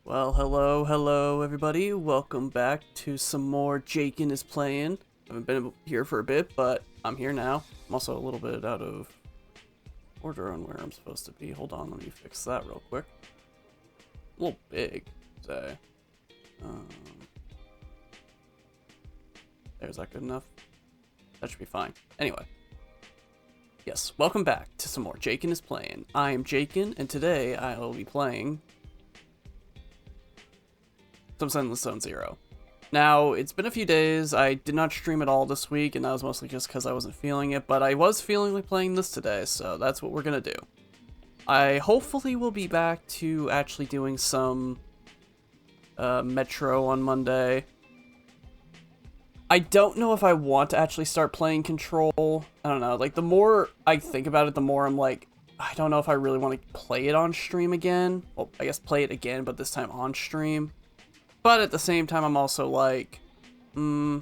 Well, hello everybody. Welcome back to some more Jaken is Playing. I haven't been here for a bit, but I'm here now. I'm also a little bit out of order on where I'm supposed to be. Hold on, let me fix that real quick. A little big, say. There's that good enough? That should be fine. Anyway. Yes, welcome back to some more Jaken is Playing. I am Jaken, and today I will be playing some ZENLESS Zone Zero. Now, it's been a few days. I did not stream at all this week, and that was mostly just because I wasn't feeling it, but I was feeling like playing this today, so that's what we're gonna do. I hopefully will be back to actually doing some Metro on Monday. I don't know if I want to actually start playing Control. I don't know, like, the more I think about it, the more I'm like, I don't know if I really want to play it on stream again. Well, I guess play it again, but this time on stream. But at the same time, I'm also like, I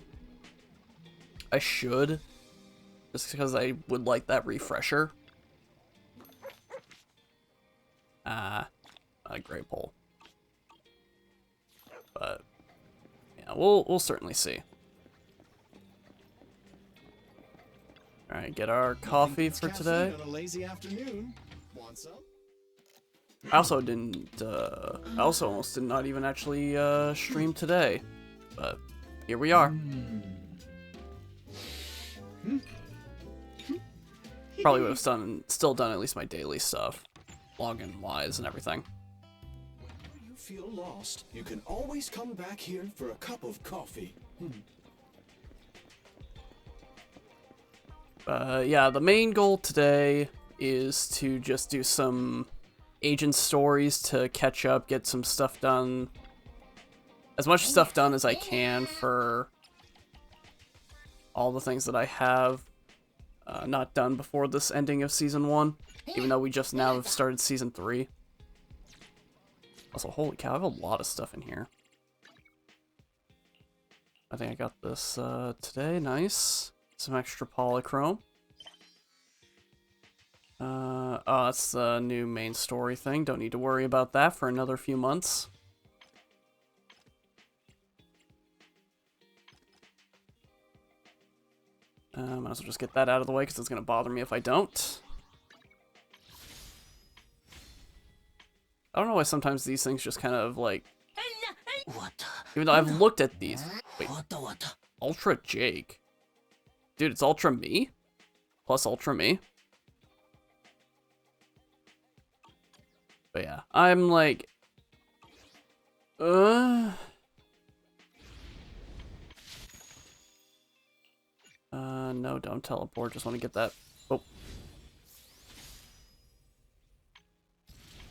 should. Just because I would like that refresher. A great pull. But, yeah, we'll certainly see. Alright, get our coffee for today. On a lazy afternoon. Want some? I also didn't, I also almost did not even actually, stream today. But, here we are. Probably would have still done at least my daily stuff. Login-wise and everything. Whenever you feel lost, you can always come back here for a cup of coffee. Yeah, the main goal today is to just do some agent stories to catch up, get some stuff done. As much stuff done as I can for all the things that I have not done before this ending of Season 1. Even though we just now have started Season 3. Also, holy cow, I have a lot of stuff in here. I think I got this today, nice. Some extra polychrome. Oh, that's the new main story thing. Don't need to worry about that for another few months. Might as well just get that out of the way because it's going to bother me if I don't. I don't know why sometimes these things just kind of like... Even though I've looked at these... Wait. Ultra Jake. Dude, it's Ultra Me? Plus Ultra Me? But yeah, I'm like... No, don't teleport. Just want to get that... Oh.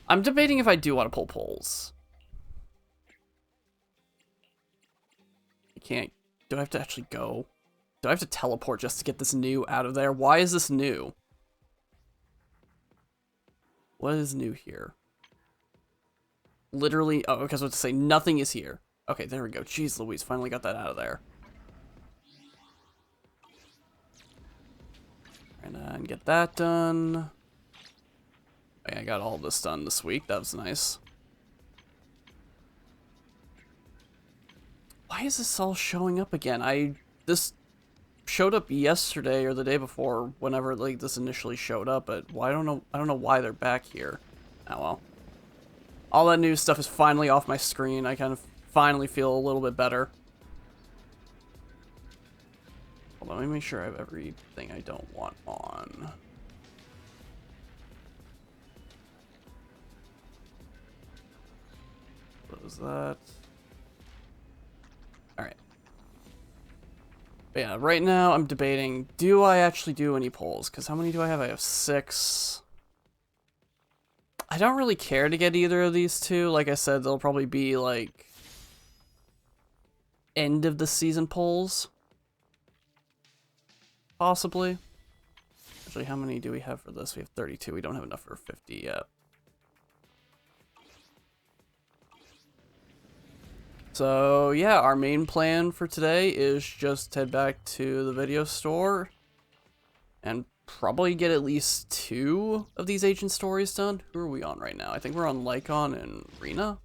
I'm debating if I do want to pull pulls. I can't... Do I have to actually go? Do I have to teleport just to get this new out of there? Why is this new? What is new here? Literally... Oh, okay, so I was to say nothing is here. Okay, there we go. Jeez Louise, finally got that out of there. And get that done. I got all this done this week. That was nice. Why is this all showing up again? This showed up yesterday or the day before, whenever like this initially showed up, but why I don't know why they're back here. Oh well. All that new stuff is finally off my screen. I kind of finally feel a little bit better. Hold on, let me make sure I have everything I don't want on. What was that? Alright. But yeah, right now I'm debating, do I actually do any polls? Because how many do I have? I have 6. I don't really care to get either of these two. Like I said, they'll probably be like end of the season polls. Possibly. Actually, how many do we have for this? We have 32. We don't have enough for 50 yet. So, yeah, our main plan for today is just head back to the video store and probably get at least 2 of these agent stories done. Who are we on right now? I think we're on Lycon and Rena.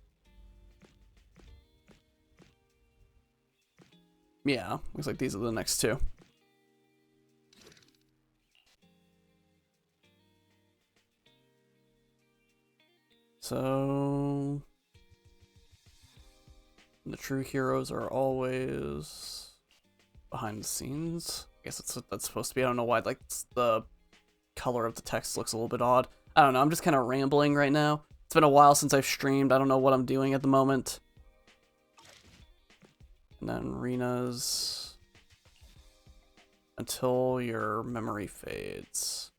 Yeah, looks like these are the next two. So the true heroes are always behind the scenes. I guess that's what that's supposed to be. I don't know why like the color of the text looks a little bit odd. I don't know, I'm just kind of rambling right now. It's been a while since I've streamed. I don't know what I'm doing at the moment. And then Rena's until your memory fades.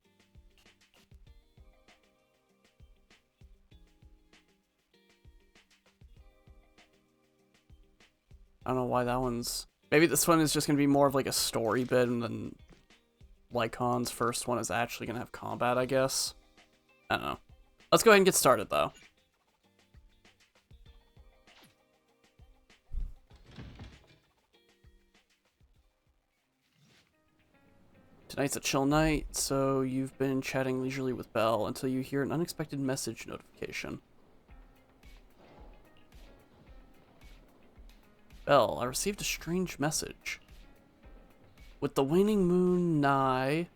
I don't know why that one's... Maybe this one is just going to be more of like a story bit, and then Lycon's first one is actually going to have combat, I guess. I don't know. Let's go ahead and get started, though. Tonight's a chill night, so you've been chatting leisurely with Belle until you hear an unexpected message notification. Belle, I received a strange message. With the waning moon nigh,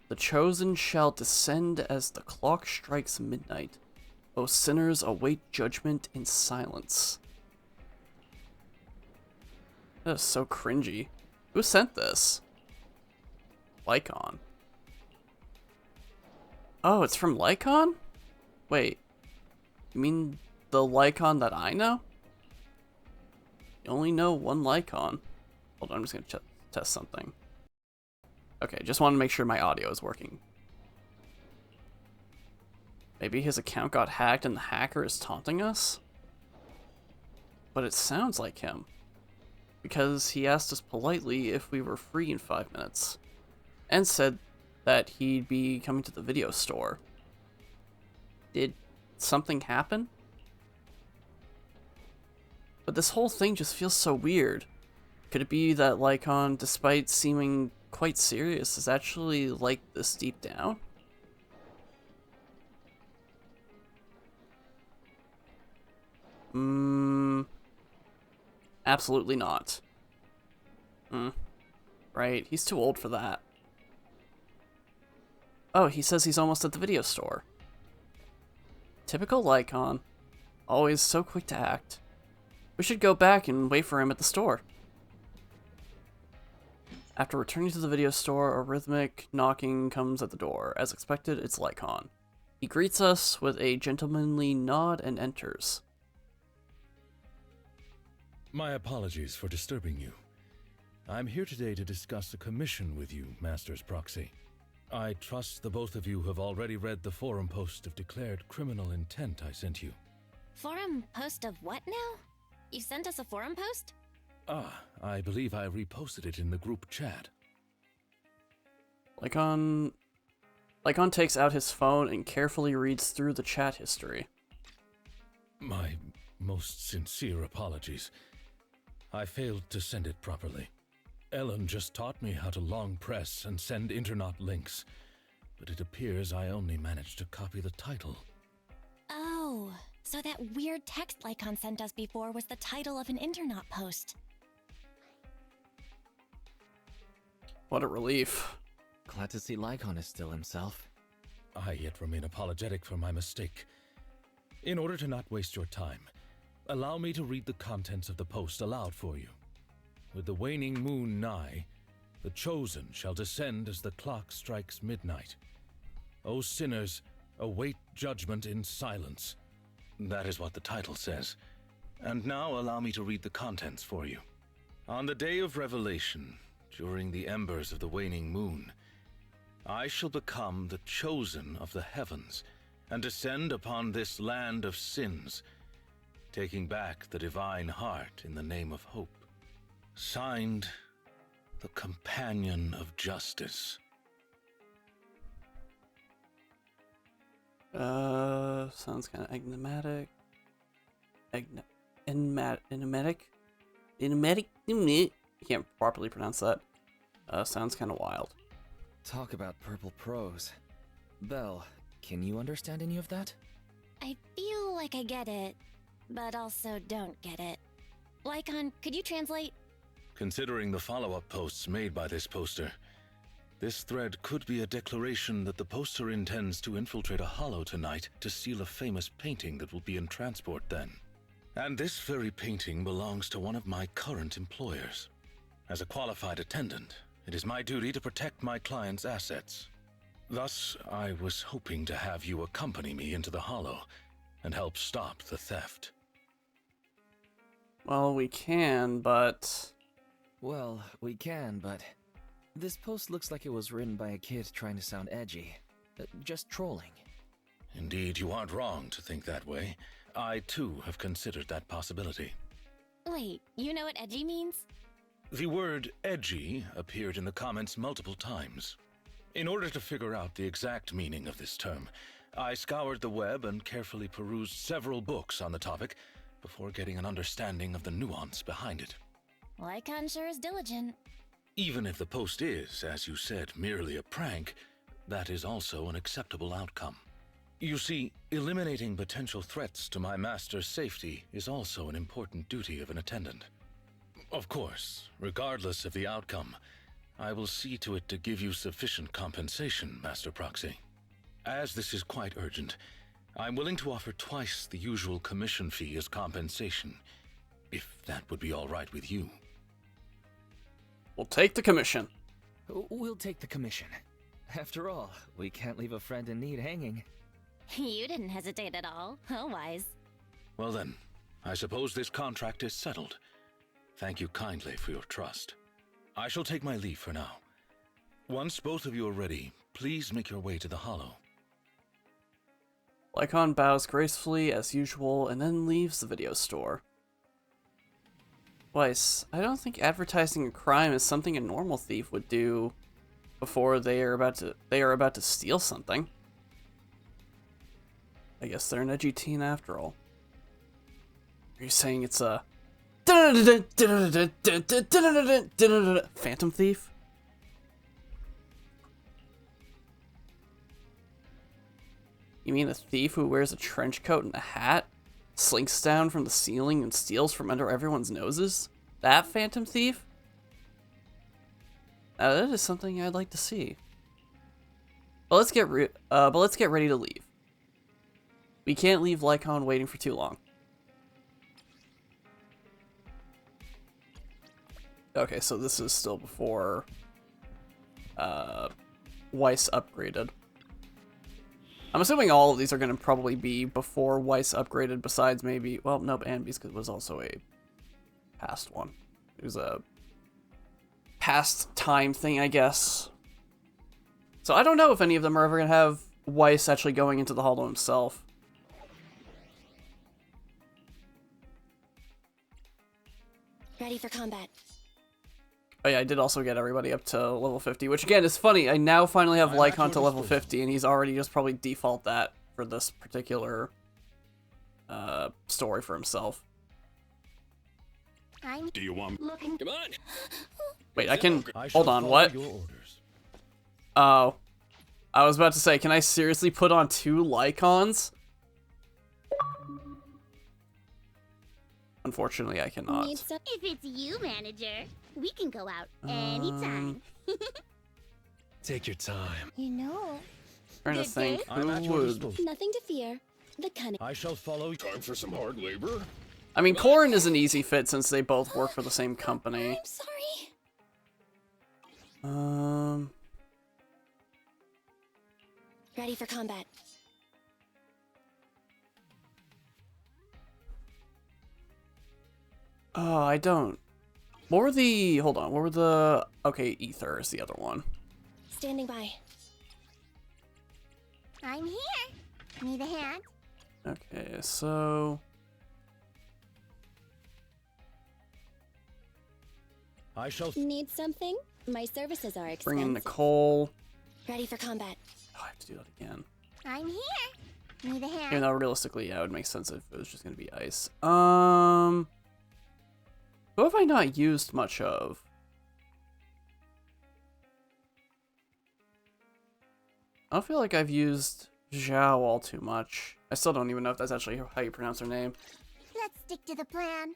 the chosen shall descend as the clock strikes midnight. O sinners, await judgment in silence. That is so cringy. Who sent this? Lycon. Oh, it's from Lycon? Wait. You mean the Lycon that I know? You only know one Lycon. Hold on, I'm just gonna test something. Okay, just want to make sure my audio is working. Maybe his account got hacked and the hacker is taunting us? But it sounds like him. Because he asked us politely if we were free in 5 minutes. And said that he'd be coming to the video store. Did something happen? But this whole thing just feels so weird. Could it be that Lycon, despite seeming quite serious, is actually like this deep down? Absolutely not. Right, he's too old for that. Oh, he says he's almost at the video store. Typical Lycon. Always so quick to act. We should go back and wait for him at the store. After returning to the video store, a rhythmic knocking comes at the door. As expected, it's Lycon. He greets us with a gentlemanly nod and enters. My apologies for disturbing you. I'm here today to discuss a commission with you, Master's Proxy. I trust the both of you have already read the forum post of declared criminal intent I sent you. Forum post of what now? You sent us a forum post? I believe I reposted it in the group chat. Lycon takes out his phone and carefully reads through the chat history. My most sincere apologies. I failed to send it properly. Ellen just taught me how to long press and send Internot links, but it appears I only managed to copy the title. Oh, so that weird text Lycon sent us before was the title of an Internot post. What a relief. Glad to see Lycon is still himself. I yet remain apologetic for my mistake. In order to not waste your time, allow me to read the contents of the post aloud for you. With the waning moon nigh, the chosen shall descend as the clock strikes midnight. O sinners, await judgment in silence. That is what the title says. And now allow me to read the contents for you. On the day of revelation, during the embers of the waning moon, I shall become the chosen of the heavens and descend upon this land of sins, taking back the divine heart in the name of hope. Signed, the Companion of Justice. Sounds kind of enigmatic. Enigmatic? Can't properly pronounce that. Sounds kind of wild. Talk about purple prose. Belle, can you understand any of that? I feel like I get it, but also don't get it. Lycon, could you translate? considering the follow-up posts made by this poster, this thread could be a declaration that the poster intends to infiltrate a hollow tonight to steal a famous painting that will be in transport then. And this very painting belongs to one of my current employers. As a qualified attendant, it is my duty to protect my client's assets. Thus, I was hoping to have you accompany me into the hollow and help stop the theft. Well, we can, but... Well, we can, but this post looks like it was written by a kid trying to sound edgy. Just trolling. Indeed, you aren't wrong to think that way. I, too, have considered that possibility. Wait, you know what edgy means? The word edgy appeared in the comments multiple times. In order to figure out the exact meaning of this term, I scoured the web and carefully perused several books on the topic before getting an understanding of the nuance behind it. Lycon sure is diligent. Even if the post is, as you said, merely a prank, that is also an acceptable outcome. You see, eliminating potential threats to my master's safety is also an important duty of an attendant. Of course, regardless of the outcome, I will see to it to give you sufficient compensation, Master Proxy. As this is quite urgent, I'm willing to offer twice the usual commission fee as compensation, if that would be all right with you. We'll take the commission. We'll take the commission. After all, we can't leave a friend in need hanging. You didn't hesitate at all. Oh, wise. Well then, I suppose this contract is settled. Thank you kindly for your trust. I shall take my leave for now. Once both of you are ready, please make your way to the hollow. Lycon bows gracefully as usual and then leaves the video store. Weiss, I don't think advertising a crime is something a normal thief would do before they are about to steal something. I guess they're an edgy teen after all. Are you saying it's a phantom thief? You mean a thief who wears a trench coat and a hat, slinks down from the ceiling and steals from under everyone's noses? That phantom thief? Now that is something I'd like to see. But let's get ready to leave. We can't leave Lycon waiting for too long. Okay, so this is still before Weiss upgraded. I'm assuming all of these are going to probably be before Weiss upgraded, besides maybe, well, nope, Anby's, because it was also a past one. It was a past time thing, I guess. So I don't know if any of them are ever going to have Weiss actually going into the hollow himself. Ready for combat. Oh yeah, I did also get everybody up to level 50, which again is funny. I now finally have Lycon to level 50, and he's already just probably default that for this particular story for himself. Do you want? Looking. Come on. Wait, I can... I shall Hold on, follow what? your orders. Oh. I was about to say, can I seriously put on 2 Lycons? Unfortunately, I cannot. If it's you, manager, we can go out anytime. Take your time. You know, Trying to Good think day. I'm at who your would... disposal. nothing to fear. The cunning. I shall follow you. Time for some hard labor? I mean, Corrin is an easy fit since they both work for the same company. I'm sorry. Ready for combat. Oh, I don't... What were the... Hold on, what were the... Okay, Ether is the other one. Standing by. I'm here. Need a hand? Okay, so... I shall... Need something? My services are expensive. Bring in Nicole. Ready for combat. Oh, I have to do that again. I'm here. Need a hand? Even though realistically, yeah, it would make sense if it was just gonna be ice. Who have I not used much of? I don't feel like I've used Zhao all too much. I still don't even know if that's actually how you pronounce her name. Let's stick to the plan.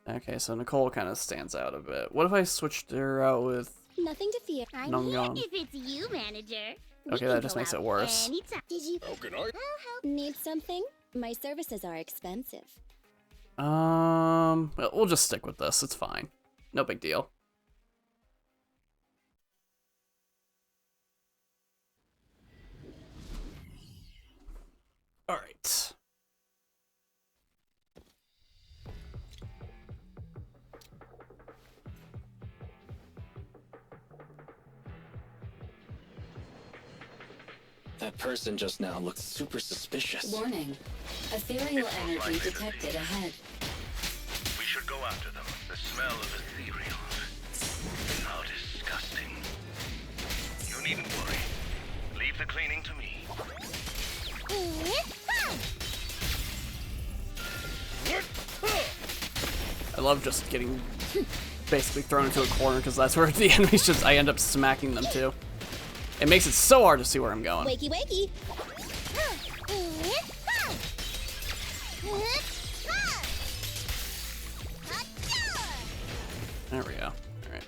Okay, so Nicole kind of stands out a bit. What if I switched her out with... Nothing to fear. I'm Num here num. if it's you, manager. We Okay, can that just go makes out it worse. anytime. Did you? How can I? Need something? My services are expensive. Well, we'll just stick with this. It's fine. No big deal. All right. That person just now looked super suspicious. Warning. Ethereal energy detected ahead. We should go after them. The smell of ethereals. How disgusting. You needn't worry. Leave the cleaning to me. I love just getting basically thrown into a corner because that's where the enemies just I end up smacking them too. It makes it so hard to see where I'm going. Wakey, wakey. There we go. All right.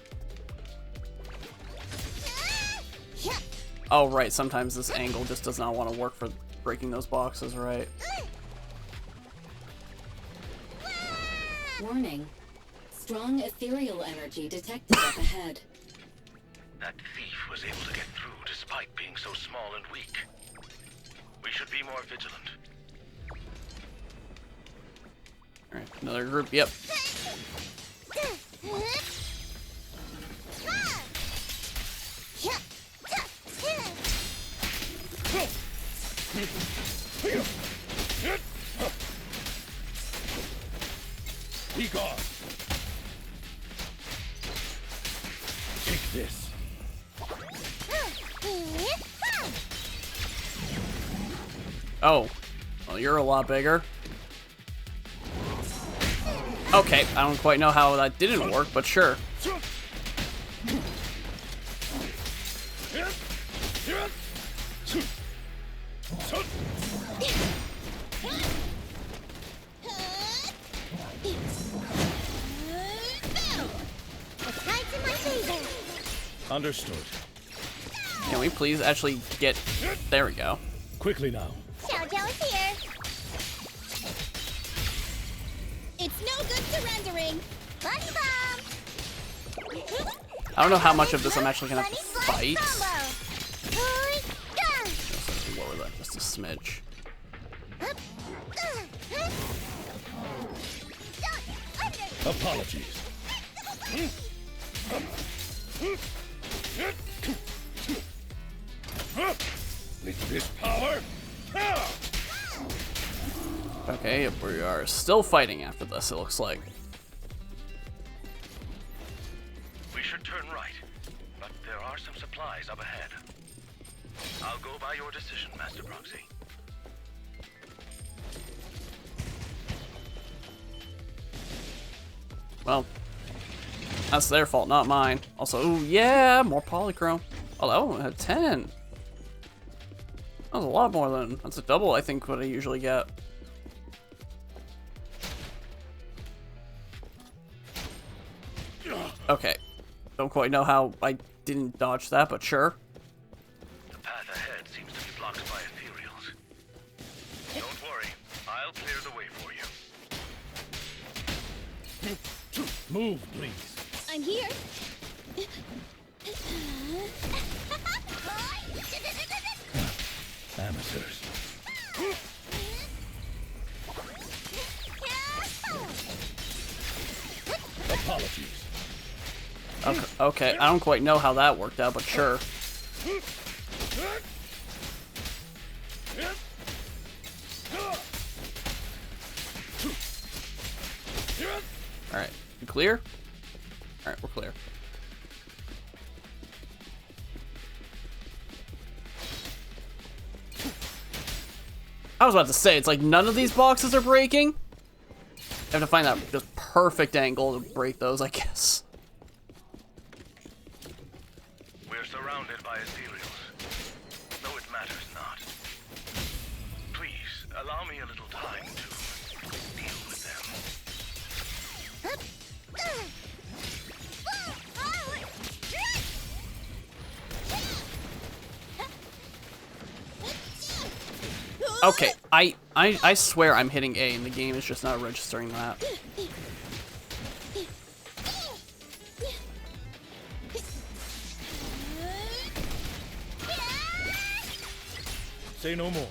Oh right, sometimes this angle just does not want to work for breaking those boxes, right? Warning. Strong ethereal energy detected up ahead. That thief was able to get through despite being so small and weak. We should be more vigilant. All right, another group. Yep. Be gone. Take this. Oh, well, you're a lot bigger. Okay, I don't quite know how that didn't work, but sure. Understood. Can we please actually get... There we go. Quickly now. JoJo's here. It's no good surrendering. Bunny bomb. I don't know how much of this I'm actually gonna have to Bunny fight. Flash combo. Hoi, gah. Let's lower that just a smidge. Apologies. With this power. Okay, we are still fighting after this, it looks like. We should turn right, but there are some supplies up ahead. I'll go by your decision, Master Proxy. Well, that's their fault, not mine. Also, ooh, yeah, more polychrome. Oh, that one had 10. That was a lot more than, that's a double, I think, what I usually get. Okay, don't quite know how I didn't dodge that, but sure. The path ahead seems to be blocked by ethereals. Don't worry, I'll clear the way for you. Move, please. I'm here. Amateurs. Apologies. Okay, I don't quite know how that worked out, but sure. Alright, you clear? Alright, we're clear. I was about to say, it's like none of these boxes are breaking. I have to find that just perfect angle to break those, I guess. We're surrounded by ethereals, though it matters not. Please, allow me a little time to deal with them. Okay, I swear I'm hitting A and the game is just not registering that. Say no more.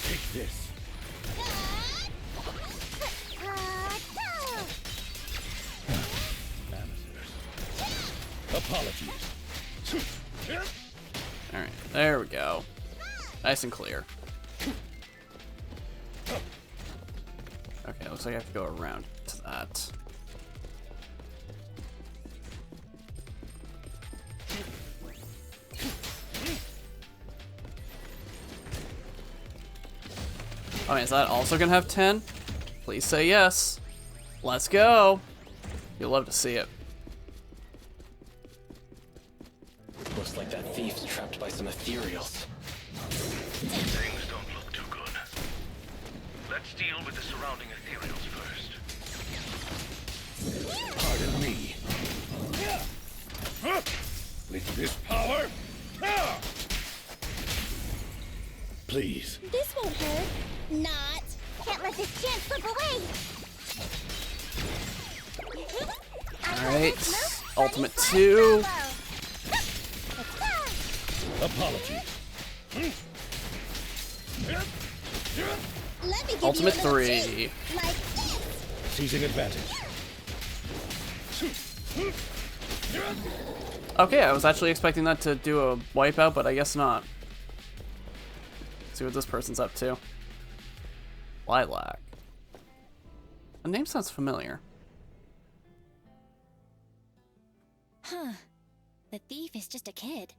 Take this. Apologies. Alright, there we go. Nice and clear. Okay, looks like I have to go around to that. Oh, is that also gonna have 10? Please say yes. Let's go. You'll love to see it. Looks like that thief's trapped by some ethereals. Things don't look too good. Let's deal with the surrounding ethereals first. Pardon me. With this power? Please. This won't hurt. Not. Can't let this chance slip away. Alright. Ultimate 2. Apologies. Let me give Ultimate you a little 3. treat, like this. Seizing advantage. Okay, I was actually expecting that to do a wipeout, but I guess not. See what this person's up to. Lilac. The name sounds familiar. Huh. The thief is just a kid.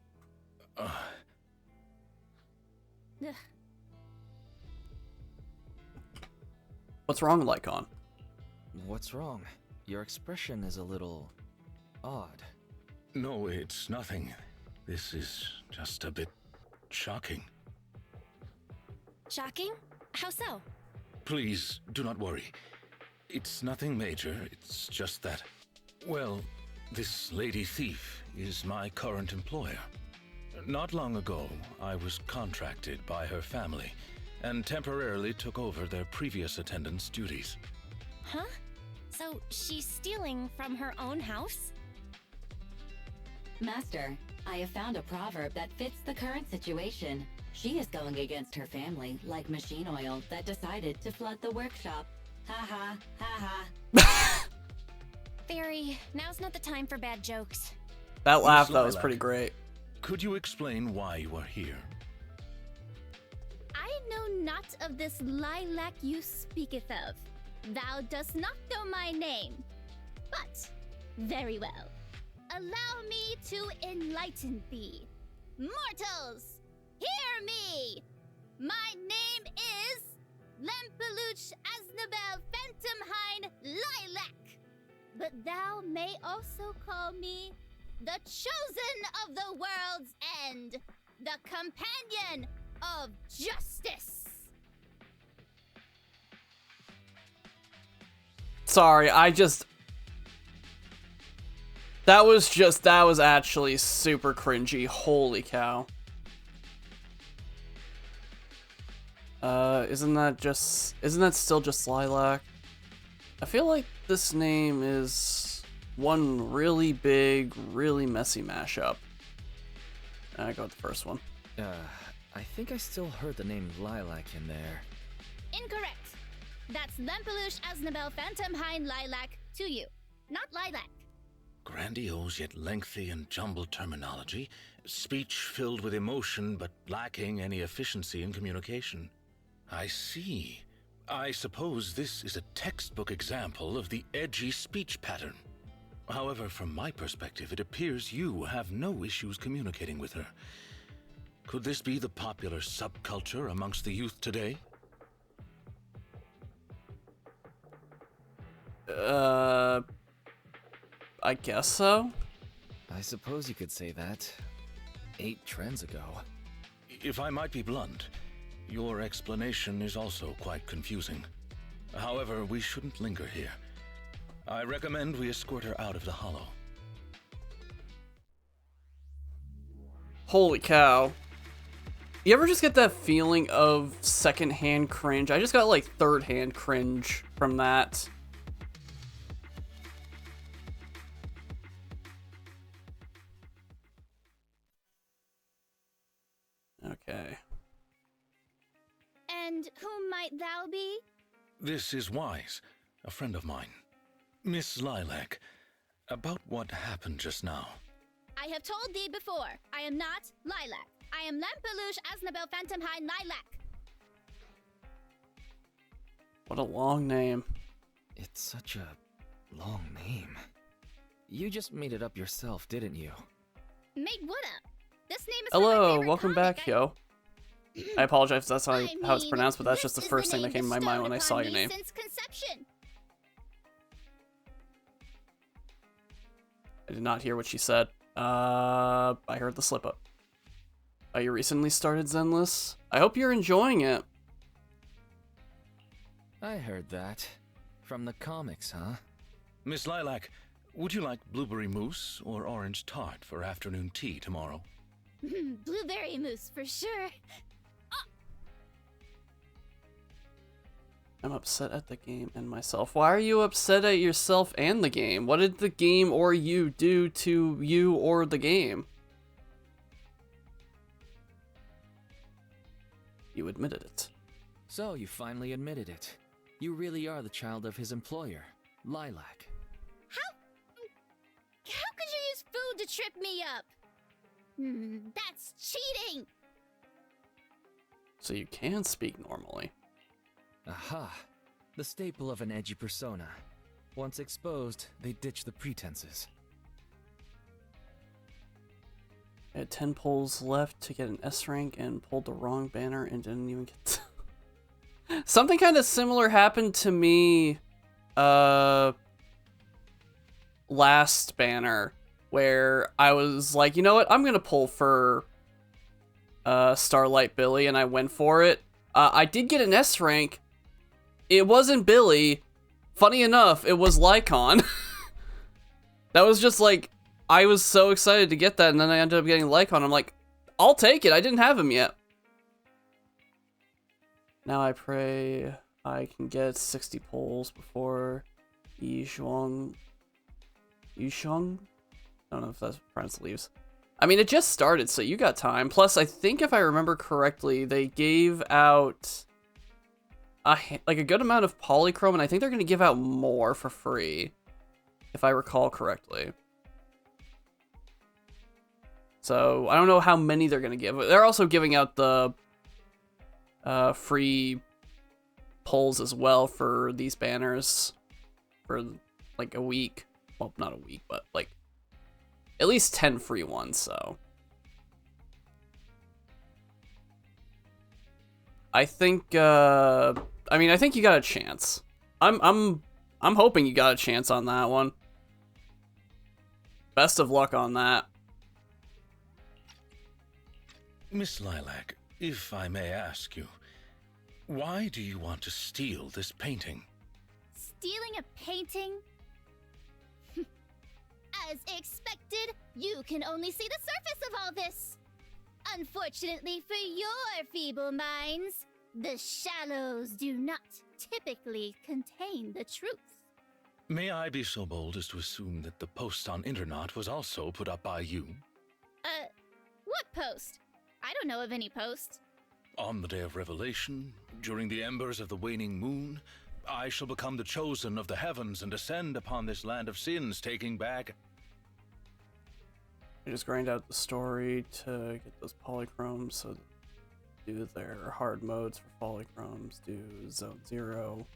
What's wrong, Lycon? What's wrong? Your expression is a little odd. No, it's nothing. This is just a bit shocking. Shocking? How so? Please, do not worry. It's nothing major, it's just that... Well, this lady thief is my current employer. Not long ago, I was contracted by her family and temporarily took over their previous attendant's duties. Huh? So she's stealing from her own house? Master, I have found a proverb that fits the current situation. She is going against her family, like machine oil that decided to flood the workshop. Ha ha, ha ha. Fairy, now's not the time for bad jokes. That laugh, that was Lilac. pretty great. Could you explain why you are here? I know not of this lilac you speaketh of. Thou dost not know my name. But, very well. Allow me to enlighten thee. Mortals, hear me! My name is Lempeluch Aznabel Phantomhine Lilac. But thou may also call me the chosen of the world's end, the companion of justice. Sorry, that was actually super cringy. Holy cow. Isn't that still just Lilac? I feel like this name is one really big, really messy mashup. I go with the first one. I think I still heard the name Lilac in there. Incorrect. That's Lempeluch Aznabel Phantomhine Lilac to you, not Lilac. Grandiose yet lengthy and jumbled terminology, speech filled with emotion but lacking any efficiency in communication. I see. I suppose this is a textbook example of the edgy speech pattern. However, from my perspective, it appears you have no issues communicating with her. Could this be the popular subculture amongst the youth today? I guess so. I suppose you could say that. 8 trends ago. If I might be blunt, your explanation is also quite confusing. However, we shouldn't linger here. I recommend we escort her out of the hollow. Holy cow. You ever just get that feeling of secondhand cringe? I just got like third-hand cringe from that. Okay. And whom might thou be? This is Wise, a friend of mine. Miss Lilac, about what happened just now. I have told thee before, I am not Lilac. I am Lempeluche Asnabel Phantomhine Lilac. What a long name. It's such a long name. You just made it up yourself, didn't you? Made what up? This name is from my Hello, favorite welcome comic. back, yo. I apologize if that's how it's mean, pronounced, but that's this just the is first thing that name came to my mind when I saw bestowed your upon me name. Since conception. I did not hear what she said. I heard the slip up. You recently started ZENLESS? I hope you're enjoying it. I heard that. From the comics, huh? Miss Lilac, would you like blueberry mousse or orange tart for afternoon tea tomorrow? Blueberry mousse for sure. I'm upset at the game and myself. Why are you upset at yourself and the game? What did the game or you do to you or the game? You admitted it. So you finally admitted it. You really are the child of his employer, Lilac. How could you use food to trip me up? That's cheating. So you can speak normally. Aha! The staple of an edgy persona. Once exposed, they ditch the pretenses. I had 10 pulls left to get an S rank and pulled the wrong banner and didn't even get something kind of similar happened to me last banner, where I was like, you know what, I'm gonna pull for Starlight Billy, and I went for it. I did get an S rank. It wasn't Billy. Funny enough, it was Lycon. That was just like, I was so excited to get that, and then I ended up getting Lycon. I'm like, I'll take it. I didn't have him yet. Now I pray I can get 60 pulls before Yishuang. I don't know if that's pronounced leaves. I mean, it just started, so you got time. Plus, I think if I remember correctly, they gave out like a good amount of polychrome, and I think they're going to give out more for free, if I recall correctly. So I don't know how many they're going to give. They're also giving out the free pulls as well for these banners for like a week. Well, not a week, but like at least 10 free ones. So I think I mean, I think you got a chance. I'm hoping you got a chance on that one. Best of luck on that. Miss Lilac, if I may ask you, why do you want to steal this painting? Stealing a painting? As expected, you can only see the surface of all this. Unfortunately for your feeble minds, the shallows do not typically contain the truth. May I be so bold as to assume that the post on Internet was also put up by you? What post? I don't know of any post. On the day of revelation, during the embers of the waning moon, I shall become the chosen of the heavens and descend upon this land of sins, taking back... I just grind out the story to get those polychromes, so do their hard modes for polychromes, do zone 0.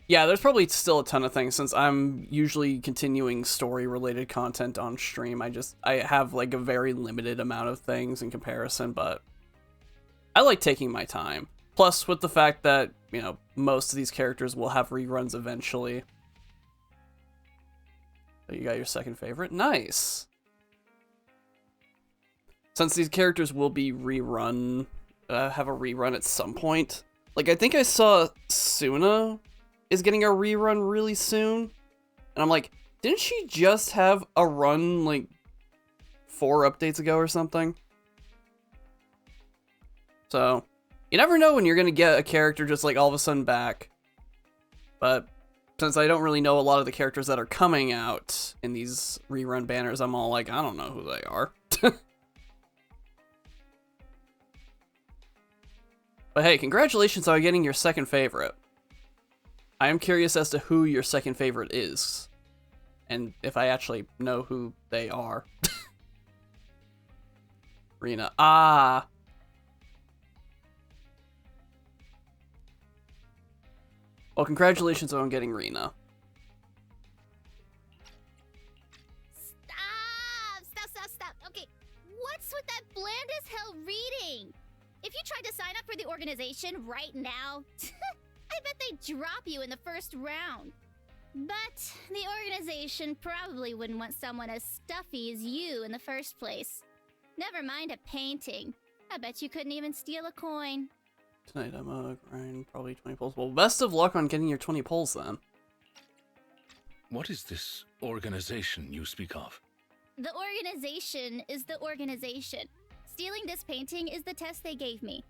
Yeah, there's probably still a ton of things, since I'm usually continuing story-related content on stream. I have like a very limited amount of things in comparison, but I like taking my time. Plus, with the fact that, you know, most of these characters will have reruns eventually. So you got your second favorite? Nice! Since these characters will be rerun, have a rerun at some point. Like, I think I saw Suna is getting a rerun really soon. And I'm like, didn't she just have a run, like, 4 updates ago or something? So, you never know when you're gonna get a character just like all of a sudden back. But since I don't really know a lot of the characters that are coming out in these rerun banners, I'm all like, I don't know who they are. But hey, congratulations on getting your second favorite. I am curious as to who your second favorite is. And if I actually know who they are. Rena. Ah! Well, congratulations on getting Rena. Stop. Okay, what's with that bland as hell reading? If you tried to sign up for the organization right now, I bet they'd drop you in the first round. But the organization probably wouldn't want someone as stuffy as you in the first place. Never mind a painting. I bet you couldn't even steal a coin. Tonight I'm a grind, probably 20 pulls. Well, best of luck on getting your 20 pulls then. What is this organization you speak of? The organization is the organization. Stealing this painting is the test they gave me.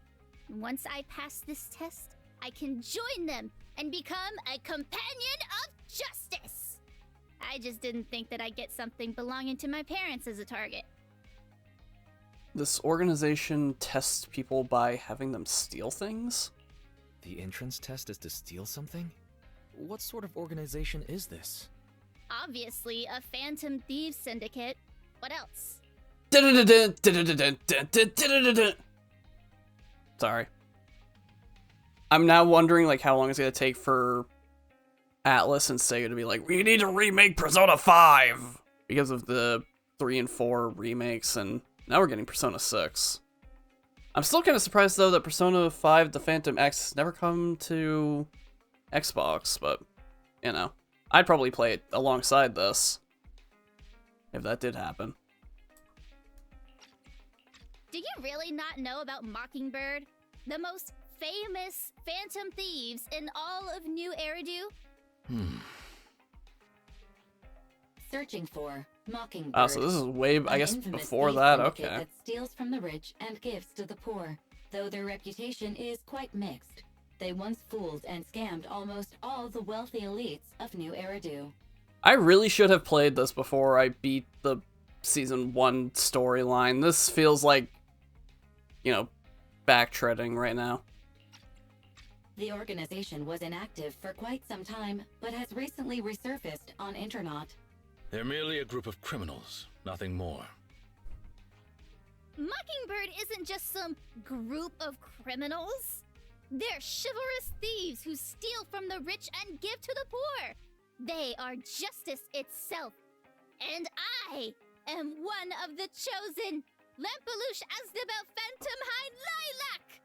Once I pass this test, I can join them and become a companion of justice. I just didn't think that I'd get something belonging to my parents as a target. This organization tests people by having them steal things? The entrance test is to steal something? What sort of organization is this? Obviously, a phantom thieves syndicate. What else? Sorry. I'm now wondering like how long it's gonna take for Atlas and Sega to be like, we need to remake Persona 5 because of the 3 and 4 remakes, and now we're getting Persona 6. I'm still kind of surprised though that Persona 5 The Phantom X has never come to Xbox, but you know, I'd probably play it alongside this if that did happen. Do you really not know about Mockingbird? The most famous phantom thieves in all of New Eridu? Searching for Mockingbird. Oh, so this is way, I guess, An infamous before thief that, syndicate okay. That steals from the rich and gives to the poor, though their reputation is quite mixed. They once fooled and scammed almost all the wealthy elites of New Eridu. I really should have played this before I beat the Season 1 storyline. This feels like, you know, backtreading right now. The organization was inactive for quite some time, but has recently resurfaced on Internaut. They're merely a group of criminals, nothing more. Mockingbird isn't just some group of criminals. They're chivalrous thieves who steal from the rich and give to the poor. They are justice itself. And I am one of the chosen. Lampeluche Asdabel Phantom Hind Lilac,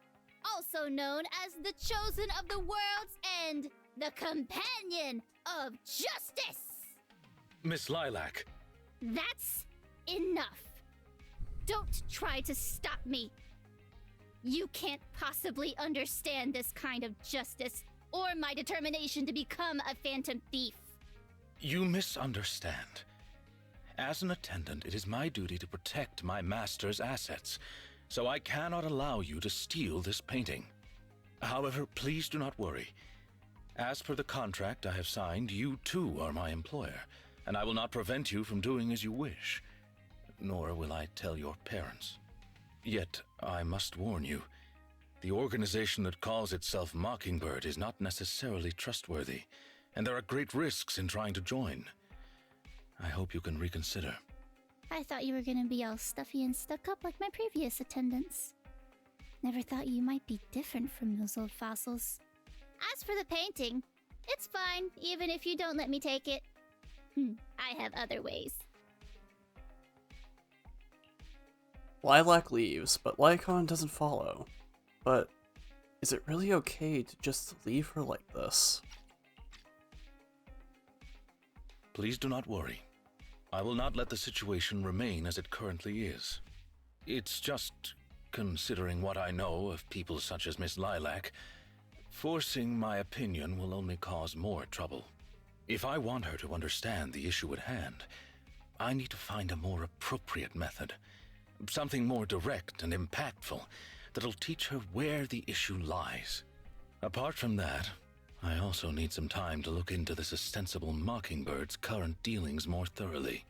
also known as the Chosen of the World's End, the Companion of Justice. Miss Lilac. That's enough. Don't try to stop me. You can't possibly understand this kind of justice or my determination to become a phantom thief. You misunderstand. As an attendant, it is my duty to protect my master's assets, so I cannot allow you to steal this painting. However, please do not worry. As per the contract I have signed, you too are my employer, and I will not prevent you from doing as you wish. Nor will I tell your parents. Yet, I must warn you, the organization that calls itself Mockingbird is not necessarily trustworthy, and there are great risks in trying to join. I hope you can reconsider. I thought you were gonna be all stuffy and stuck up like my previous attendants. Never thought you might be different from those old fossils. As for the painting, it's fine, even if you don't let me take it. I have other ways. Lilac leaves, but Lycon doesn't follow. But is it really okay to just leave her like this? Please do not worry. I will not let the situation remain as it currently is. It's just, considering what I know of people such as Miss Lilac, forcing my opinion will only cause more trouble. If I want her to understand the issue at hand, I need to find a more appropriate method. Something more direct and impactful, that'll teach her where the issue lies. Apart from that, I also need some time to look into this ostensible Mockingbird's current dealings more thoroughly.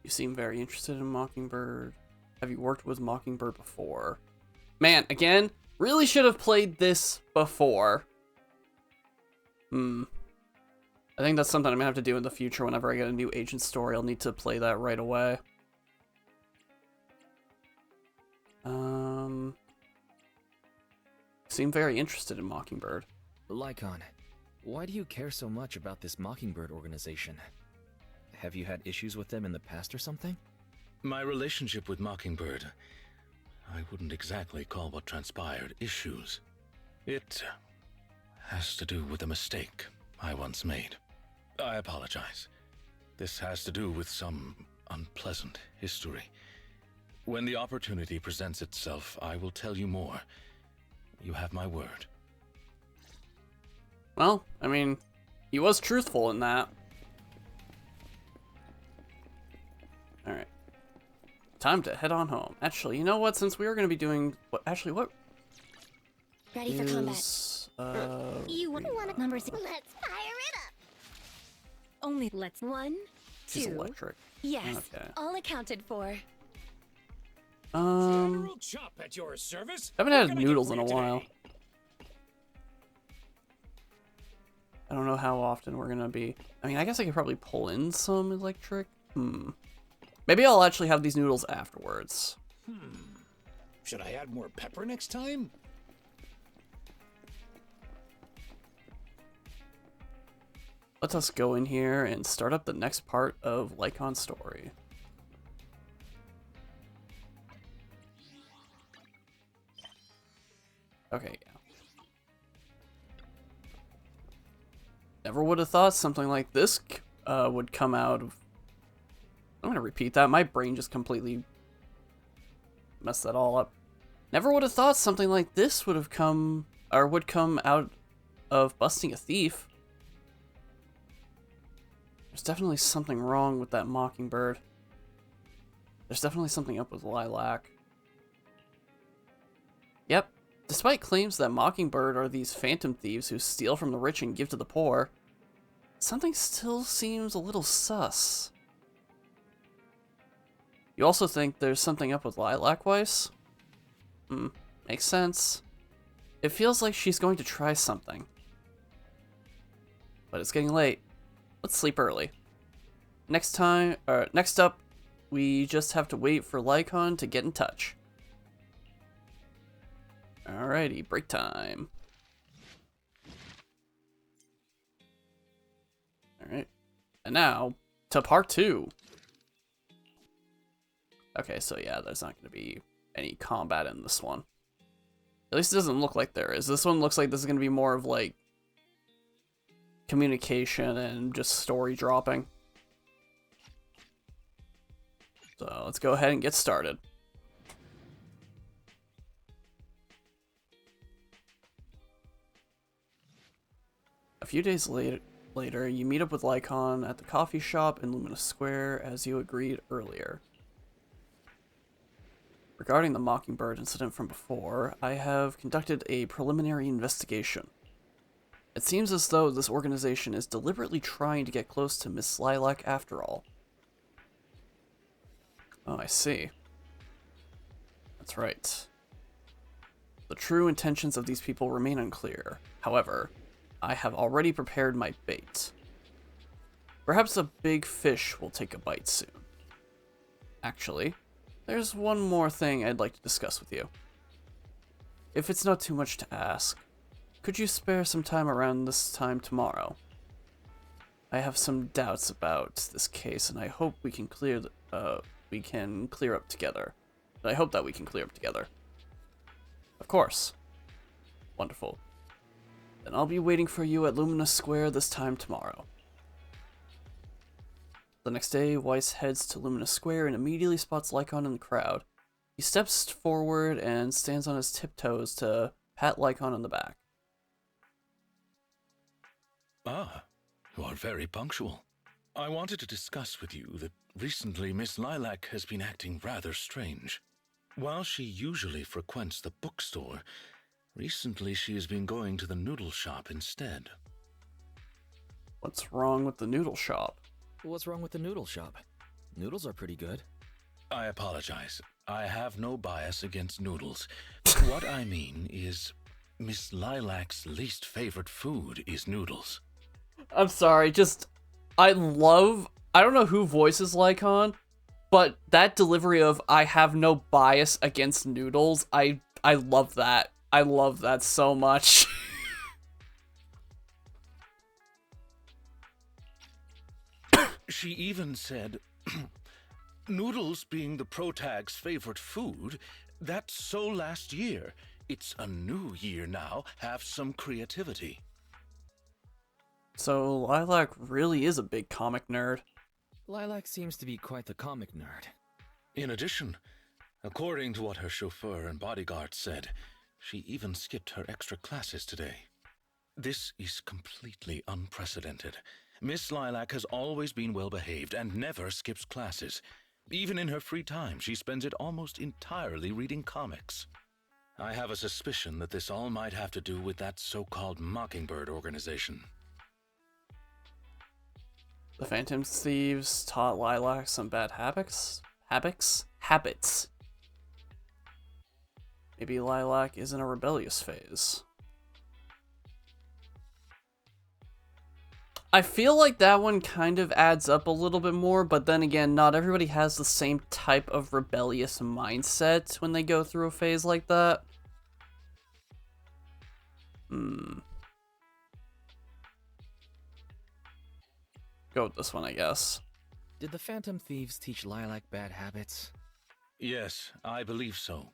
You seem very interested in Mockingbird. Have you worked with Mockingbird before? Man, again, really should have played this before. I think that's something I'm gonna have to do in the future whenever I get a new agent story. I'll need to play that right away. Seem very interested in Mockingbird. Lycon, why do you care so much about this Mockingbird organization? Have you had issues with them in the past or something? My relationship with Mockingbird, I wouldn't exactly call what transpired issues. It has to do with a mistake I once made. I apologize. This has to do with some unpleasant history. When the opportunity presents itself, I will tell you more. You have my word. Well, I mean, he was truthful in that. Alright. Time to head on home. Actually, you know what? Since we are going to be doing... what? Ready for combat. You want number 6? Let's fire it up. Only let's 1, She's 2. electric. Yes, Okay. all accounted for. General Chop at your service. Haven't had noodles in a while. I don't know how often we're gonna be. I mean, I guess I could probably pull in some electric. Maybe I'll actually have these noodles afterwards. Should I add more pepper next time? Let us go in here and start up the next part of Lycon's story. Okay, yeah. Never would have thought something like this would come out of... I'm gonna repeat that. My brain just completely messed that all up. Never would have thought something like this would have come, or would come out of busting a thief. There's definitely something wrong with that Mockingbird. There's definitely something up with Lilac. Yep. Despite claims that Mockingbird are these phantom thieves who steal from the rich and give to the poor, something still seems a little sus. You also think there's something up with Lilac Weiss? Makes sense. It feels like she's going to try something. But it's getting late. Let's sleep early. Next up, we just have to wait for Lycon to get in touch. Alrighty, break time. Alright. And now, to part 2. Okay, so yeah, there's not going to be any combat in this one. At least it doesn't look like there is. This one looks like this is going to be more of like communication and just story dropping. So let's go ahead and get started. A few days later, you meet up with Lycon at the coffee shop in Luminous Square as you agreed earlier. Regarding the Mockingbird incident from before, I have conducted a preliminary investigation. It seems as though this organization is deliberately trying to get close to Miss Lilac after all. Oh, I see. That's right. The true intentions of these people remain unclear. However, I have already prepared my bait. Perhaps a big fish will take a bite soon. Actually, there's one more thing I'd like to discuss with you. If it's not too much to ask, could you spare some time around this time tomorrow? I have some doubts about this case, and I hope we can clear up together. I hope that we can clear up together. Of course. Wonderful. Then I'll be waiting for you at Luminous Square this time tomorrow. The next day, Weiss heads to Luminous Square and immediately spots Lycon in the crowd. He steps forward and stands on his tiptoes to pat Lycon on the back. Ah, you are very punctual. I wanted to discuss with you that recently Miss Lilac has been acting rather strange. While she usually frequents the bookstore, recently she has been going to the noodle shop instead. What's wrong with the noodle shop? What's wrong with the noodle shop? Noodles are pretty good. I apologize. I have no bias against noodles. What I mean is, Miss Lilac's least favorite food is noodles. I'm sorry, I don't know who voices Lycon, but that delivery of I have no bias against noodles, I love that. I love that so much. She even said, noodles being the protag's favorite food, that's so last year. It's a new year now. Have some creativity. So Lilac really is a big comic nerd. Lilac seems to be quite the comic nerd. In addition, according to what her chauffeur and bodyguard said, she even skipped her extra classes today. This is completely unprecedented. Miss Lilac has always been well behaved and never skips classes. Even in her free time, she spends it almost entirely reading comics. I have a suspicion that this all might have to do with that so-called Mockingbird organization. The Phantom Thieves taught Lilac some bad habits? Habits. Maybe Lilac is in a rebellious phase. I feel like that one kind of adds up a little bit more, but then again, not everybody has the same type of rebellious mindset when they go through a phase like that. Go with this one, I guess. Did the Phantom Thieves teach Lilac bad habits? Yes, I believe so.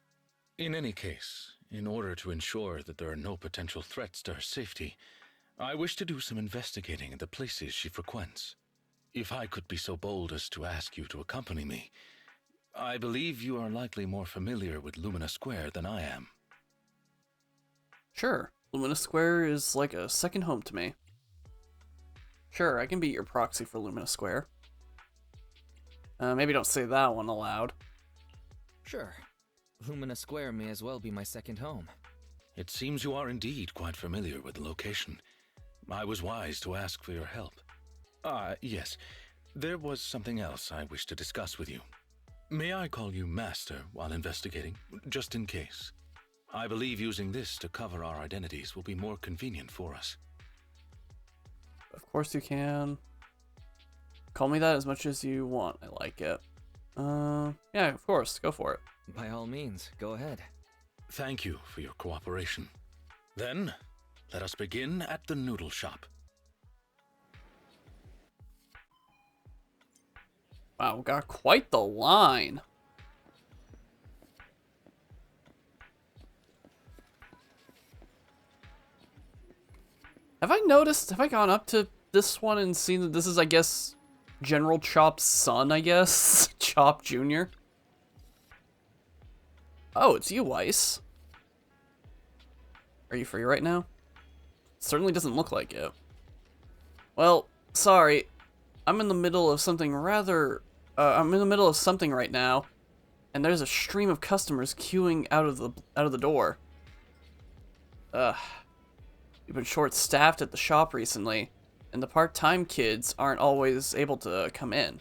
In any case, in order to ensure that there are no potential threats to her safety, I wish to do some investigating at the places she frequents. If I could be so bold as to ask you to accompany me, I believe you are likely more familiar with Lumina Square than I am. Sure, Lumina Square is like a second home to me. Sure, I can be your proxy for Lumina Square. Maybe don't say that one aloud. Sure. Lumina Square may as well be my second home. It seems you are indeed quite familiar with the location. I was wise to ask for your help. Yes. There was something else I wish to discuss with you. May I call you Master while investigating, just in case? I believe using this to cover our identities will be more convenient for us. Of course you can. Call me that as much as you want. I like it. Yeah, of course. Go for it. By all means, go ahead. Thank you for your cooperation. Then, let us begin at the noodle shop. Wow, we got quite the line. Have I gone up to this one and seen that this is, I guess, General Chop's son, I guess? Chop Jr.? Oh, it's you, Weiss. Are you free right now? Certainly doesn't look like it. Well, sorry. I'm in the middle of something right now, and there's a stream of customers queuing out of the door. We've been short-staffed at the shop recently, and the part-time kids aren't always able to come in.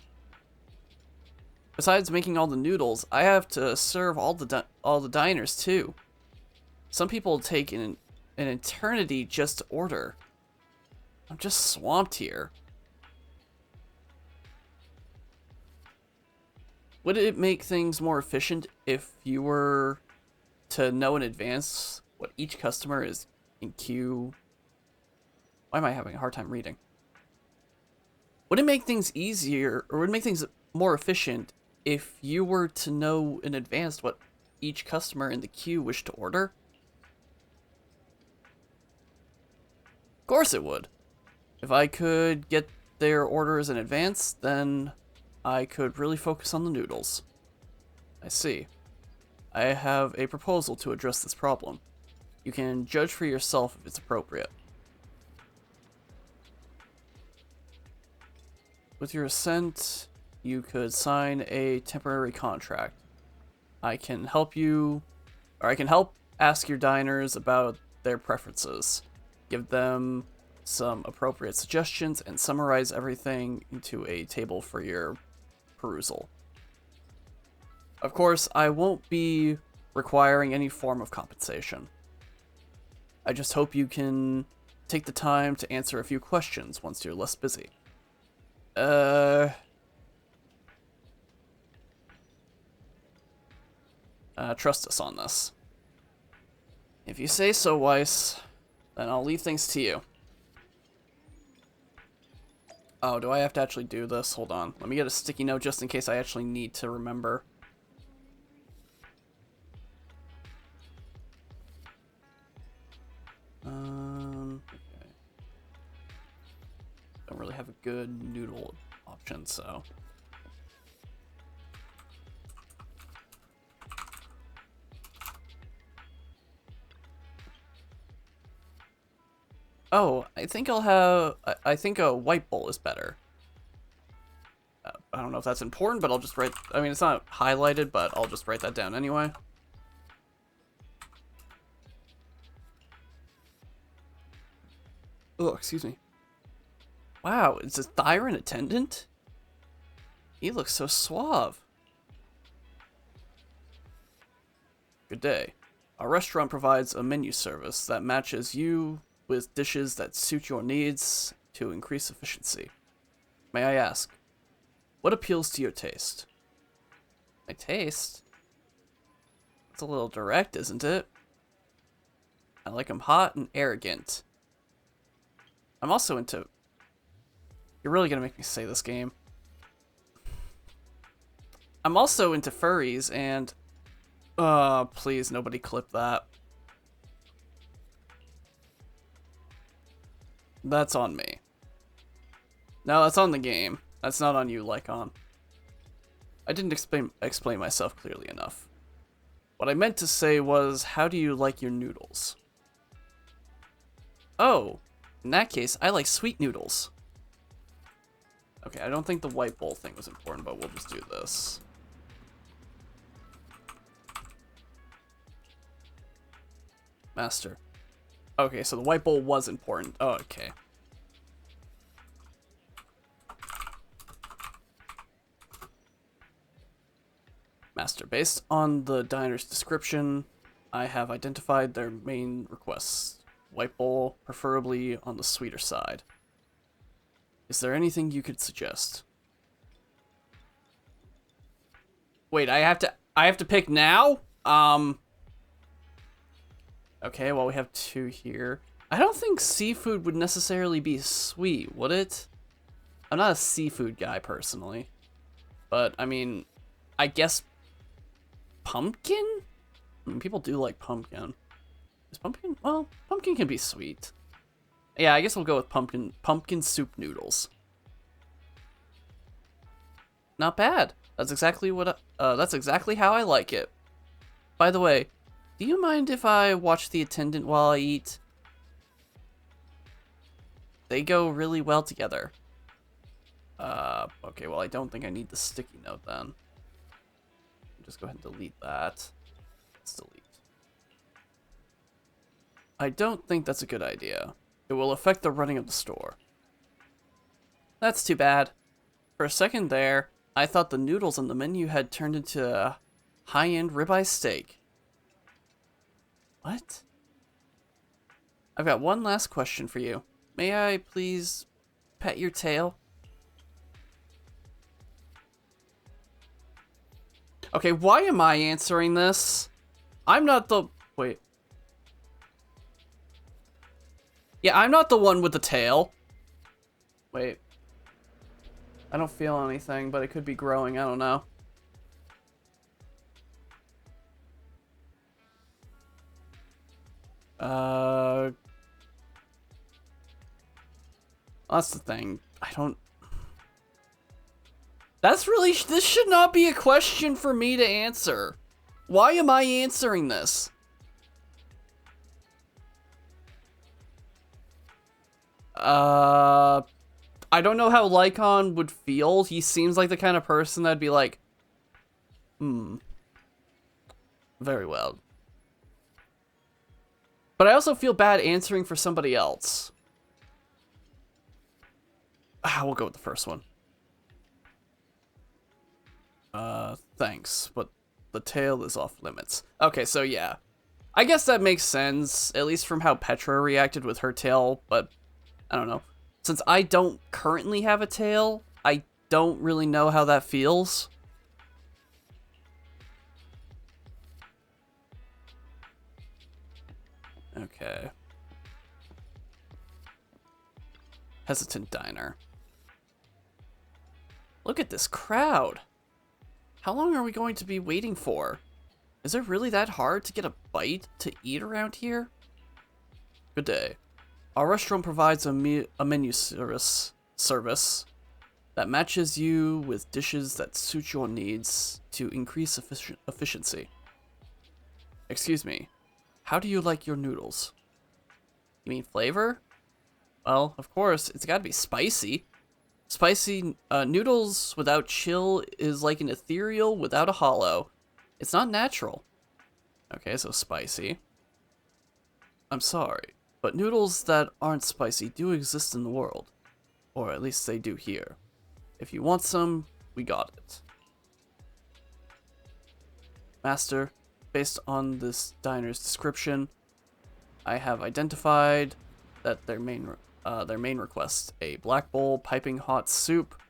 Besides making all the noodles, I have to serve all the diners too. Some people take an eternity just to order. I'm just swamped here. Would it make things more efficient if you were to know in advance what each customer is in queue? Why am I having a hard time reading? Would it make things easier, or would it make things more efficient if you were to know in advance what each customer in the queue wished to order? Of course it would. If I could get their orders in advance, then I could really focus on the noodles. I see. I have a proposal to address this problem. You can judge for yourself if it's appropriate. With your assent, you could sign a temporary contract. I can help you, or I can help ask your diners about their preferences, give them some appropriate suggestions, and summarize everything into a table for your perusal. Of course, I won't be requiring any form of compensation. I just hope you can take the time to answer a few questions once you're less busy. Trust us on this. If you say so, Weiss, then I'll leave things to you. Oh, do I have to actually do this? Hold on. Let me get a sticky note just in case I actually need to remember. Okay. Don't really have a good noodle option, so. Oh, I think I'll have. I think a white bowl is better. I don't know if that's important, but I'll just write. I mean, it's not highlighted, but I'll just write that down anyway. Oh, excuse me. Wow, is this Thyron attendant? He looks so suave. Good day. Our restaurant provides a menu service that matches you with dishes that suit your needs to increase efficiency. May I ask, what appeals to your taste? My taste? It's a little direct, isn't it? I like 'em hot and arrogant. I'm also into... You're really gonna make me say this game. I'm also into furries and... please, nobody clip that. That's on me. No, that's on the game. That's not on you, Lycon. I didn't explain myself clearly enough. What I meant to say was, how do you like your noodles? Oh, in that case, I like sweet noodles. Okay, I don't think the white bowl thing was important, but we'll just do this. Master. Okay, so the white bowl was important. Oh, okay. Master, based on the diner's description, I have identified their main requests. White bowl, preferably on the sweeter side. Is there anything you could suggest? Wait, I have to pick now? Okay, well, we have two here. I don't think seafood would necessarily be sweet, would it? I'm not a seafood guy, personally. But, I mean, I guess pumpkin? I mean, people do like pumpkin. Is pumpkin? Well, pumpkin can be sweet. Yeah, I guess we'll go with pumpkin soup noodles. Not bad. That's exactly what that's exactly how I like it. By the way, do you mind if I watch the attendant while I eat? They go really well together. Okay, well, I don't think I need the sticky note then. Just go ahead and delete that. Let's delete. I don't think that's a good idea. It will affect the running of the store. That's too bad. For a second there, I thought the noodles on the menu had turned into a high-end ribeye steak. What? I've got one last question for you. May I please pet your tail? Okay, why am I answering this? I'm not the... Wait. Yeah, I'm not the one with the tail. Wait. I don't feel anything, but it could be growing. I don't know. That's the thing. I don't... That's really... This should not be a question for me to answer. Why am I answering this? I don't know how Lycon would feel. He seems like the kind of person that'd be like, Very well. But I also feel bad answering for somebody else. We'll go with the first one. Thanks, but the tail is off limits. Okay, so yeah. I guess that makes sense, at least from how Petra reacted with her tail, but I don't know. Since I don't currently have a tail, I don't really know how that feels. Okay. Hesitant diner. Look at this crowd. How long are we going to be waiting for? Is it really that hard to get a bite to eat around here? Good day. Our restaurant provides a menu service that matches you with dishes that suit your needs to increase efficiency. Excuse me, how do you like your noodles? You mean flavor? Well, of course, it's gotta be spicy. Spicy noodles without chill is like an ethereal without a hollow. It's not natural. Okay, so spicy. I'm sorry, but noodles that aren't spicy do exist in the world. Or at least they do here. If you want some, we got it. Master, based on this diner's description, I have identified that their main request, a black bowl, piping hot soup,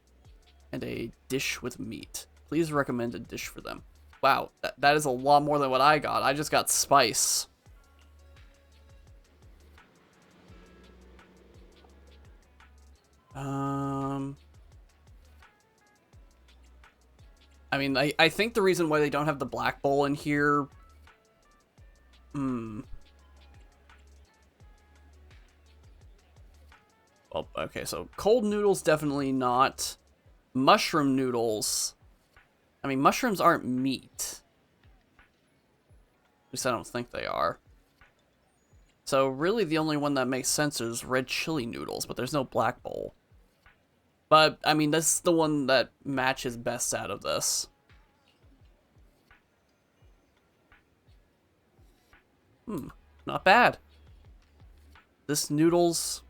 and a dish with meat. Please recommend a dish for them. Wow, that is a lot more than what I got. I just got spice. I mean, I think the reason why they don't have the black bowl in here... Well, okay, so cold noodles, definitely not. Mushroom noodles... I mean, mushrooms aren't meat. At least I don't think they are. So really the only one that makes sense is red chili noodles, but there's no black bowl. But, I mean, this is the one that matches best out of this. Not bad. This noodles...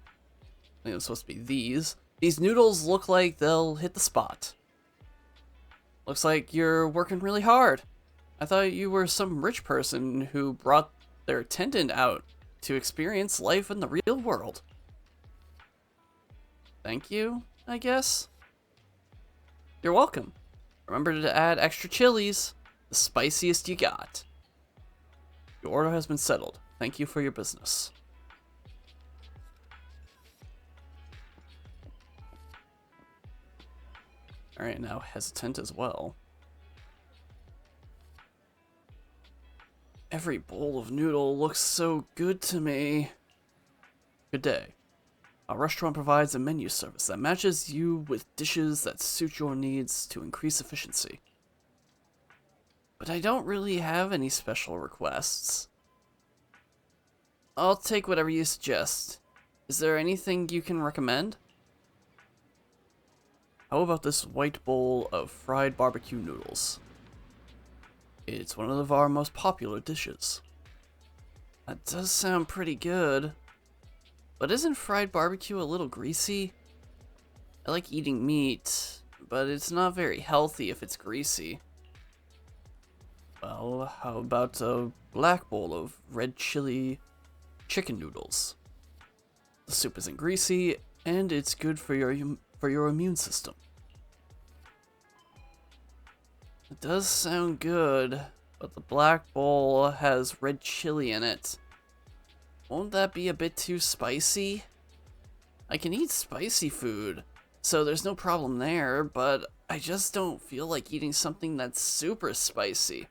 I think it's supposed to be these. These noodles look like they'll hit the spot. Looks like you're working really hard. I thought you were some rich person who brought their attendant out to experience life in the real world. Thank you, I guess? You're welcome. Remember to add extra chilies, the spiciest you got. Your order has been settled. Thank you for your business. Alright, now hesitant as well. Every bowl of noodle looks so good to me. Good day. Our restaurant provides a menu service that matches you with dishes that suit your needs to increase efficiency. But I don't really have any special requests. I'll take whatever you suggest. Is there anything you can recommend? How about this white bowl of fried barbecue noodles? It's one of our most popular dishes. That does sound pretty good. But isn't fried barbecue a little greasy? I like eating meat, but it's not very healthy if it's greasy. Well, how about a black bowl of red chili chicken noodles? The soup isn't greasy, and it's good for your immune system. It does sound good, but the black bowl has red chili in it. Won't that be a bit too spicy? I can eat spicy food, so there's no problem there, but I just don't feel like eating something that's super spicy.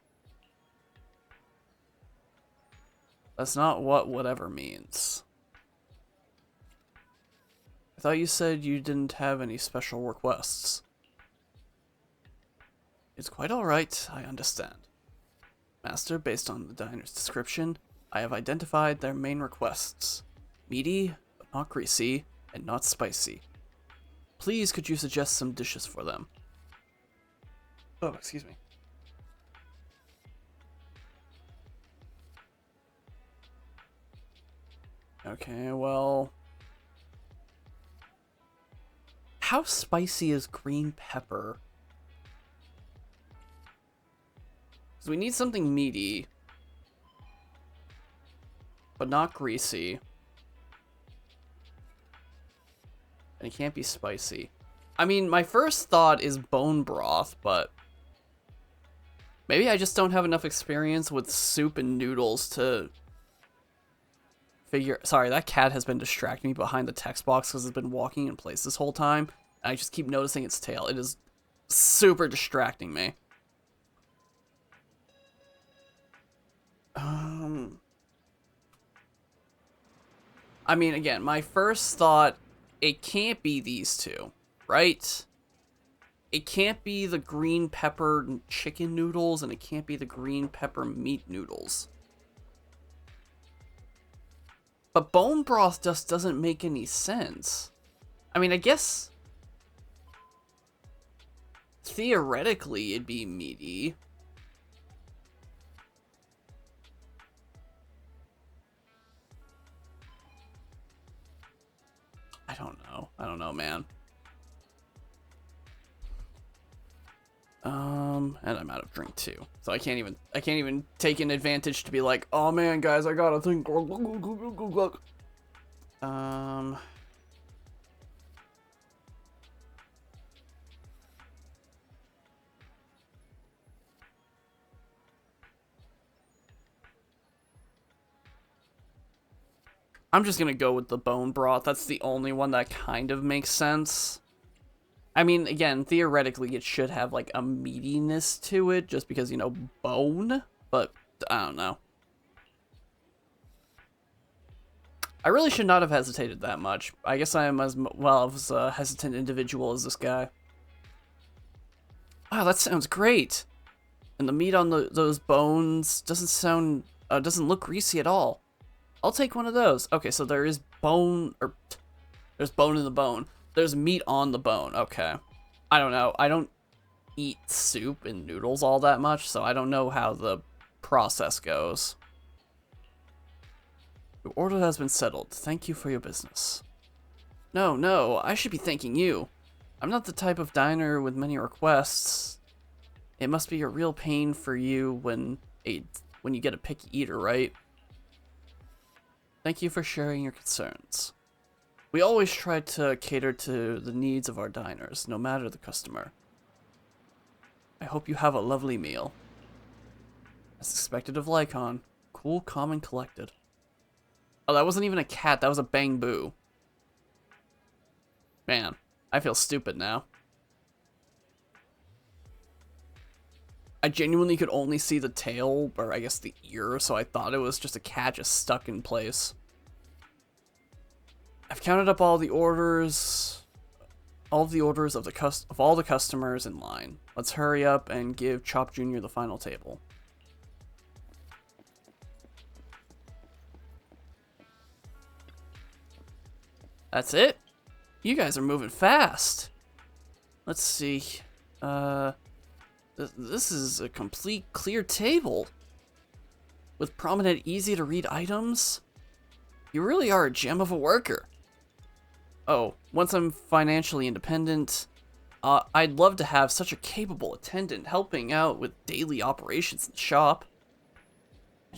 That's not what whatever means. I thought you said you didn't have any special requests. It's quite alright, I understand. Master, based on the diner's description, I have identified their main requests. Meaty, but not greasy, and not spicy. Please, could you suggest some dishes for them? Oh, excuse me. Okay, well... How spicy is green pepper? So we need something meaty. But not greasy. And it can't be spicy. I mean, my first thought is bone broth, but... Maybe I just don't have enough experience with soup and noodles to... figure... Sorry, that cat has been distracting me behind the text box because it's been walking in place this whole time. And I just keep noticing its tail. It is super distracting me. I mean, again, my first thought, it can't be these two, right? It can't be the green pepper chicken noodles, and it can't be the green pepper meat noodles. But bone broth just doesn't make any sense. I mean, I guess... theoretically, it'd be meaty. I don't know. I don't know, man. And I'm out of drink too. So I can't even take an advantage to be like, oh man, guys, I gotta think. I'm just gonna go with the bone broth. That's the only one that kind of makes sense. I mean, again, theoretically, it should have, like, a meatiness to it, just because, you know, bone, but I don't know. I really should not have hesitated that much. I guess I am as well of a hesitant individual as this guy. Wow, that sounds great! And the meat on those bones doesn't look greasy at all. I'll take one of those. Okay, so there is bone, or there's bone in the bone. There's meat on the bone. Okay. I don't know. I don't eat soup and noodles all that much, so I don't know how the process goes. Your order has been settled. Thank you for your business. No, I should be thanking you. I'm not the type of diner with many requests. It must be a real pain for you when you get a picky eater, right? Thank you for sharing your concerns. We always try to cater to the needs of our diners, no matter the customer. I hope you have a lovely meal. As expected of Lycon, cool, calm, and collected. Oh, that wasn't even a cat, that was a bang boo. Man, I feel stupid now. I genuinely could only see the tail, or I guess the ear, so I thought it was just a cat just stuck in place. I've counted up all of the orders of all the customers in line. Let's hurry up and give Chop Jr. the final table. That's it? You guys are moving fast. Let's see. This is a complete clear table. With prominent, easy to read items. You really are a gem of a worker. Oh, once I'm financially independent, I'd love to have such a capable attendant helping out with daily operations in the shop. And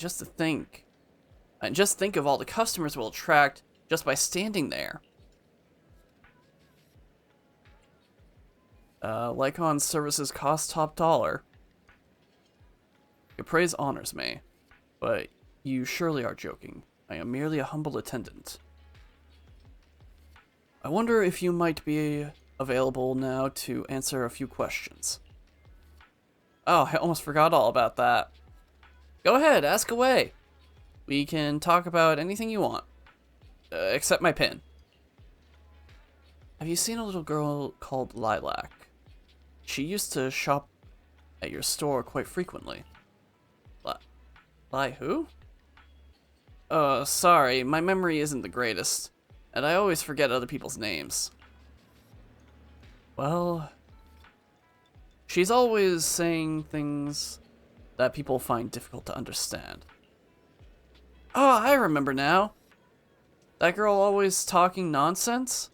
just think of all the customers we'll attract just by standing there. Lycon's services cost top dollar. Your praise honors me, but you surely are joking. I am merely a humble attendant. I wonder if you might be available now to answer a few questions. Oh, I almost forgot all about that. Go ahead, ask away. We can talk about anything you want. Except my pin. Have you seen a little girl called Lilac? She used to shop at your store quite frequently. Who? Sorry, my memory isn't the greatest, and I always forget other people's names. Well, she's always saying things that people find difficult to understand. Oh, I remember now. That girl always talking nonsense?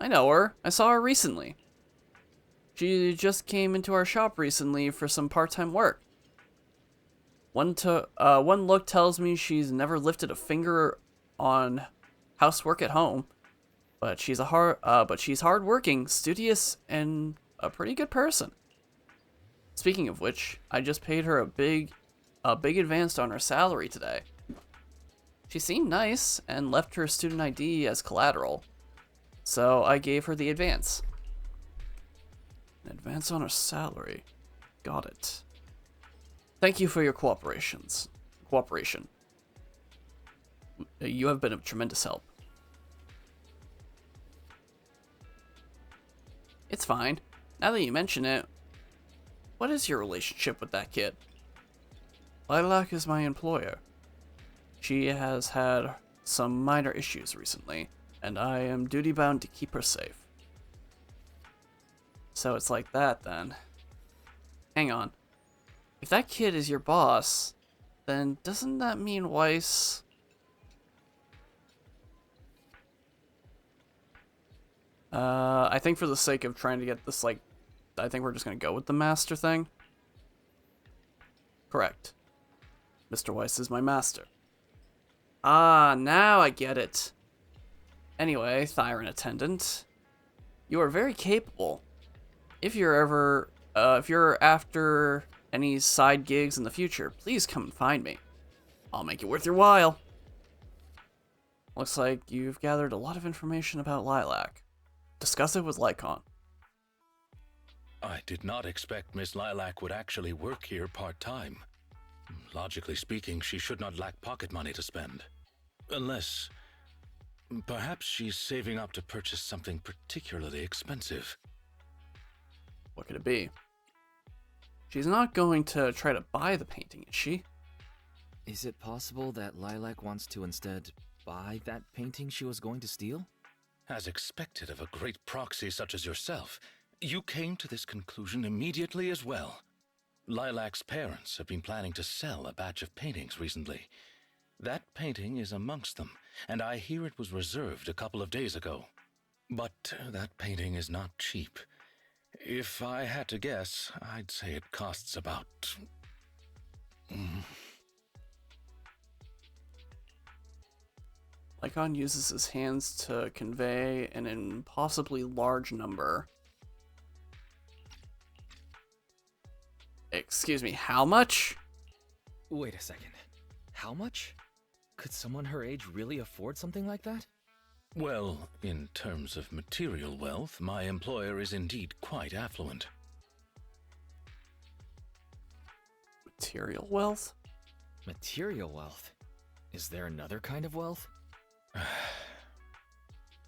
I know her. I saw her recently. She just came into our shop recently for some part-time work. One look tells me she's never lifted a finger on housework at home, but she's hardworking, studious, and a pretty good person. Speaking of which, I just paid her a big advance on her salary today. She seemed nice and left her student ID as collateral, so I gave her the advance. An advance on her salary. Got it. Thank you for your cooperation. You have been of tremendous help. It's fine. Now that you mention it, what is your relationship with that kid? Lilac is my employer. She has had some minor issues recently, and I am duty-bound to keep her safe. So it's like that, then. Hang on. If that kid is your boss, then doesn't that mean Weiss... I think for the sake of trying to get this, like, I think we're just gonna go with the master thing. Correct. Mr. Weiss is my master. Ah, now I get it. Anyway, Thyron attendant, you are very capable. If you're after any side gigs in the future, please come and find me. I'll make it worth your while. Looks like you've gathered a lot of information about Lilac. Discuss it with Lycon. I did not expect Miss Lilac would actually work here part-time. Logically speaking, she should not lack pocket money to spend. Unless... perhaps she's saving up to purchase something particularly expensive. What could it be? She's not going to try to buy the painting, is she? Is it possible that Lilac wants to instead buy that painting she was going to steal? As expected of a great proxy such as yourself, you came to this conclusion immediately as well. Lilac's parents have been planning to sell a batch of paintings recently. That painting is amongst them, and I hear it was reserved a couple of days ago. But that painting is not cheap. If I had to guess, I'd say it costs about... Lycon uses his hands to convey an impossibly large number. Excuse me, how much? Wait a second. How much? Could someone her age really afford something like that? Well, in terms of material wealth, my employer is indeed quite affluent. Material wealth? Material wealth? Is there another kind of wealth?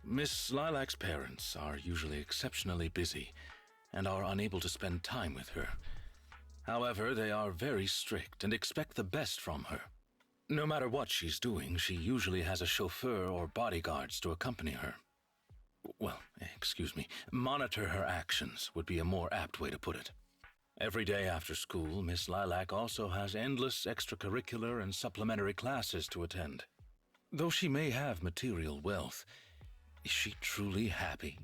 Miss Lilac's parents are usually exceptionally busy and are unable to spend time with her. However, they are very strict and expect the best from her. No matter what she's doing, she usually has a chauffeur or bodyguards to accompany her. Well, excuse me, monitor her actions would be a more apt way to put it. Every day after school, Miss Lilac also has endless extracurricular and supplementary classes to attend. Though she may have material wealth, is she truly happy?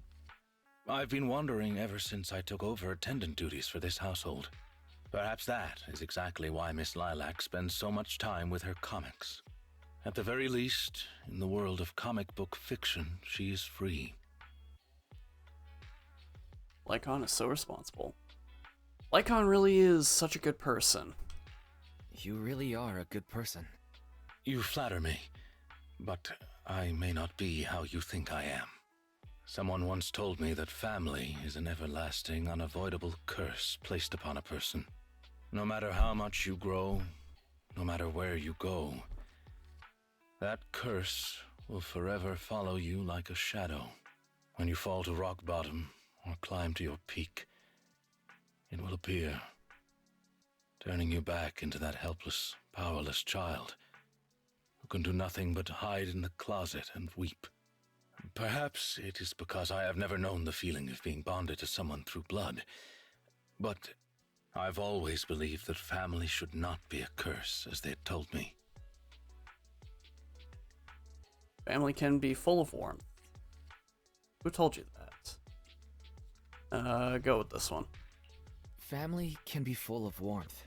I've been wondering ever since I took over attendant duties for this household. Perhaps that is exactly why Miss Lilac spends so much time with her comics. At the very least, in the world of comic book fiction, she is free. Lycon is so responsible. Lycon really is such a good person. You really are a good person. You flatter me, but I may not be how you think I am. Someone once told me that family is an everlasting, unavoidable curse placed upon a person. No matter how much you grow, no matter where you go, that curse will forever follow you like a shadow. When you fall to rock bottom or climb to your peak, it will appear, turning you back into that helpless, powerless child who can do nothing but hide in the closet and weep. Perhaps it is because I have never known the feeling of being bonded to someone through blood, but I've always believed that family should not be a curse, as they had told me. Family can be full of warmth. Who told you that? Go with this one. Family can be full of warmth.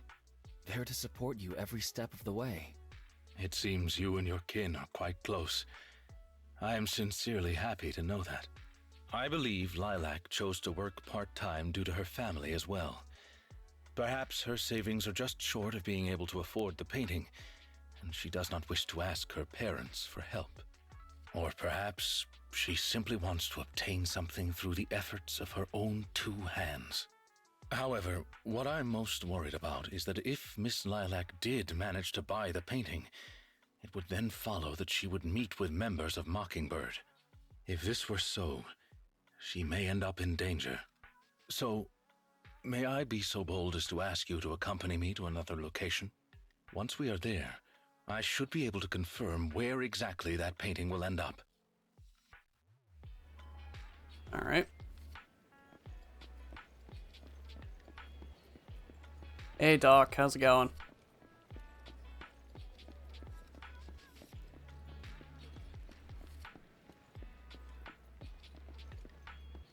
There to support you every step of the way. It seems you and your kin are quite close. I am sincerely happy to know that. I believe Lilac chose to work part-time due to her family as well. Perhaps her savings are just short of being able to afford the painting, and she does not wish to ask her parents for help. Or perhaps she simply wants to obtain something through the efforts of her own 2 hands. However, what I'm most worried about is that if Miss Lilac did manage to buy the painting, it would then follow that she would meet with members of Mockingbird. If this were so, she may end up in danger. So, may I be so bold as to ask you to accompany me to another location? Once we are there, I should be able to confirm where exactly that painting will end up. Alright. Hey Doc, how's it going?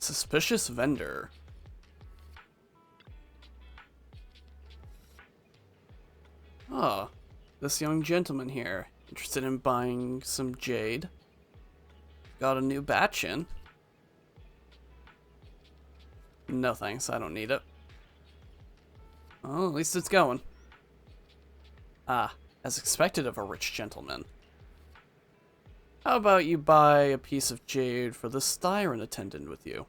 Suspicious vendor. Oh, this young gentleman here, interested in buying some jade. Got a new batch in. No thanks, I don't need it. Oh, at least it's going. Ah, as expected of a rich gentleman. How about you buy a piece of jade for the Styron attendant with you?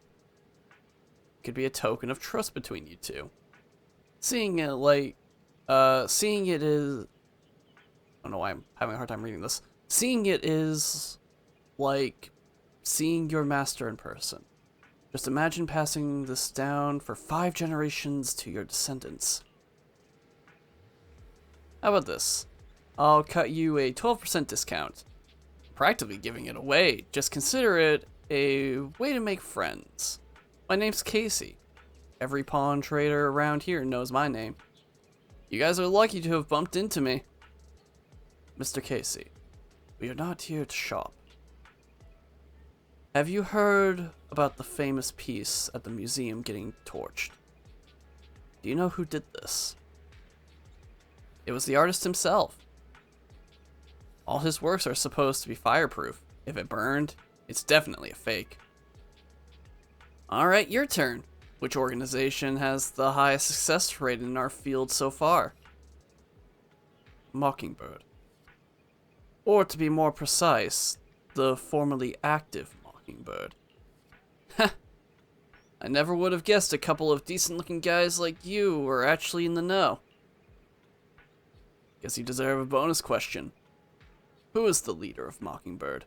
Could be a token of trust between you two. Seeing it is... I don't know why I'm having a hard time reading this. Seeing it is like seeing your master in person. Just imagine passing this down for 5 generations to your descendants. How about this? I'll cut you a 12% discount. Practically giving it away. Just consider it a way to make friends. My name's Casey. Every pawn trader around here knows my name. You guys are lucky to have bumped into me. Mr. Casey, we are not here to shop. Have you heard about the famous piece at the museum getting torched? Do you know who did this? It was the artist himself. All his works are supposed to be fireproof. If it burned, it's definitely a fake. Alright, your turn. Which organization has the highest success rate in our field so far? Mockingbird. Or to be more precise, the formerly active Mockingbird. Heh. I never would have guessed a couple of decent looking guys like you were actually in the know. Guess you deserve a bonus question. Who is the leader of Mockingbird?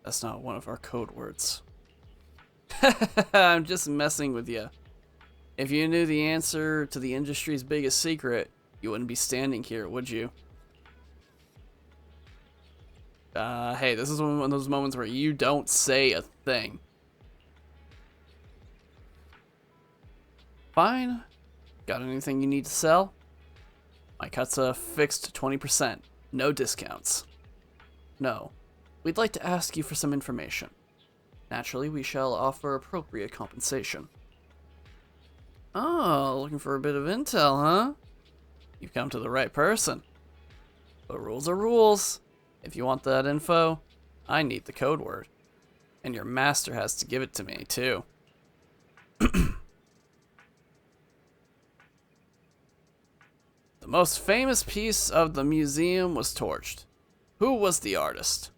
That's not one of our code words. I'm just messing with you. If you knew the answer to the industry's biggest secret, you wouldn't be standing here, would you? Hey, this is one of those moments where you don't say a thing. Fine. Got anything you need to sell? My cut's a fixed 20%. No discounts. No. We'd like to ask you for some information. Naturally, we shall offer appropriate compensation. Oh, looking for a bit of intel, huh? You've come to the right person. But rules are rules. If you want that info, I need the code word. And your master has to give it to me, too. The most famous piece of the museum was torched. Who was the artist?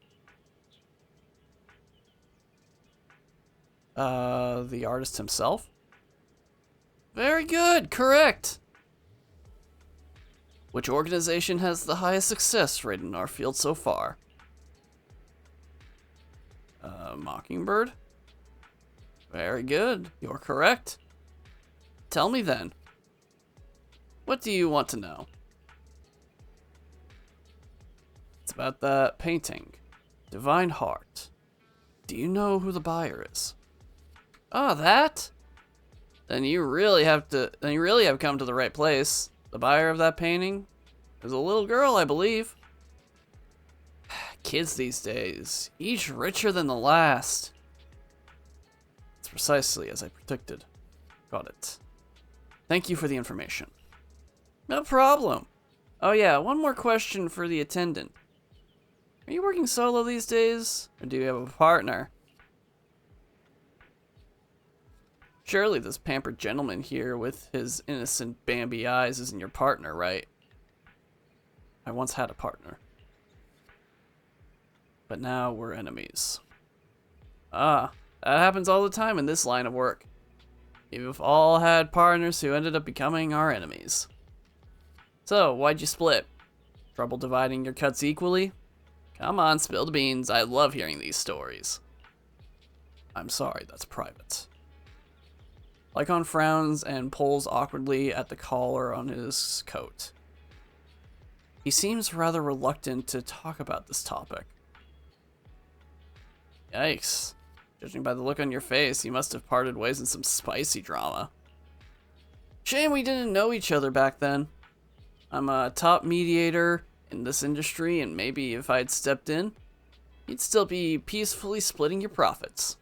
The artist himself? Very good, correct. Which organization has the highest success rate in our field so far? Mockingbird? Very good, you're correct. Tell me then. What do you want to know? It's about that painting. Divine Heart. Do you know who the buyer is? Oh, that? Then you really have come to the right place. The buyer of that painting is a little girl, I believe. kids these days, each richer than the last. It's precisely as I predicted. Got it. Thank you for the information. No problem. Oh yeah, one more question for the attendant. Are you working solo these days, or do you have a partner? Surely this pampered gentleman here with his innocent Bambi eyes isn't your partner, right? I once had a partner. But now we're enemies. Ah, that happens all the time in this line of work. You've all had partners who ended up becoming our enemies. So, why'd you split? Trouble dividing your cuts equally? Come on, spill the beans. I love hearing these stories. I'm sorry, that's private. Lycon frowns and pulls awkwardly at the collar on his coat. He seems rather reluctant to talk about this topic. Yikes. Judging by the look on your face, you must have parted ways in some spicy drama. Shame we didn't know each other back then. I'm a top mediator in this industry, and maybe if I'd stepped in, you'd still be peacefully splitting your profits.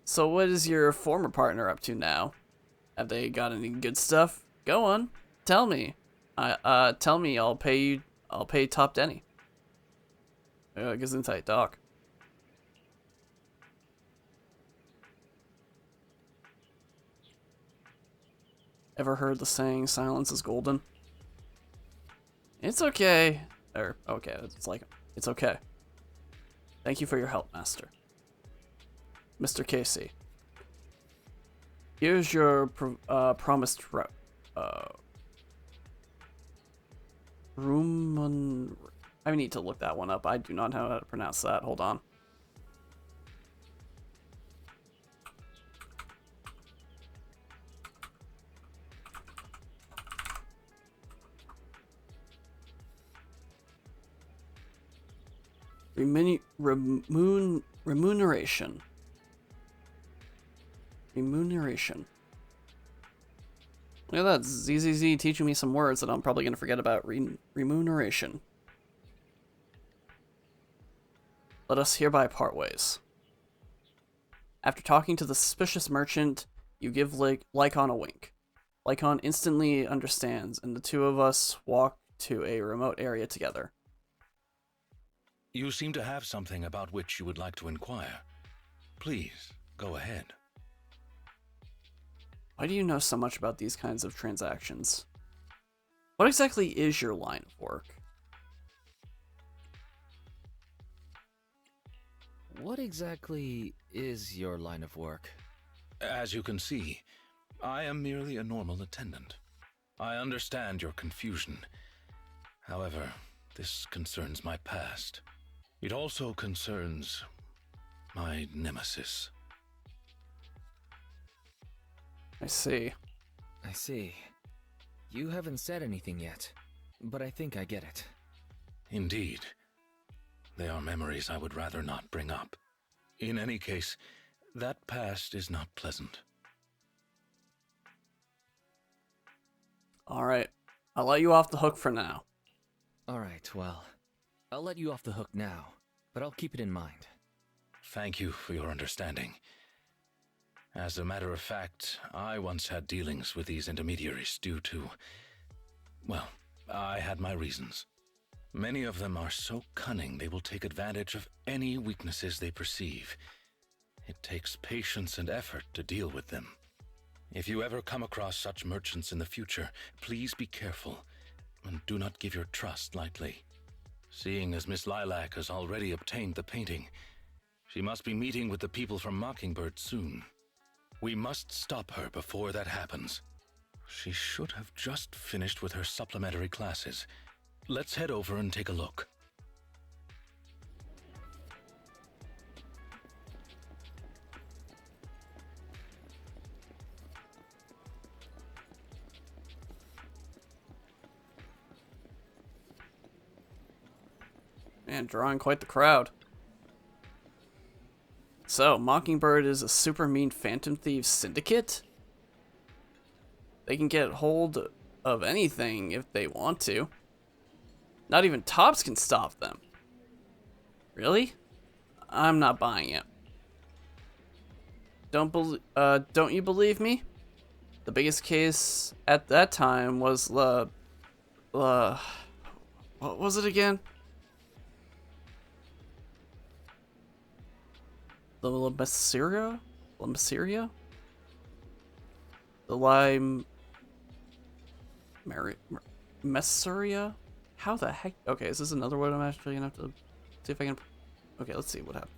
So what is your former partner up to now? Have they got any good stuff? Go on, tell me. Tell me, I'll pay top Denny. Gesundheit, Doc. Ever heard the saying, silence is golden? It's okay. Okay, it's like, it's okay. Thank you for your help, Master. Mr. Casey. Here's your promised Rumun... I need to look that one up. I do not know how to pronounce that. Hold on. Remuneration. Remuneration. Look at that, ZZZ teaching me some words that I'm probably going to forget about. Remuneration. Let us hereby part ways. After talking to the suspicious merchant, you give Lycon a wink. Lycon instantly understands, and the two of us walk to a remote area together. You seem to have something about which you would like to inquire. Please, go ahead. Why do you know so much about these kinds of transactions? What exactly is your line of work? What exactly is your line of work? As you can see, I am merely a normal attendant. I understand your confusion. However, this concerns my past. It also concerns my nemesis. I see. I see. You haven't said anything yet, but I think I get it. Indeed. They are memories I would rather not bring up. In any case, that past is not pleasant. Alright, I'll let you off the hook for now. Alright, well, I'll let you off the hook now, but I'll keep it in mind. Thank you for your understanding. As a matter of fact, I once had dealings with these intermediaries due to... well, I had my reasons. Many of them are so cunning they will take advantage of any weaknesses they perceive. It takes patience and effort to deal with them. If you ever come across such merchants in the future, please be careful, and do not give your trust lightly. Seeing as Miss Lilac has already obtained the painting, she must be meeting with the people from Mockingbird soon. We must stop her before that happens. She should have just finished with her supplementary classes. Let's head over and take a look. Man, drawing quite the crowd. So, Mockingbird is a super mean Phantom Thieves syndicate? They can get hold of anything if they want to. Not even Tops can stop them. Really? I'm not buying it. Don't you believe me? The biggest case at that time was what was it again? The Lemesseria? Lemesseria? The Messeria? How the heck? Okay, is this another word I'm actually gonna have to see if I can... Okay, let's see what happens.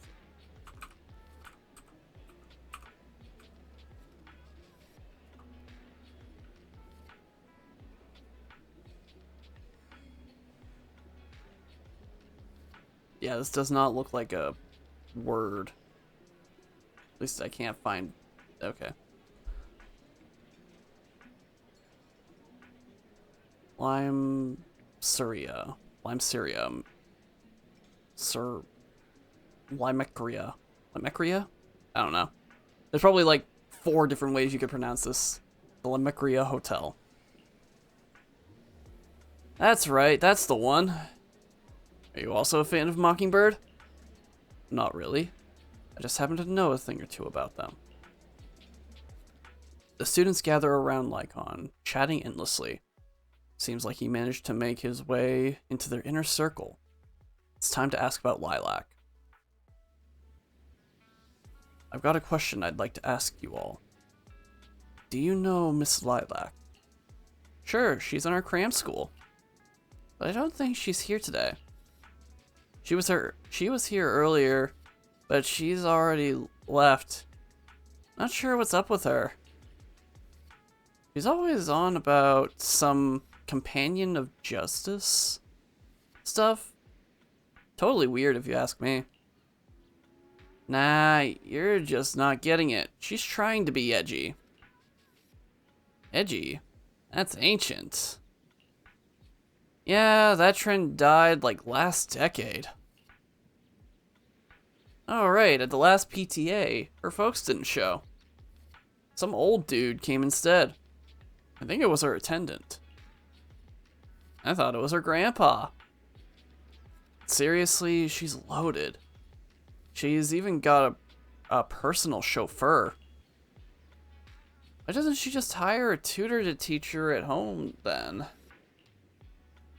Yeah, this does not look like a word. At least I can't find... Okay. Limeseria. Limecria. Limecria. Limecria? I don't know. There's probably like 4 different ways you could pronounce this. The Limecria Hotel. That's right, that's the one. Are you also a fan of Mockingbird? Not really. I just happen to know a thing or two about them. The students gather around Lycon, chatting endlessly. Seems like he managed to make his way into their inner circle. It's time to ask about Lilac. I've got a question I'd like to ask you all. Do you know Miss Lilac? Sure, she's in our cram school. But I don't think she's here today. She was here earlier, but she's already left. Not sure what's up with her. She's always on about some companion of justice stuff. Totally weird if you ask me. Nah, you're just not getting it. She's trying to be edgy. Edgy? That's ancient. Yeah, that trend died like last decade. Alright, at the last PTA, her folks didn't show. Some old dude came instead. I think it was her attendant. I thought it was her grandpa. Seriously, she's loaded. She's even got a personal chauffeur. Why doesn't she just hire a tutor to teach her at home then?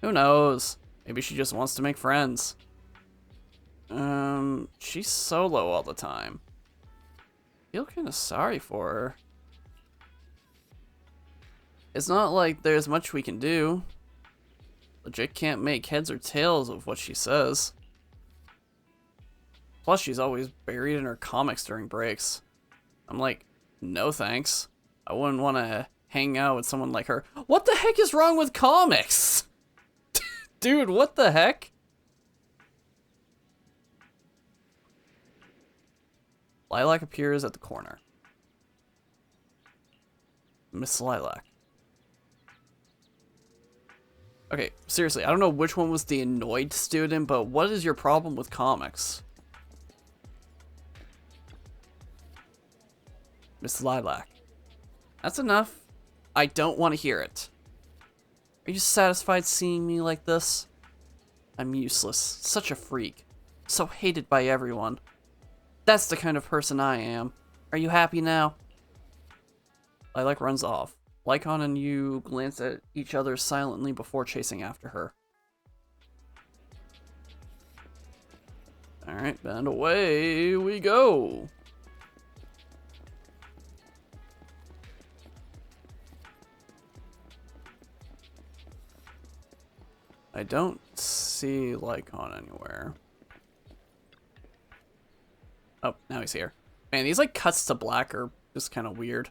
Who knows? Maybe she just wants to make friends. She's solo all the time. I feel kind of sorry for her. It's not like there's much we can do. Legit can't make heads or tails of what she says. Plus, she's always buried in her comics during breaks. I'm like, no thanks. I wouldn't want to hang out with someone like her. What the heck is wrong with comics? Dude, what the heck? Lilac appears at the corner. Miss Lilac. Okay, seriously, I don't know which one was the annoyed student, but what is your problem with comics? Miss Lilac. That's enough. I don't want to hear it. Are you satisfied seeing me like this? I'm useless. Such a freak. So hated by everyone. That's the kind of person I am. Are you happy now? Lilac runs off. Lycon and you glance at each other silently before chasing after her. Alright, and away we go. I don't see Lycon anywhere. Oh, now he's here. Man, these like cuts to black are just kind of weird.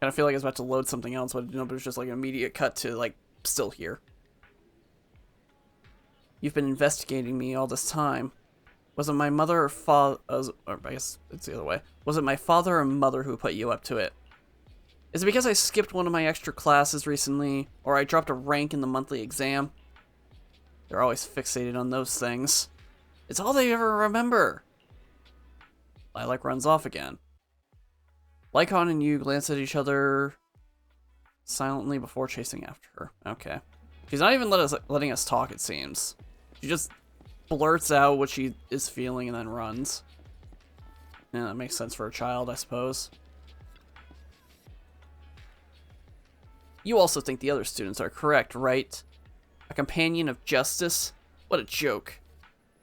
I feel like I was about to load something else, but no, but it's just like an immediate cut to like still here. You've been investigating me all this time. Was it my mother or father? Or I guess it's the other way. Was it my father or mother who put you up to it? Is it because I skipped one of my extra classes recently, or I dropped a rank in the monthly exam? They're always fixated on those things. It's all they ever remember. Lilac runs off again. Lycon and you glance at each other silently before chasing after her. Okay. She's not even letting us talk, it seems. She just blurts out what she is feeling and then runs. Yeah, that makes sense for a child, I suppose. You also think the other students are correct, right? A companion of justice? What a joke.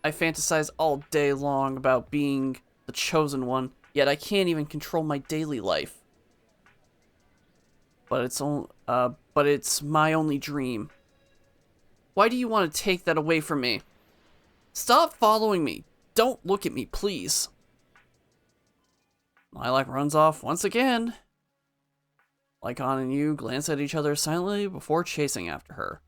I fantasize all day long about being the chosen one, yet I can't even control my daily life. But it's my only dream. Why do you want to take that away from me? Stop following me. Don't look at me, please. Lilac runs off once again. Lycon and you glance at each other silently before chasing after her.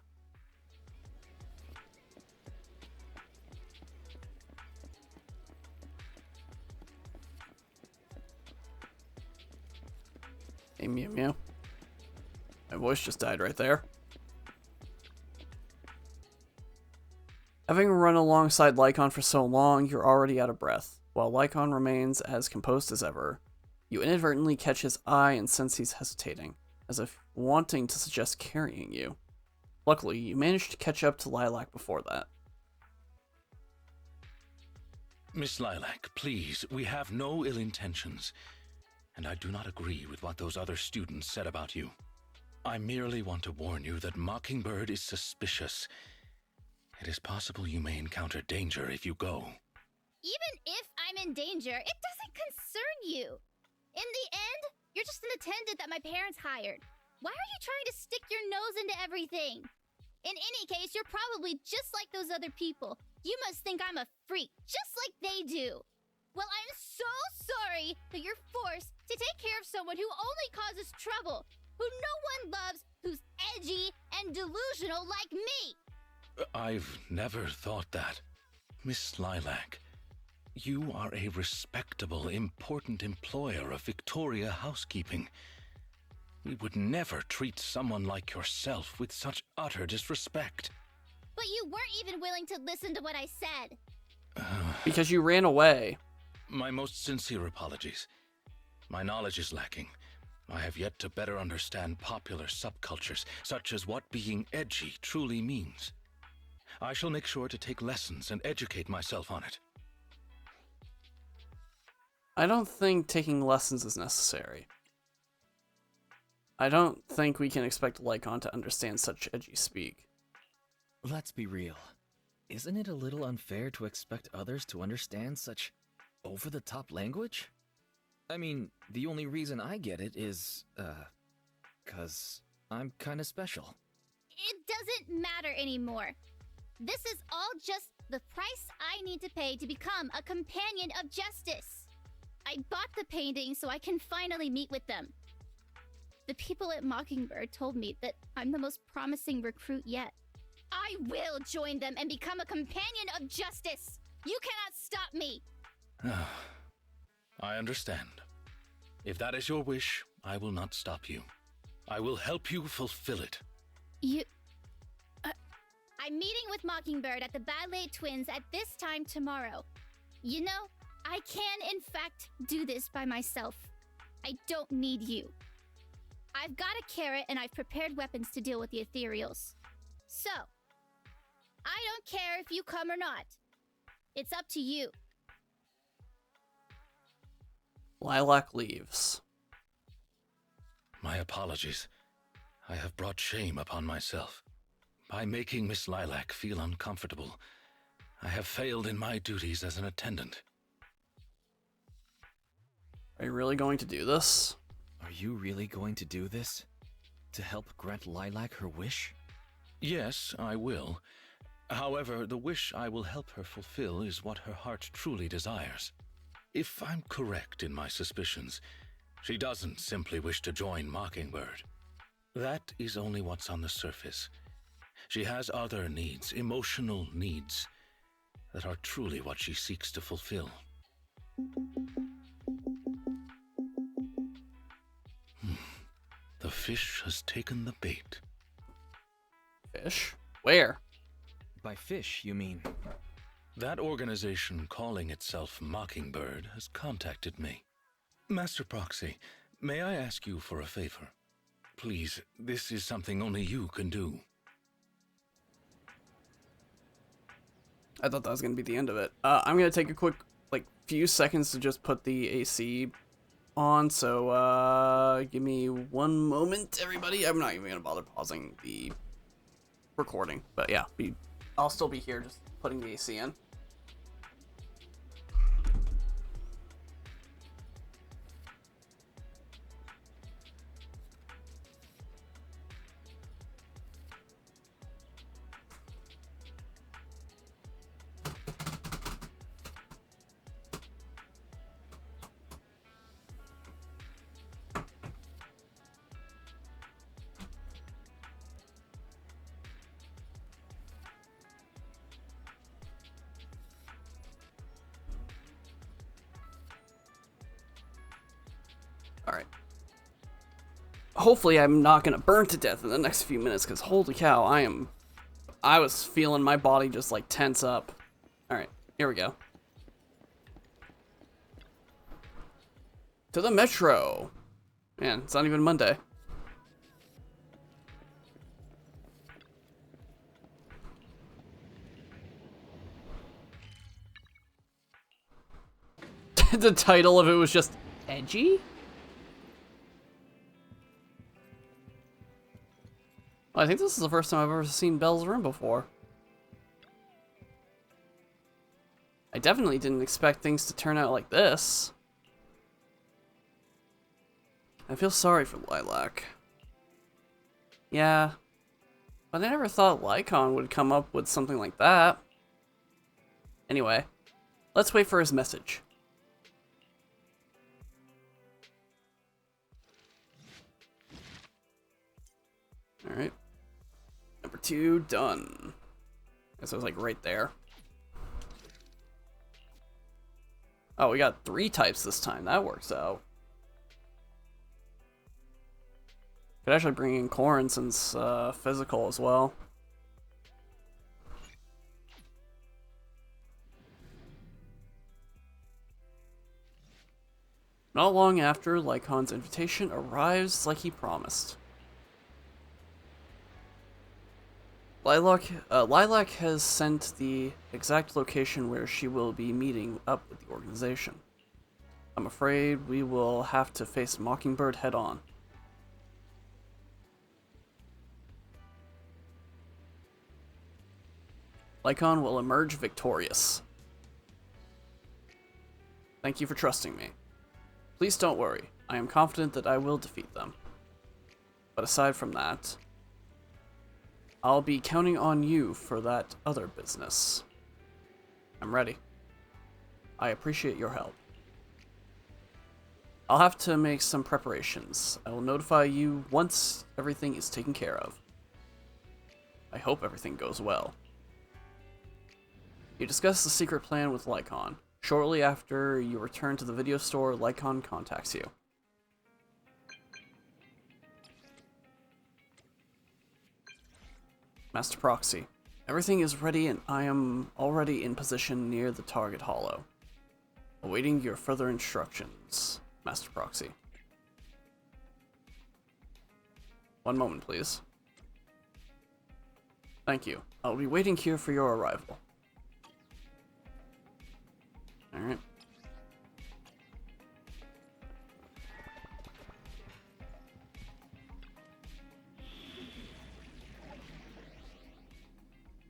Hey, Mew Mew. My voice just died right there. Having run alongside Lycon for so long, you're already out of breath. While Lycon remains as composed as ever, you inadvertently catch his eye and sense he's hesitating, as if wanting to suggest carrying you. Luckily, you managed to catch up to Lilac before that. Miss Lilac, please, we have no ill intentions, and I do not agree with what those other students said about you. I merely want to warn you that Mockingbird is suspicious. It is possible you may encounter danger if you go. Even if I'm in danger, it doesn't concern you. In the end, you're just an attendant that my parents hired. Why are you trying to stick your nose into everything? In any case, you're probably just like those other people. You must think I'm a freak, just like they do. Well, I'm so sorry that you're forced to take care of someone who only causes trouble, who no one loves, who's edgy and delusional like me. I've never thought that. Miss Lilac, you are a respectable, important employer of Victoria Housekeeping. We would never treat someone like yourself with such utter disrespect. But you weren't even willing to listen to what I said. Because you ran away. My most sincere apologies. My knowledge is lacking. I have yet to better understand popular subcultures, such as what being edgy truly means. I shall make sure to take lessons and educate myself on it. I don't think taking lessons is necessary. I don't think we can expect Lycon to understand such edgy speak. Let's be real. Isn't it a little unfair to expect others to understand such over-the-top language? I mean, the only reason I get it is, 'cause I'm kinda special. It doesn't matter anymore. This is all just the price I need to pay to become a companion of justice. I bought the painting so I can finally meet with them. The people at Mockingbird told me that I'm the most promising recruit yet. I will join them and become a companion of justice. You cannot stop me. I understand. If that is your wish, I will not stop you. I will help you fulfill it. I'm meeting with Mockingbird at the Ballet Twins at this time tomorrow. You know, I can in fact do this by myself. I don't need you. I've got a carrot and I've prepared weapons to deal with the ethereals. So, I don't care if you come or not. It's up to you. Lilac leaves. My apologies. I have brought shame upon myself. By making Miss Lilac feel uncomfortable, I have failed in my duties as an attendant. Are you really going to do this? Are you really going to do this? To help grant Lilac her wish? Yes, I will. However, the wish I will help her fulfill is what her heart truly desires. If I'm correct in my suspicions, she doesn't simply wish to join Mockingbird. That is only what's on the surface. She has other needs, emotional needs, that are truly what she seeks to fulfill. The fish has taken the bait. Fish? Where? By fish, you mean? That organization calling itself Mockingbird has contacted me. Master Proxy, may I ask you for a favor? Please, this is something only you can do. I thought that was gonna be the end of it. I'm gonna take a quick, like, few seconds to just put the AC on, so, give me one moment, everybody. I'm not even gonna bother pausing the recording, but yeah, I'll still be here just putting the AC in. Alright. Hopefully I'm not gonna burn to death in the next few minutes, because holy cow, I was feeling my body just like tense up. Alright, here we go. To the metro! Man, it's not even Monday. The title of it was just edgy? Well, I think this is the first time I've ever seen Belle's room before. I definitely didn't expect things to turn out like this. I feel sorry for Lilac. Yeah, but I never thought Lycon would come up with something like that. Anyway, let's wait for his message. Alright. Number 2, done. Guess it was like right there. Oh, we got 3 types this time. That works out. Could actually bring in Corrin since physical as well. Not long after, Lycon's invitation arrives like he promised. Lilac has sent the exact location where she will be meeting up with the organization. I'm afraid we will have to face Mockingbird head-on. Lycon will emerge victorious. Thank you for trusting me. Please don't worry. I am confident that I will defeat them. But aside from that, I'll be counting on you for that other business. I'm ready. I appreciate your help. I'll have to make some preparations. I will notify you once everything is taken care of. I hope everything goes well. You discuss the secret plan with Lycon. Shortly after you return to the video store, Lycon contacts you. Master Proxy. Everything is ready and I am already in position near the target hollow. Awaiting your further instructions, Master Proxy. One moment, please. Thank you. I'll be waiting here for your arrival. Alright.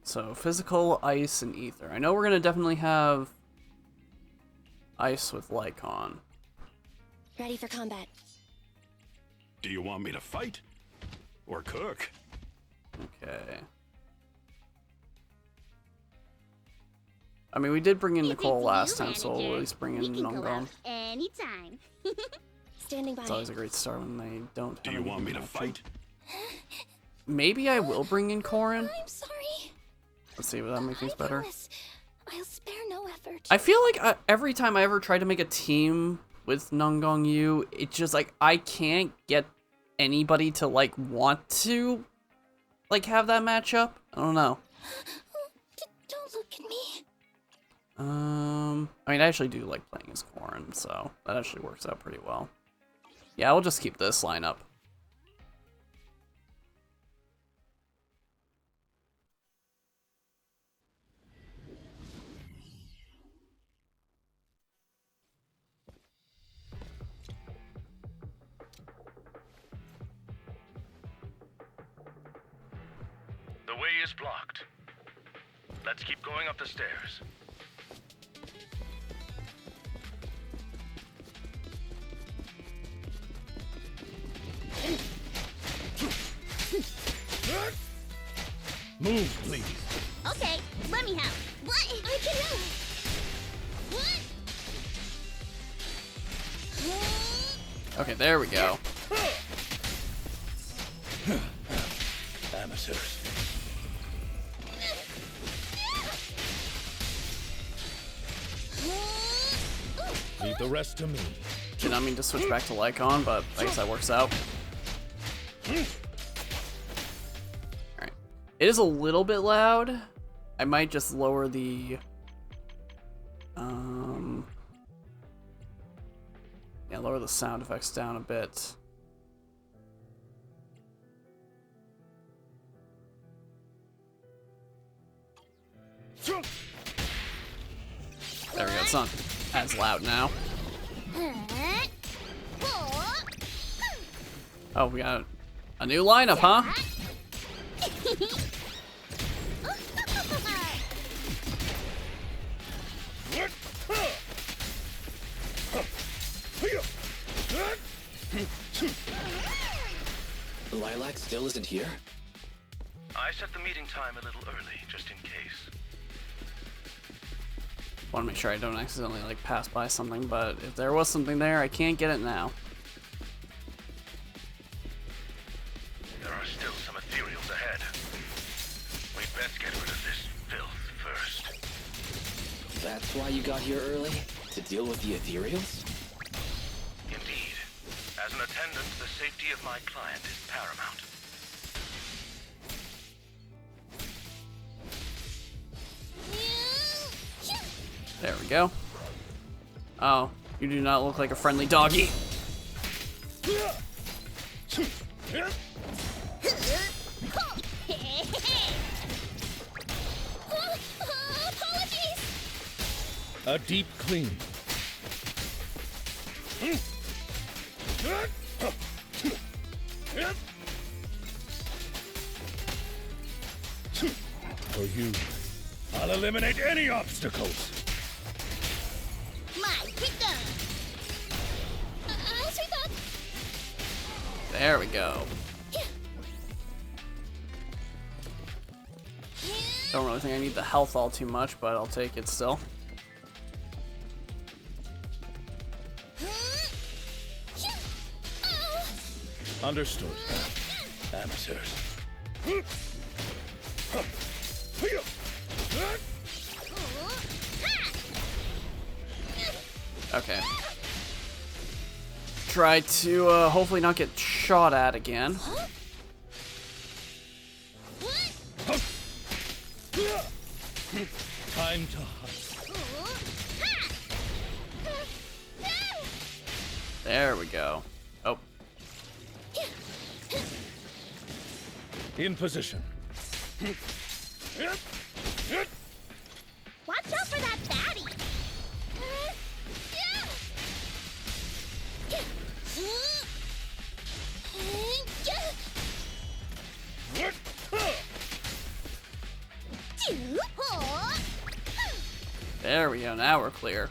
So, physical, ice, and ether. I know we're gonna definitely have ice with Lycon. Ready for combat. Do you want me to fight? Or cook? Okay. I mean, we did bring in Nicole last time, so we'll at least bring in Nongong. Anytime. Standing by. It's always a great start when they don't. Do you want me to fight? Maybe I will bring in Corrin. I'm sorry. Let's see, will that make things better? I'll spare no effort. I feel like every time I ever try to make a team with Nongong Yu, it's just like I can't get anybody to like want to like have that matchup. I don't know. Don't look at me. I mean, I actually do like playing as Corrin, so that actually works out pretty well. Yeah, I'll just keep this lineup. The way is blocked. Let's keep going up the stairs. Move, please. Okay, let me help. What? I can help. What? Okay, there we go. Amateurs. Leave the rest to me. Did not mean to switch back to Lycon, but I guess that works out. Alright. It is a little bit loud. I might just lower the... Yeah, lower the sound effects down a bit. There we go, it's not as loud now. Oh, we got a new lineup, huh? Lilac still isn't here? I set the meeting time a little early, just in case. Want to make sure I don't accidentally like pass by something, but if there was something there, I can't get it now. There are still some ethereals ahead. We'd best get rid of this filth first. That's why you got here early? To deal with the ethereals? Indeed. As an attendant, the safety of my client is paramount. There we go. Oh, you do not look like a friendly doggy. A deep clean. For you, I'll eliminate any obstacles. There we go. Don't really think I need the health all too much, but I'll take it still. Understood. Amateurs. Okay. Try to hopefully not get shot at again. Time to hunt. There we go. Oh. In position. Watch out for that baddie. There we go, now we're clear.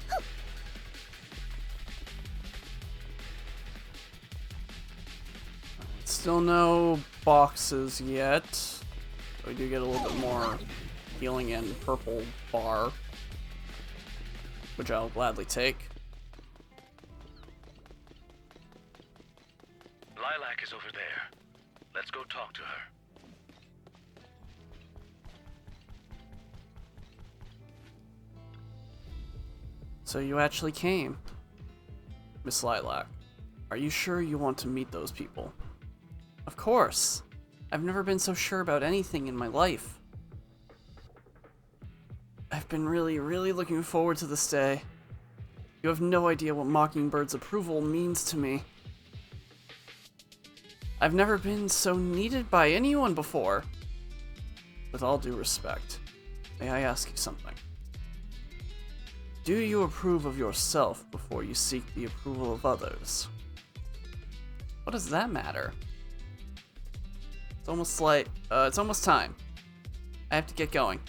Still no boxes yet. We do get a little bit more healing and purple bar, which I'll gladly take. Lilac is over there. Let's go talk to her. So you actually came. Miss Lilac, are you sure you want to meet those people? Of course. I've never been so sure about anything in my life. I've been really looking forward to this day. You have no idea what Mockingbird's approval means to me. I've never been so needed by anyone before. With all due respect, may I ask you something? Do you approve of yourself before you seek the approval of others? What does that matter? It's almost like, it's almost time. I have to get going.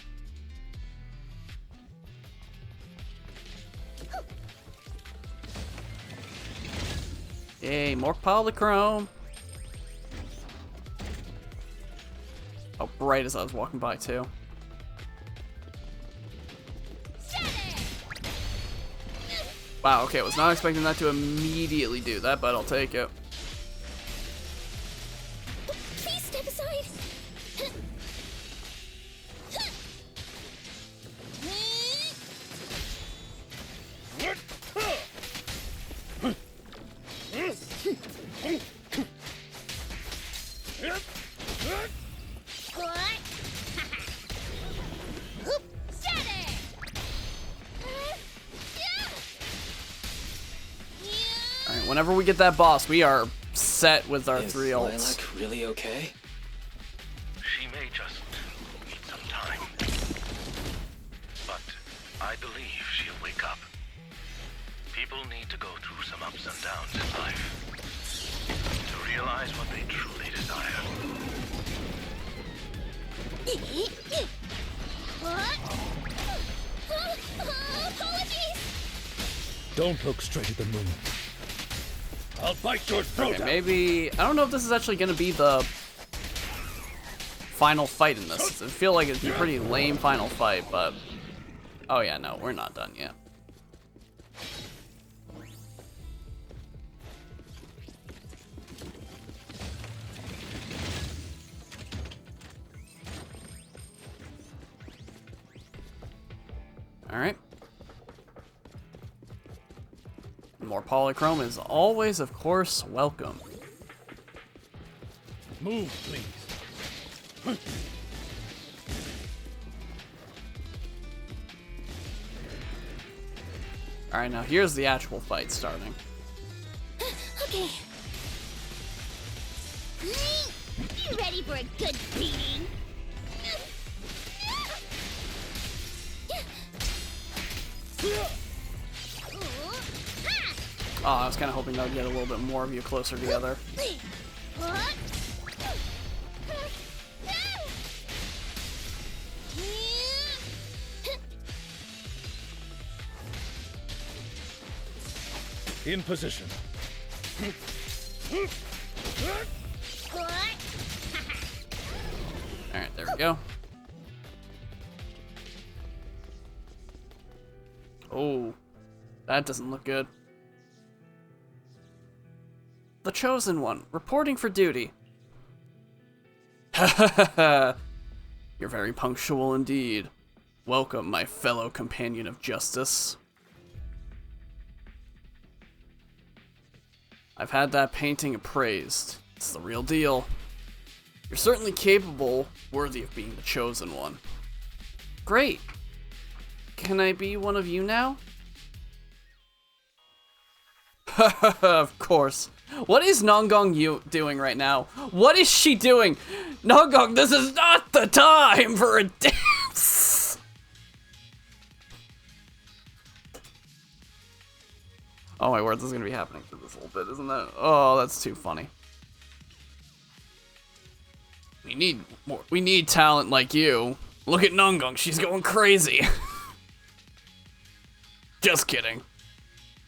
Yay, more polychrome. Oh, right as I was walking by, too. Wow, okay, I was not expecting that to immediately do that, but I'll take it. Please step aside. Alright, whenever we get that boss, we are set with our Is 3 ults. Lilac really okay? She may just need some time. But I believe she'll wake up. People need to go through some ups and downs in life to realize what they truly desire. Apologies. Don't look straight at the moon. I'll bite your throat Okay, out. maybe... I don't know if this is actually going to be the final fight in this. I feel like it's a pretty lame final fight, but... Oh yeah, no, we're not done yet. Alright. More polychrome is always, of course, welcome. Move, please. Alright, now here's the actual fight starting. Okay. You ready for a good beating? Oh, I was kind of hoping that would get a little bit more of you closer together. In position. Alright, there we go. Oh, that doesn't look good. The Chosen One, reporting for duty. Ha ha ha ha! You're very punctual indeed. Welcome, my fellow companion of justice. I've had that painting appraised. It's the real deal. You're certainly capable, worthy of being the Chosen One. Great. Can I be one of you now? Of course. What is Nongong doing right now? What is she doing? Nongong, this is not the time for a dance! Oh my word, this is gonna be happening through this whole bit, isn't it? Oh, that's too funny. We need talent like you. Look at Nongong, she's going crazy. Just kidding.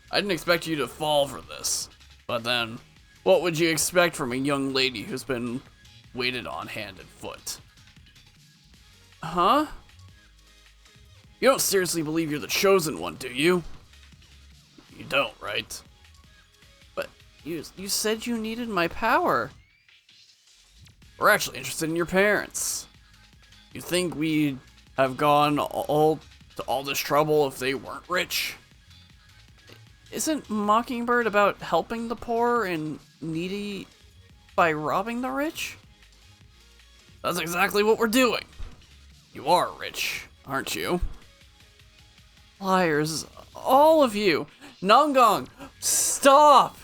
I didn't expect you to fall for this. But then, what would you expect from a young lady who's been waited on hand and foot? Huh? You don't seriously believe you're the Chosen One, do you? You don't, right? But you said you needed my power. We're actually interested in your parents. You think we'd have gone all to all this trouble if they weren't rich? Isn't Mockingbird about helping the poor and needy by robbing the rich? That's exactly what we're doing. You are rich, aren't you? Liars, all of you. Nongong, stop!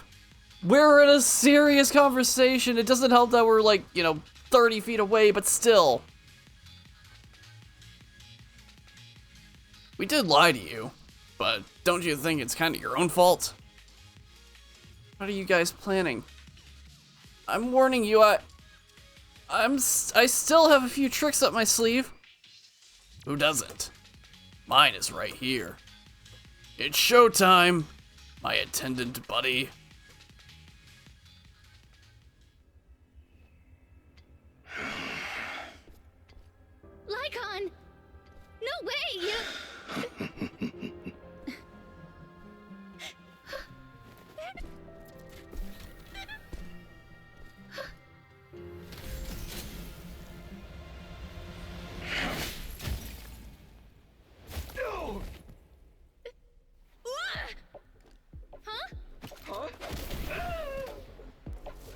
We're in a serious conversation. It doesn't help that we're like, 30 feet away, but still. We did lie to you, but don't you think it's kind of your own fault? What are you guys planning? I'm warning you, I still have a few tricks up my sleeve. Who doesn't? Mine is right here. It's showtime, my attendant buddy. Lycon! No way! You...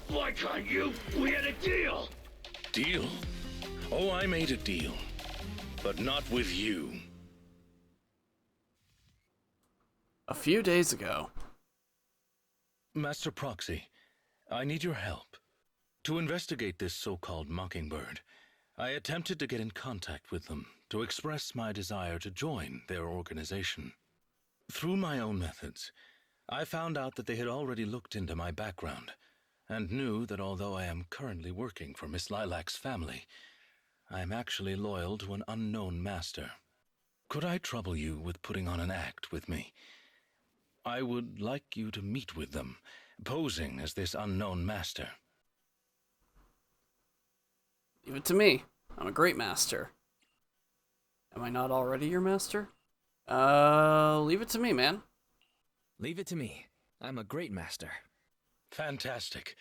Lycon, we had a deal! Deal? Oh, I made a deal. But not with you. A few days ago. Master Proxy, I need your help. To investigate this so-called Mockingbird, I attempted to get in contact with them to express my desire to join their organization. Through my own methods, I found out that they had already looked into my background and knew that although I am currently working for Miss Lilac's family, I am actually loyal to an unknown master. Could I trouble you with putting on an act with me? I would like you to meet with them, posing as this unknown master. Leave it to me. I'm a great master. Am I not already your master? Leave it to me, man. Leave it to me. I'm a great master. Fantastic.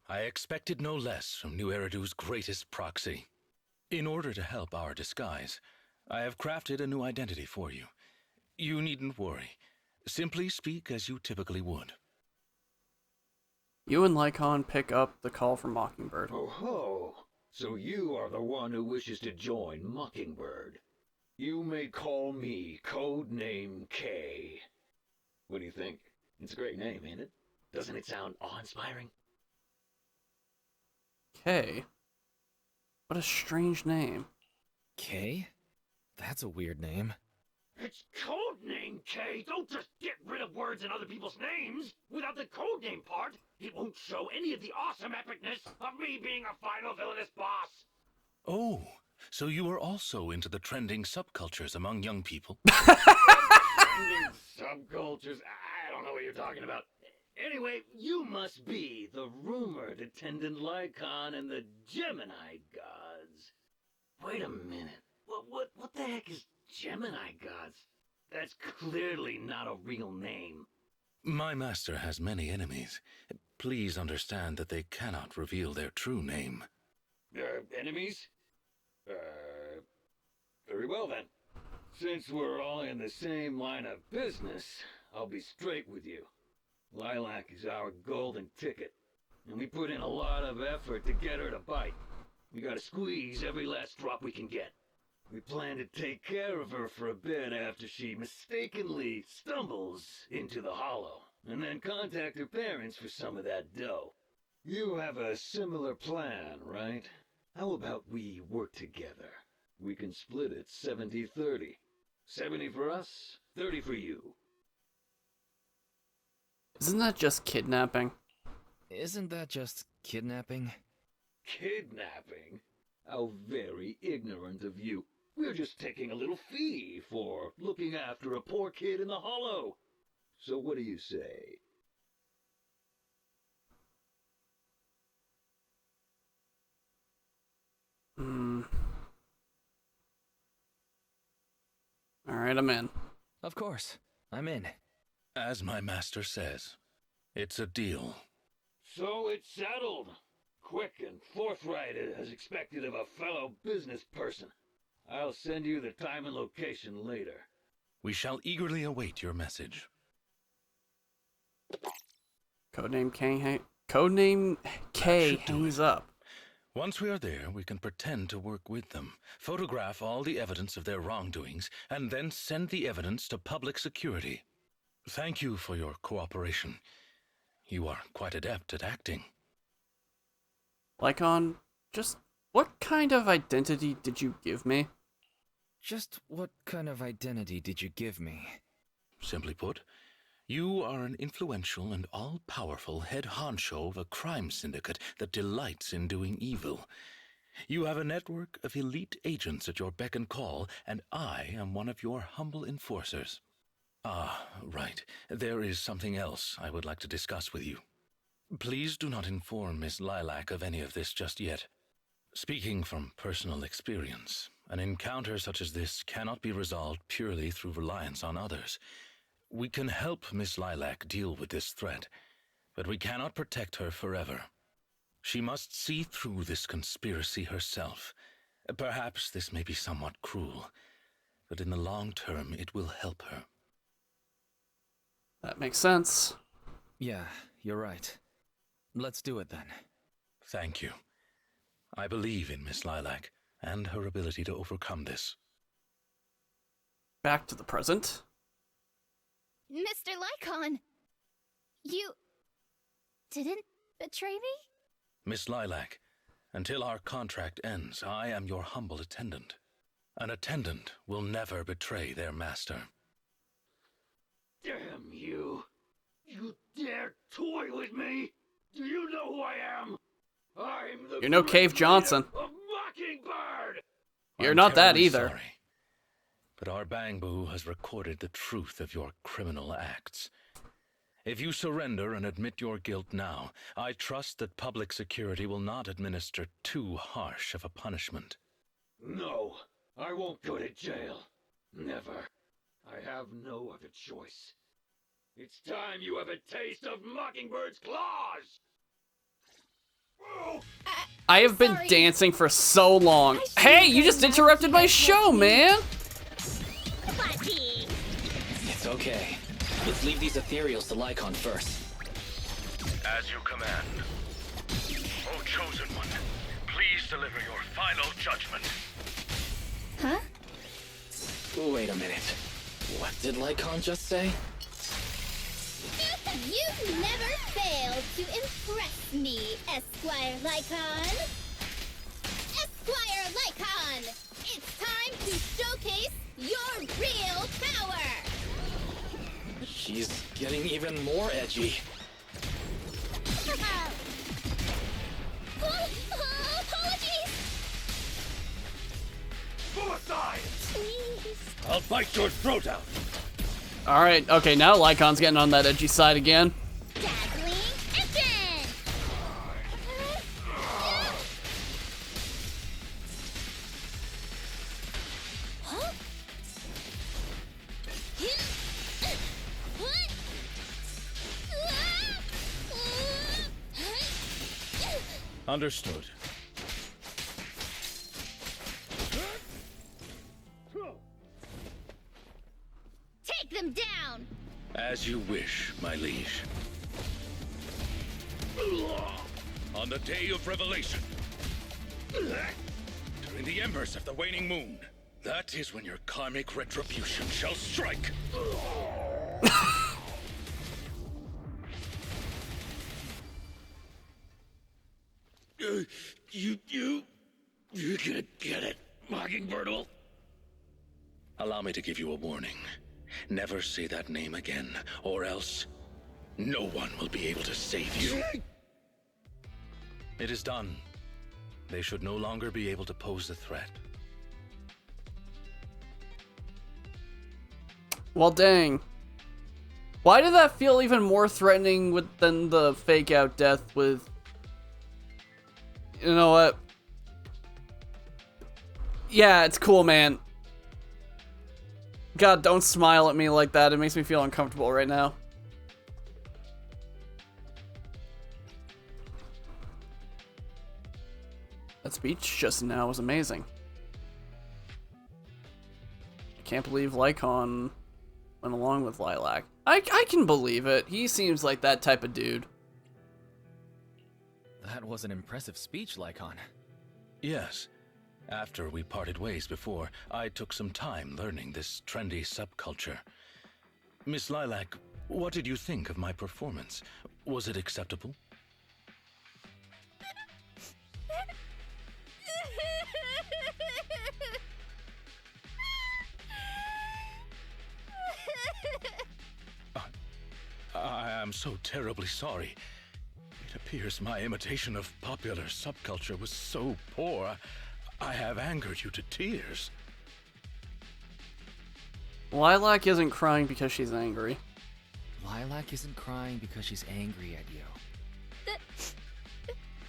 I expected no less from New Eridu's greatest proxy. In order to help our disguise, I have crafted a new identity for you. You needn't worry. Simply speak as you typically would. You and Lycon pick up the call from Mockingbird. Oh ho! So you are the one who wishes to join Mockingbird. You may call me Codename K. What do you think? It's a great name, ain't it? Doesn't it sound awe-inspiring? K? What a strange name. K? That's a weird name. It's Codename K! Don't just get rid of words in other people's names! Without the codename part, it won't show any of the awesome epicness of me being a final villainous boss! Oh, so you are also into the trending subcultures among young people? Trending subcultures? I don't know what you're talking about. Anyway, you must be the rumored attendant Lycon and the Gemini gods. Wait a minute. What the heck is Gemini gods? That's clearly not a real name. My master has many enemies. Please understand that they cannot reveal their true name. Enemies? Very well then. Since we're all in the same line of business, I'll be straight with you. Lilac is our golden ticket, and we put in a lot of effort to get her to bite. We gotta squeeze every last drop we can get. We plan to take care of her for a bit after she mistakenly stumbles into the hollow, and then contact her parents for some of that dough. You have a similar plan, right? How about we work together? We can split it 70-30. 70 for us, 30 for you. Isn't that just kidnapping? Isn't that just kidnapping? Kidnapping? How very ignorant of you. We're just taking a little fee for looking after a poor kid in the hollow. So what do you say? Alright, I'm in. Of course. I'm in. As my master says, it's a deal. So it's settled. Quick and forthright as expected of a fellow business person. I'll send you the time and location later. We shall eagerly await your message. Codename K hangs up. Once we are there, we can pretend to work with them, photograph all the evidence of their wrongdoings, and then send the evidence to public security. Thank you for your cooperation. You are quite adept at acting. Lycon, just what kind of identity did you give me? Just what kind of identity did you give me? Simply put, you are an influential and all-powerful head honcho of a crime syndicate that delights in doing evil. You have a network of elite agents at your beck and call, and I am one of your humble enforcers. Ah, right. There is something else I would like to discuss with you. Please do not inform Miss Lilac of any of this just yet. Speaking from personal experience, an encounter such as this cannot be resolved purely through reliance on others. We can help Miss Lilac deal with this threat, but we cannot protect her forever. She must see through this conspiracy herself. Perhaps this may be somewhat cruel, but in the long term it will help her. That makes sense. Yeah, you're right. Let's do it then. Thank you. I believe in Miss Lilac and her ability to overcome this. Back to the present. Mr. Lycon, you didn't betray me? Miss Lilac, until our contract ends, I am your humble attendant. An attendant will never betray their master. Damn you! You dare toy with me? Do you know who I am? I'm the You're no Cave Grim Johnson. Leader of Mockingbird! You're I'm not that terribly either. Sorry, but our Bangbu has recorded the truth of your criminal acts. If you surrender and admit your guilt now, I trust that public security will not administer too harsh of a punishment. No, I won't go to jail. Never. I have no other choice. It's time you have a taste of Mockingbird's claws! I have been Sorry. dancing for so long. Hey, you just interrupted my show, man! Buddy! It's okay. Let's leave these ethereals to Lycon first. As you command. O Chosen One, please deliver your final judgment. Huh? Wait a minute. What did Lycon just say? You never failed to impress me, Esquire Lycon. Esquire Lycon, it's time to showcase your real power. She's getting even more edgy. Apologies. Suicide! Please. I'll bite your throat out! Alright, okay, now Lycon's getting on that edgy side again. Dazzling action! Huh? Understood. Take them down! As you wish, my liege. On the day of revelation, during the embers of the waning moon, that is when your karmic retribution shall strike. You could get it, Mockingbirdle. Allow me to give you a warning. Never say that name again, or else no one will be able to save you. It is done. They should no longer be able to pose a threat. Well, dang. Why did that feel even more threatening than the fake out death with... You know what? Yeah, it's cool, man. God, don't smile at me like that. It makes me feel uncomfortable right now. That speech just now was amazing. I can't believe Lycon went along with Lilac. I can believe it. He seems like that type of dude. That was an impressive speech, Lycon. Yes. After we parted ways before, I took some time learning this trendy subculture. Miss Lilac, what did you think of my performance? Was it acceptable? I am so terribly sorry. It It appears my imitation of popular subculture was so poor, I have angered you to tears. Lilac isn't crying because she's angry. Lilac isn't crying because she's angry at you.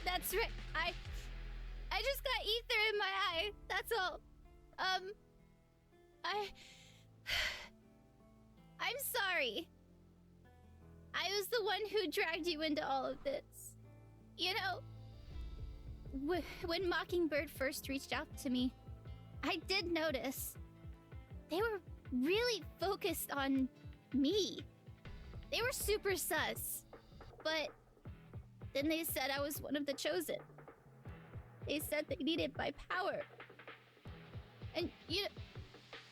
That's right. I just got ether in my eye. That's all. I'm sorry. I was the one who dragged you into all of this. You know, when Mockingbird first reached out to me, I did notice they were really focused on me. They were super sus. But then they said I was one of the chosen. They said they needed my power. And no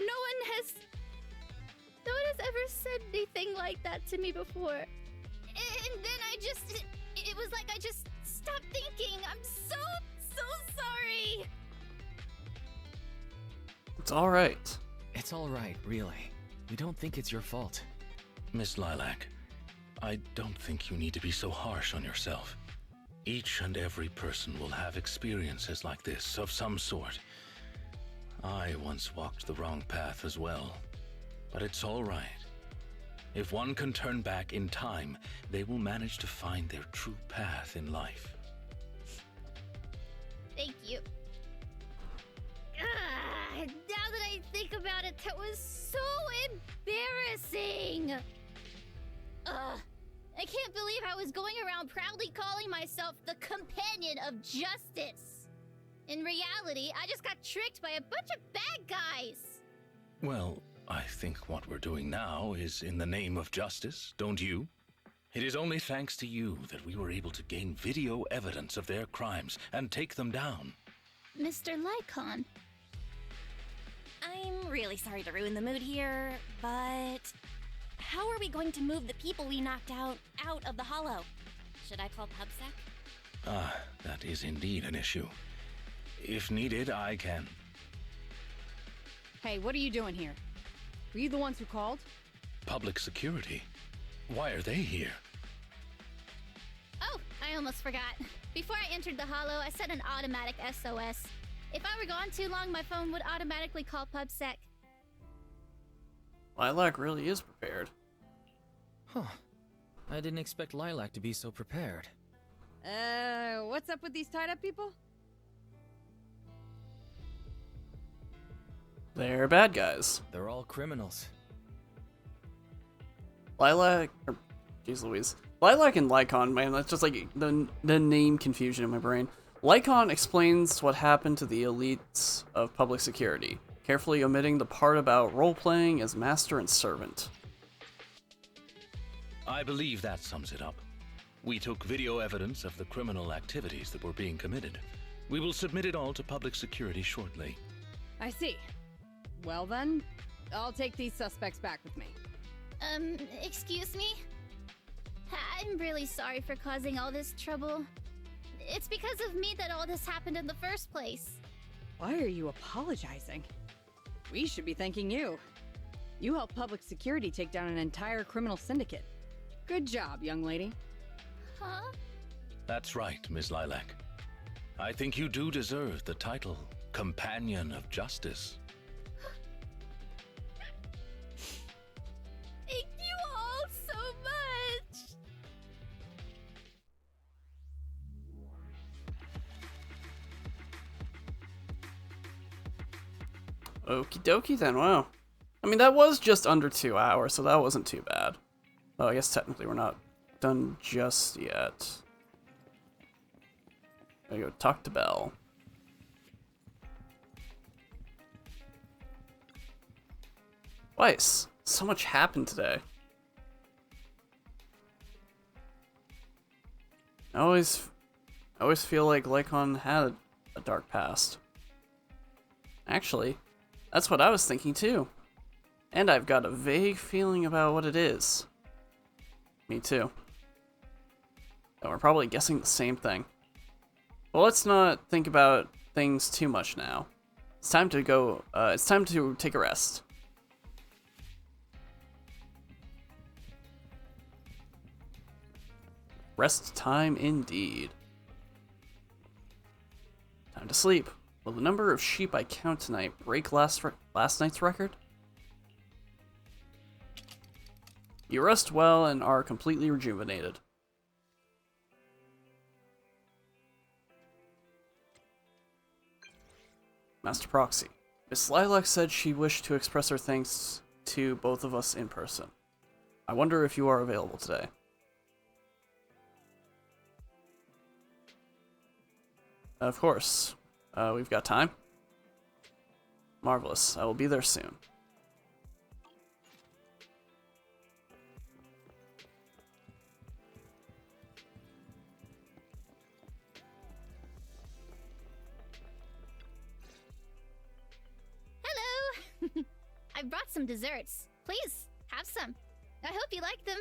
one has ever said anything like that to me before. And then it was like I just stopped thinking. I'm so sorry. It's alright. It's alright, really. We don't think it's your fault. Miss Lilac, I don't think you need to be so harsh on yourself. Each and every person will have experiences like this of some sort. I once walked the wrong path as well, but it's all right. If one can turn back in time, they will manage to find their true path in life. Thank you. Now that I think about it, that was so embarrassing. I can't believe I was going around proudly calling myself the companion of justice. In reality, I just got tricked by a bunch of bad guys. Well, I think what we're doing now is in the name of justice, don't you? It is only thanks to you that we were able to gain video evidence of their crimes and take them down. Mr. Lycon. I'm really sorry to ruin the mood here, but how are we going to move the people we knocked out of the hollow? Should I call PubSec? That is indeed an issue. If needed, I can. Hey, what are you doing here? Were you the ones who called? Public security? Why are they here? Oh, I almost forgot. Before I entered the hollow, I set an automatic SOS. If I were gone too long, my phone would automatically call PubSec. Lilac really is prepared. Huh. I didn't expect Lilac to be so prepared. What's up with these tied-up people? They're bad guys. They're all criminals. Lilac, or jeez Louise. Lilac and Lycon, man, that's just like the name confusion in my brain. Lycon explains what happened to the elites of public security, carefully omitting the part about role-playing as master and servant. I believe that sums it up. We took video evidence of the criminal activities that were being committed. We will submit it all to public security shortly. I see. Well then, I'll take these suspects back with me. Excuse me? I'm really sorry for causing all this trouble. It's because of me that all this happened in the first place. Why are you apologizing? We should be thanking you. You helped public security take down an entire criminal syndicate. Good job, young lady. Huh? That's right, Miss Lilac. I think you do deserve the title Companion of Justice. Thank you all so much! Okie dokie then, wow. I mean, that was just under 2 hours, so that wasn't too bad. Oh, I guess technically we're not done just yet. Gotta go talk to Belle. Twice. So much happened today. I always feel like Lycon had a dark past. Actually, that's what I was thinking too. And I've got a vague feeling about what it is. Me too. And we're probably guessing the same thing. Well, let's not think about things too much now. It's time to go, it's time to take a rest. Rest time indeed. Time to sleep. Will the number of sheep I count tonight break last night's record? You rest well and are completely rejuvenated. Master Proxy. Miss Lilac said she wished to express her thanks to both of us in person. I wonder if you are available today. Of course. We've got time. Marvelous. I will be there soon. Hello! I brought some desserts. Please, have some. I hope you like them.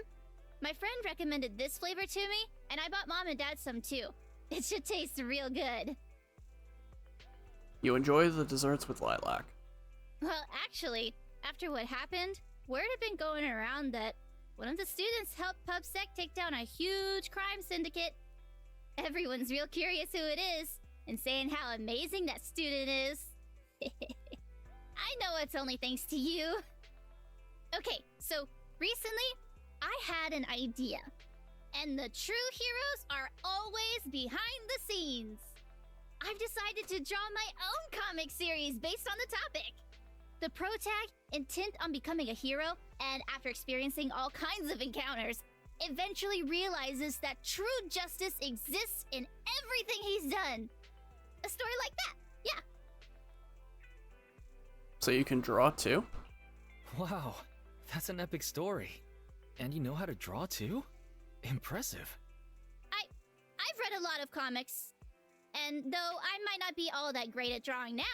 My friend recommended this flavor to me, and I bought Mom and Dad some too. It should taste real good. You enjoy the desserts with Lilac. Well, actually, after what happened, word had been going around that one of the students helped PubSec take down a huge crime syndicate. Everyone's real curious who it is, and saying how amazing that student is. I know it's only thanks to you. Okay, so recently, I had an idea. And the true heroes are always behind the scenes. I've decided to draw my own comic series based on the topic. The protag, intent on becoming a hero, and after experiencing all kinds of encounters, eventually realizes that true justice exists in everything he's done. A story like that, yeah. So you can draw too? Wow, that's an epic story. And you know how to draw too? Impressive. I've read a lot of comics. And though I might not be all that great at drawing now,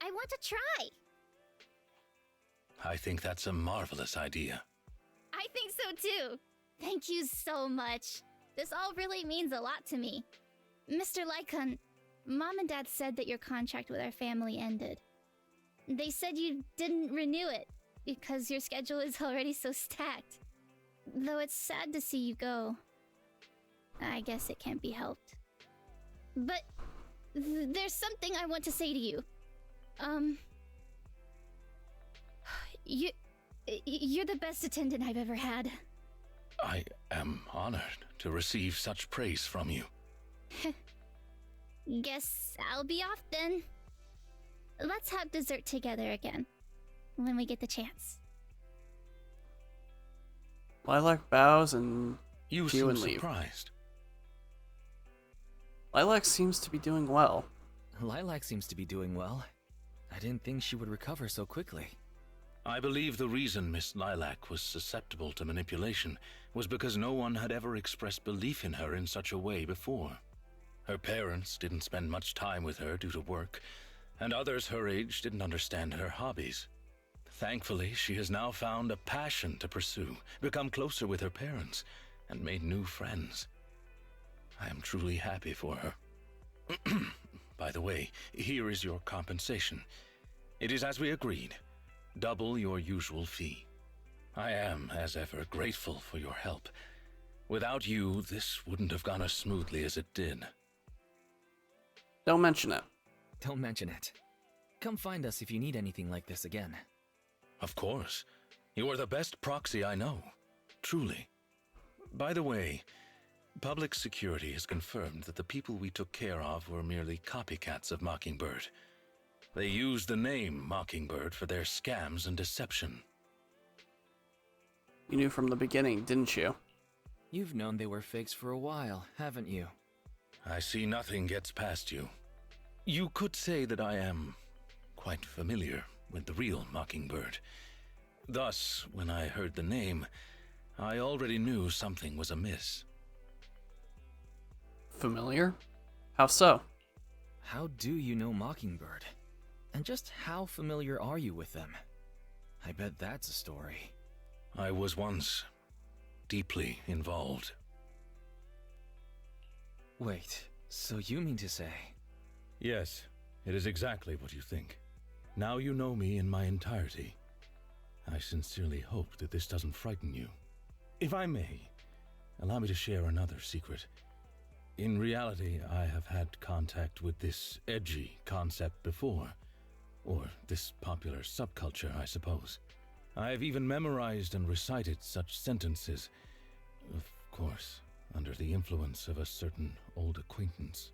I want to try. I think that's a marvelous idea. I think so too. Thank you so much. This all really means a lot to me. Mr. Lycon, Mom and Dad said that your contract with our family ended. They said you didn't renew it because your schedule is already so stacked. Though it's sad to see you go. I guess it can't be helped. But there's something I want to say to you. You're the best attendant I've ever had. I am honored to receive such praise from you. Guess I'll be off then. Let's have dessert together again, when we get the chance. Lilac bows and you cue seem and leave. Surprised. Lilac seems to be doing well. Lilac seems to be doing well. I didn't think she would recover so quickly. I believe the reason Miss Lilac was susceptible to manipulation was because no one had ever expressed belief in her in such a way before. Her parents didn't spend much time with her due to work, and others her age didn't understand her hobbies. Thankfully, she has now found a passion to pursue, become closer with her parents, and made new friends. I am truly happy for her. By the way, here is your compensation. It is as we agreed, double your usual fee. I am, as ever, grateful for your help. Without you, this wouldn't have gone as smoothly as it did. Don't mention it. Don't mention it. Come find us if you need anything like this again. Of course. You are the best proxy I know. Truly. By the way, public security has confirmed that the people we took care of were merely copycats of Mockingbird. They used the name Mockingbird for their scams and deception. You knew from the beginning, didn't you? You've known they were fakes for a while, haven't you? I see nothing gets past you. You could say that I am quite familiar with the real Mockingbird. Thus, when I heard the name, I already knew something was amiss. Familiar? How so? How do you know Mockingbird? And just how familiar are you with them? I bet that's a story. I was once deeply involved. Wait, so you mean to say? Yes, it is exactly what you think. Now you know me in my entirety. I sincerely hope that this doesn't frighten you. If I may, allow me to share another secret. In reality, I have had contact with this edgy concept before. Or this popular subculture, I suppose. I have even memorized and recited such sentences. Of course, under the influence of a certain old acquaintance.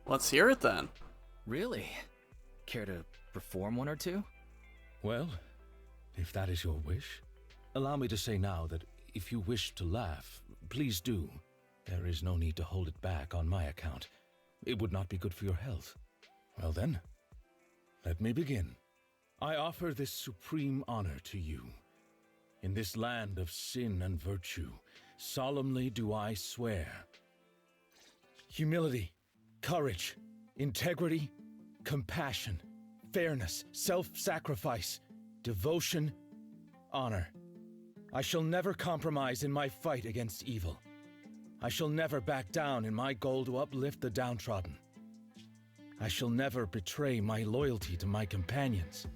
Let's hear it then. Really? Care to perform one or two? Well, if that is your wish, allow me to say now that if you wish to laugh, please do. There is no need to hold it back on my account. It would not be good for your health. Well then, let me begin. I offer this supreme honor to you. In this land of sin and virtue, solemnly do I swear. Humility, courage, integrity, compassion, fairness, self-sacrifice, devotion, honor. I shall never compromise in my fight against evil. I shall never back down in my goal to uplift the downtrodden. I shall never betray my loyalty to my companions.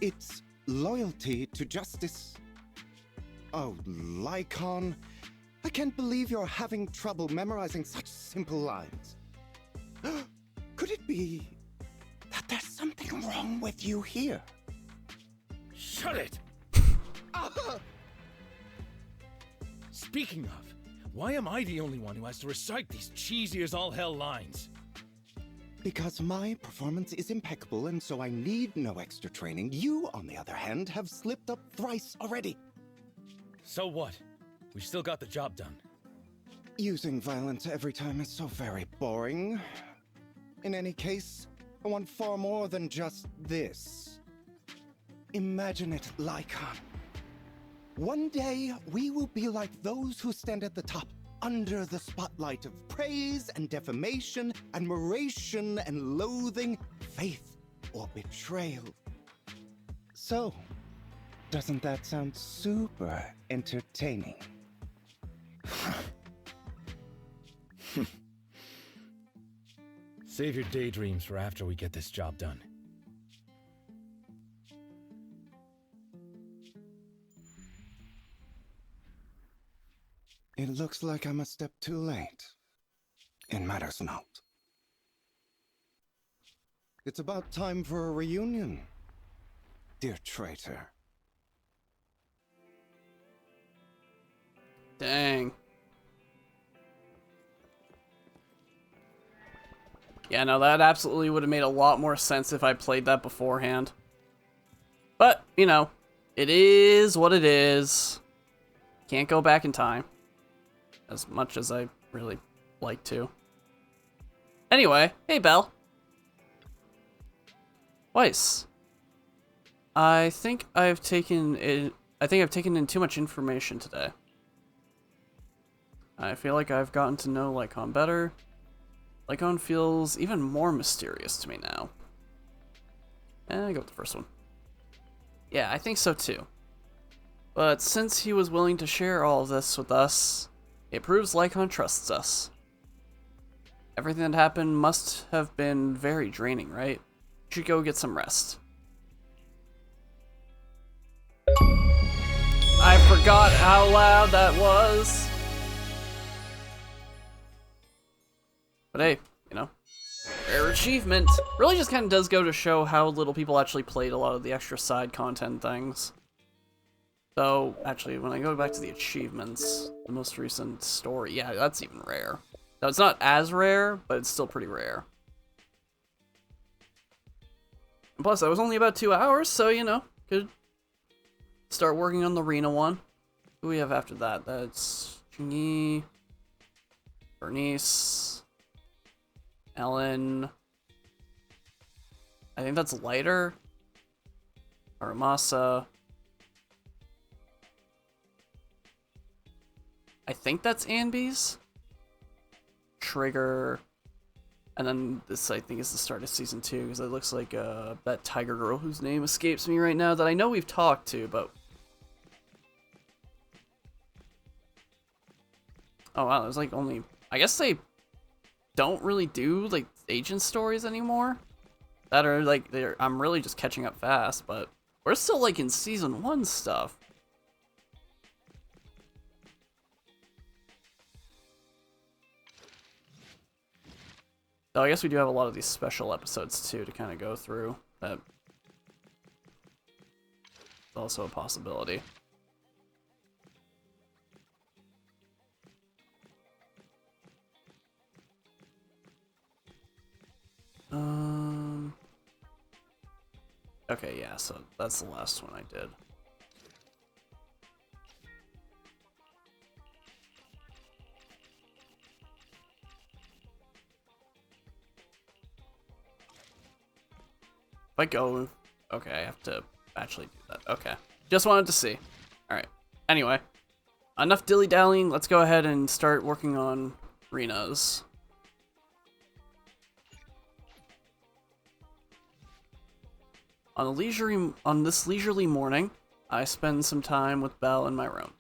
It's loyalty to justice. Oh, Lycon, I can't believe you're having trouble memorizing such simple lines. Could it be that there's something wrong with you here? Shut it! Speaking of, why am I the only one who has to recite these cheesy as all hell lines? Because my performance is impeccable and so I need no extra training. You, on the other hand, have slipped up thrice already. So what? We still got the job done. Using violence every time is so very boring. In any case, I want far more than just this. Imagine it, Lycon. One day, we will be like those who stand at the top, under the spotlight of praise and defamation, admiration and loathing, faith or betrayal. So, doesn't that sound super entertaining? Save your daydreams for after we get this job done. It looks like I'm a step too late. It matters not. It's about time for a reunion, dear traitor. Dang. Yeah, no, that absolutely would have made a lot more sense if I played that beforehand. But, you know, it is what it is. Can't go back in time. As much as I really like to. Anyway, hey Belle. Weiss. I think I've taken in too much information today. I feel like I've gotten to know Lycon better. Lycon feels even more mysterious to me now. I go with the first one. Yeah, I think so too. But since he was willing to share all of this with us, it proves Lycon trusts us. Everything that happened must have been very draining, right? You should go get some rest. I forgot how loud that was. But hey, you know, rare achievement. Really just kind of does go to show how little people actually played a lot of the extra side content things. So, actually, when I go back to the achievements, the most recent story, yeah, that's even rare. Now, it's not as rare, but it's still pretty rare. And plus, that was only about 2 hours, so, you know, could start working on the Rena one. Who do we have after that? That's Chingy, Bernice, Ellen. I think that's Lighter, Aramasa. I think that's Anby's. Trigger. And then this, I think, is the start of Season 2, because it looks like that Tiger Girl whose name escapes me right now that I know we've talked to, but... Oh wow, there's like only... I guess they don't really do, like, agent stories anymore? That are, like, I'm really just catching up fast, but... We're still, like, in Season 1 stuff. Though I guess we do have a lot of these special episodes too to kind of go through. That is also a possibility. Okay, yeah, so that's the last one I did. If I go... Okay, I have to actually do that. Okay. Just wanted to see. Alright. Anyway. Enough dilly-dallying. Let's go ahead and start working on Rina's. On this leisurely morning, I spend some time with Belle in my room,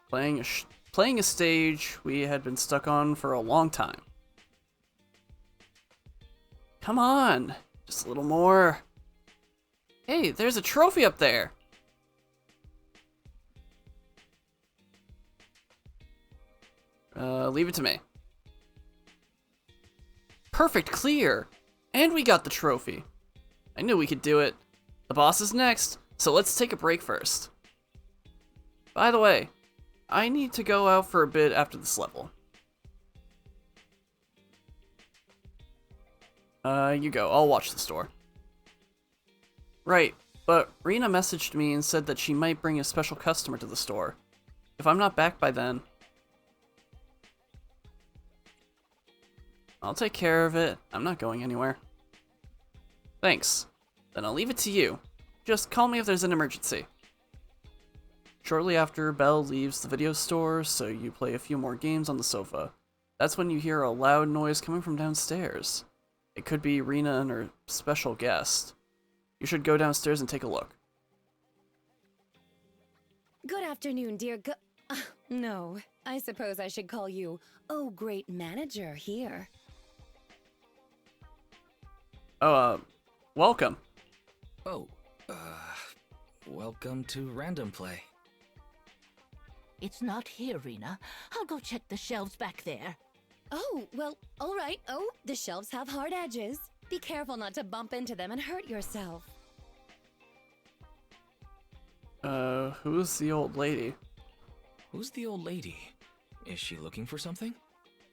playing a stage we had been stuck on for a long time. Come on, just a little more. Hey, there's a trophy up there. Leave it to me. Perfect clear, and we got the trophy. I knew we could do it. The boss is next, so let's take a break first. By the way, I need to go out for a bit after this level. You go. I'll watch the store. Right, but Rina messaged me and said that she might bring a special customer to the store. If I'm not back by then, I'll take care of it. I'm not going anywhere. Thanks. Then I'll leave it to you. Just call me if there's an emergency. Shortly after, Belle leaves the video store, so you play a few more games on the sofa. That's when you hear a loud noise coming from downstairs. It could be Rina and her special guest. You should go downstairs and take a look. Good afternoon, dear no, I suppose I should call you, oh, great manager here. Oh, welcome. Oh, welcome to Random Play. It's not here, Rina. I'll go check the shelves back there. Oh, well, all right. Oh, the shelves have hard edges. Be careful not to bump into them and hurt yourself. Who's the old lady? Who's the old lady? Is she looking for something?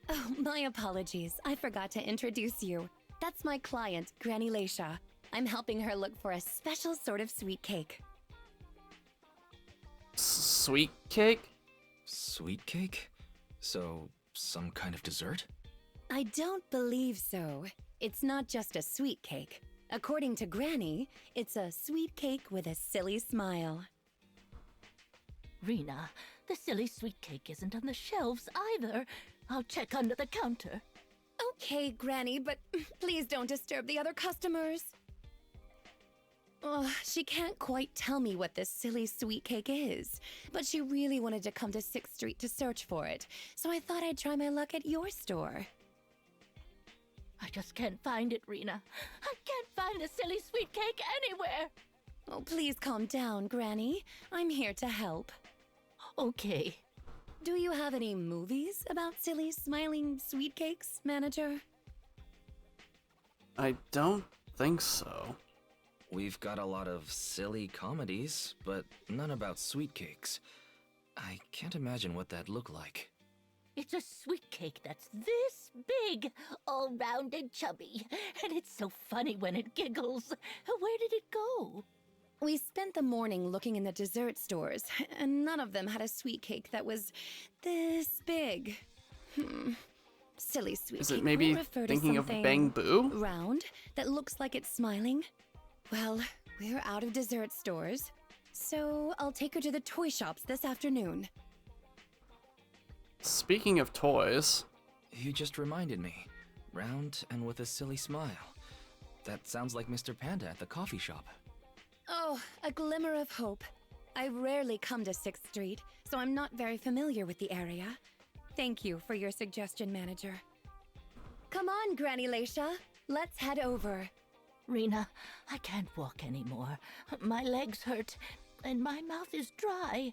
Oh, my apologies. I forgot to introduce you. That's my client, Granny Leisha. I'm helping her look for a special sort of sweet cake. Sweet cake? Sweet cake? So, some kind of dessert? I don't believe so. It's not just a sweet cake. According to Granny, it's a sweet cake with a silly smile. Rina, the silly sweet cake isn't on the shelves either. I'll check under the counter. Okay, Granny, but please don't disturb the other customers. She can't quite tell me what this silly sweet cake is, but she really wanted to come to 6th Street to search for it, so I thought I'd try my luck at your store. I just can't find it, Rina. I can't find the silly sweet cake anywhere. Oh, please calm down, Granny. I'm here to help. Okay. Do you have any movies about silly, smiling sweet cakes, manager? I don't think so. We've got a lot of silly comedies, but none about sweet cakes. I can't imagine what that'd look like. It's a sweet cake that's this big, all round and chubby, and it's so funny when it giggles. Where did it go? We spent the morning looking in the dessert stores, and none of them had a sweet cake that was this big. Silly sweet cake. Is it maybe thinking of Bang Boo? Round, that looks like it's smiling? Well, we're out of dessert stores, so I'll take her to the toy shops this afternoon. Speaking of toys... You just reminded me. Round and with a silly smile. That sounds like Mr. Panda at the coffee shop. Oh, a glimmer of hope. I rarely come to 6th Street, so I'm not very familiar with the area. Thank you for your suggestion, manager. Come on, Granny Leisha. Let's head over. Rina, I can't walk anymore. My legs hurt, and my mouth is dry.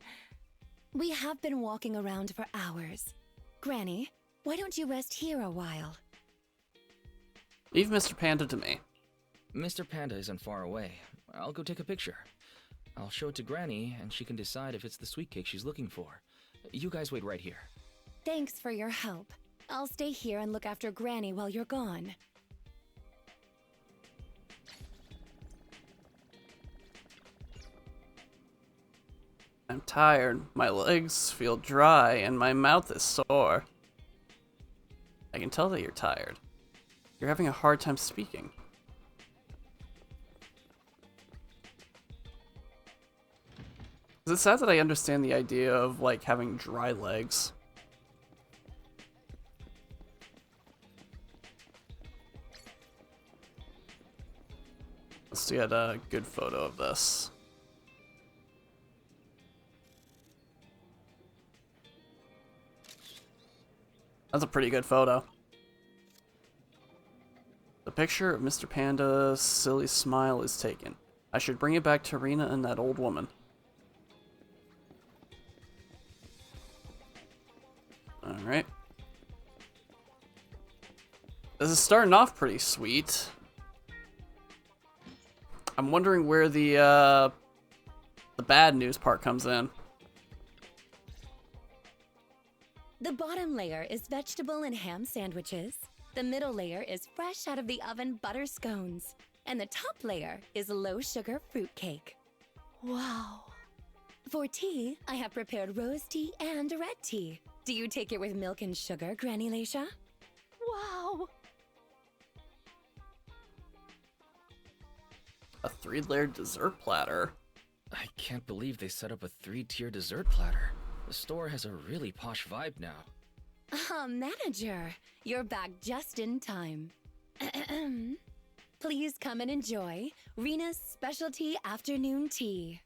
We have been walking around for hours. Granny, why don't you rest here a while? Leave Mr. Panda to me. Mr. Panda isn't far away. I'll go take a picture. I'll show it to Granny, and she can decide if it's the sweet cake she's looking for. You guys wait right here. Thanks for your help. I'll stay here and look after Granny while you're gone. I'm tired, my legs feel dry, and my mouth is sore. I can tell that you're tired. You're having a hard time speaking. Is it sad that I understand the idea of, like, having dry legs? Let's get a good photo of this. That's a pretty good photo. The picture of Mr. Panda's silly smile is taken. I should bring it back to Rena and that old woman. Alright. This is starting off pretty sweet. I'm wondering where the bad news part comes in. The bottom layer is vegetable and ham sandwiches. The middle layer is fresh out of the oven butter scones. And the top layer is low sugar fruit cake. Wow. For tea, I have prepared rose tea and red tea. Do you take it with milk and sugar, Granny Leisha? Wow. A 3-layered dessert platter. I can't believe they set up a 3-tier dessert platter. The store has a really posh vibe now. Manager, you're back just in time. Please come and enjoy Rena's specialty afternoon tea.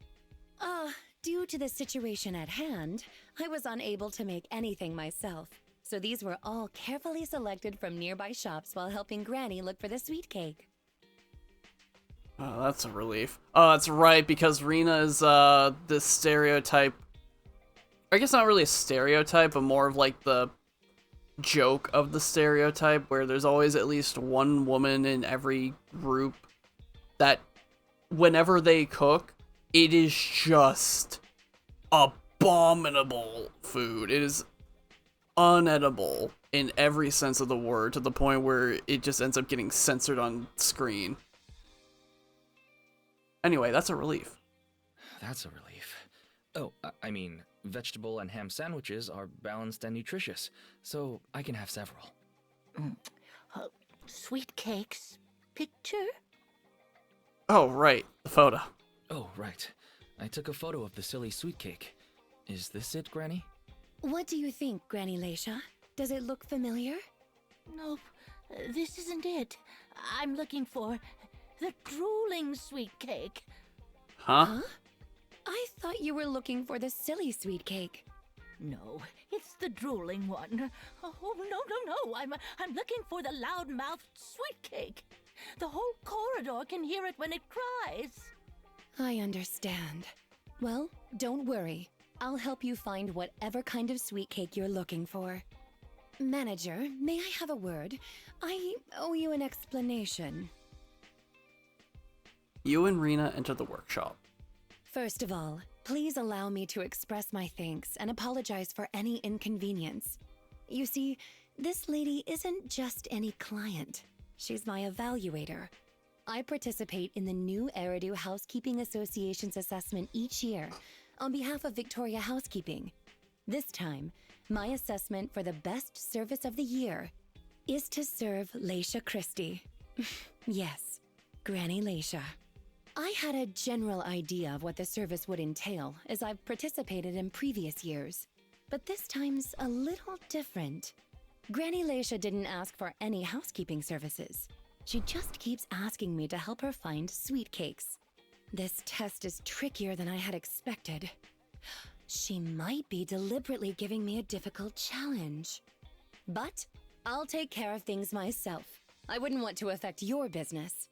Due to the situation at hand, I was unable to make anything myself. So these were all carefully selected from nearby shops while helping Granny look for the sweet cake. Oh, that's a relief. Oh, that's right, because Rena is, the stereotype. I guess not really a stereotype, but more of like the joke of the stereotype, where there's always at least one woman in every group that whenever they cook, it is just abominable food. It is unedible in every sense of the word, to the point where it just ends up getting censored on screen. Anyway, that's a relief. That's a relief. Oh, I mean, vegetable and ham sandwiches are balanced and nutritious, so I can have several. Sweet cakes. Picture? Oh, right. The photo. Oh, right. I took a photo of the silly sweet cake. Is this it, Granny? What do you think, Granny Leisha? Does it look familiar? Nope. This isn't it. I'm looking for the drooling sweet cake. Huh? I thought you were looking for the silly sweet cake. No, it's the drooling one. Oh, no. I'm looking for the loud-mouthed sweet cake. The whole corridor can hear it when it cries. I understand. Well, don't worry. I'll help you find whatever kind of sweet cake you're looking for. Manager, may I have a word? I owe you an explanation. You and Rena enter the workshop. First of all, please allow me to express my thanks and apologize for any inconvenience. You see, this lady isn't just any client. She's my evaluator. I participate in the new Eridu Housekeeping Association's assessment each year on behalf of Victoria Housekeeping. This time, my assessment for the best service of the year is to serve Leisha Christie. Yes, Granny Leisha. I had a general idea of what the service would entail, as I've participated in previous years. But this time's a little different. Granny Leisha didn't ask for any housekeeping services. She just keeps asking me to help her find sweet cakes. This test is trickier than I had expected. She might be deliberately giving me a difficult challenge. But I'll take care of things myself. I wouldn't want to affect your business.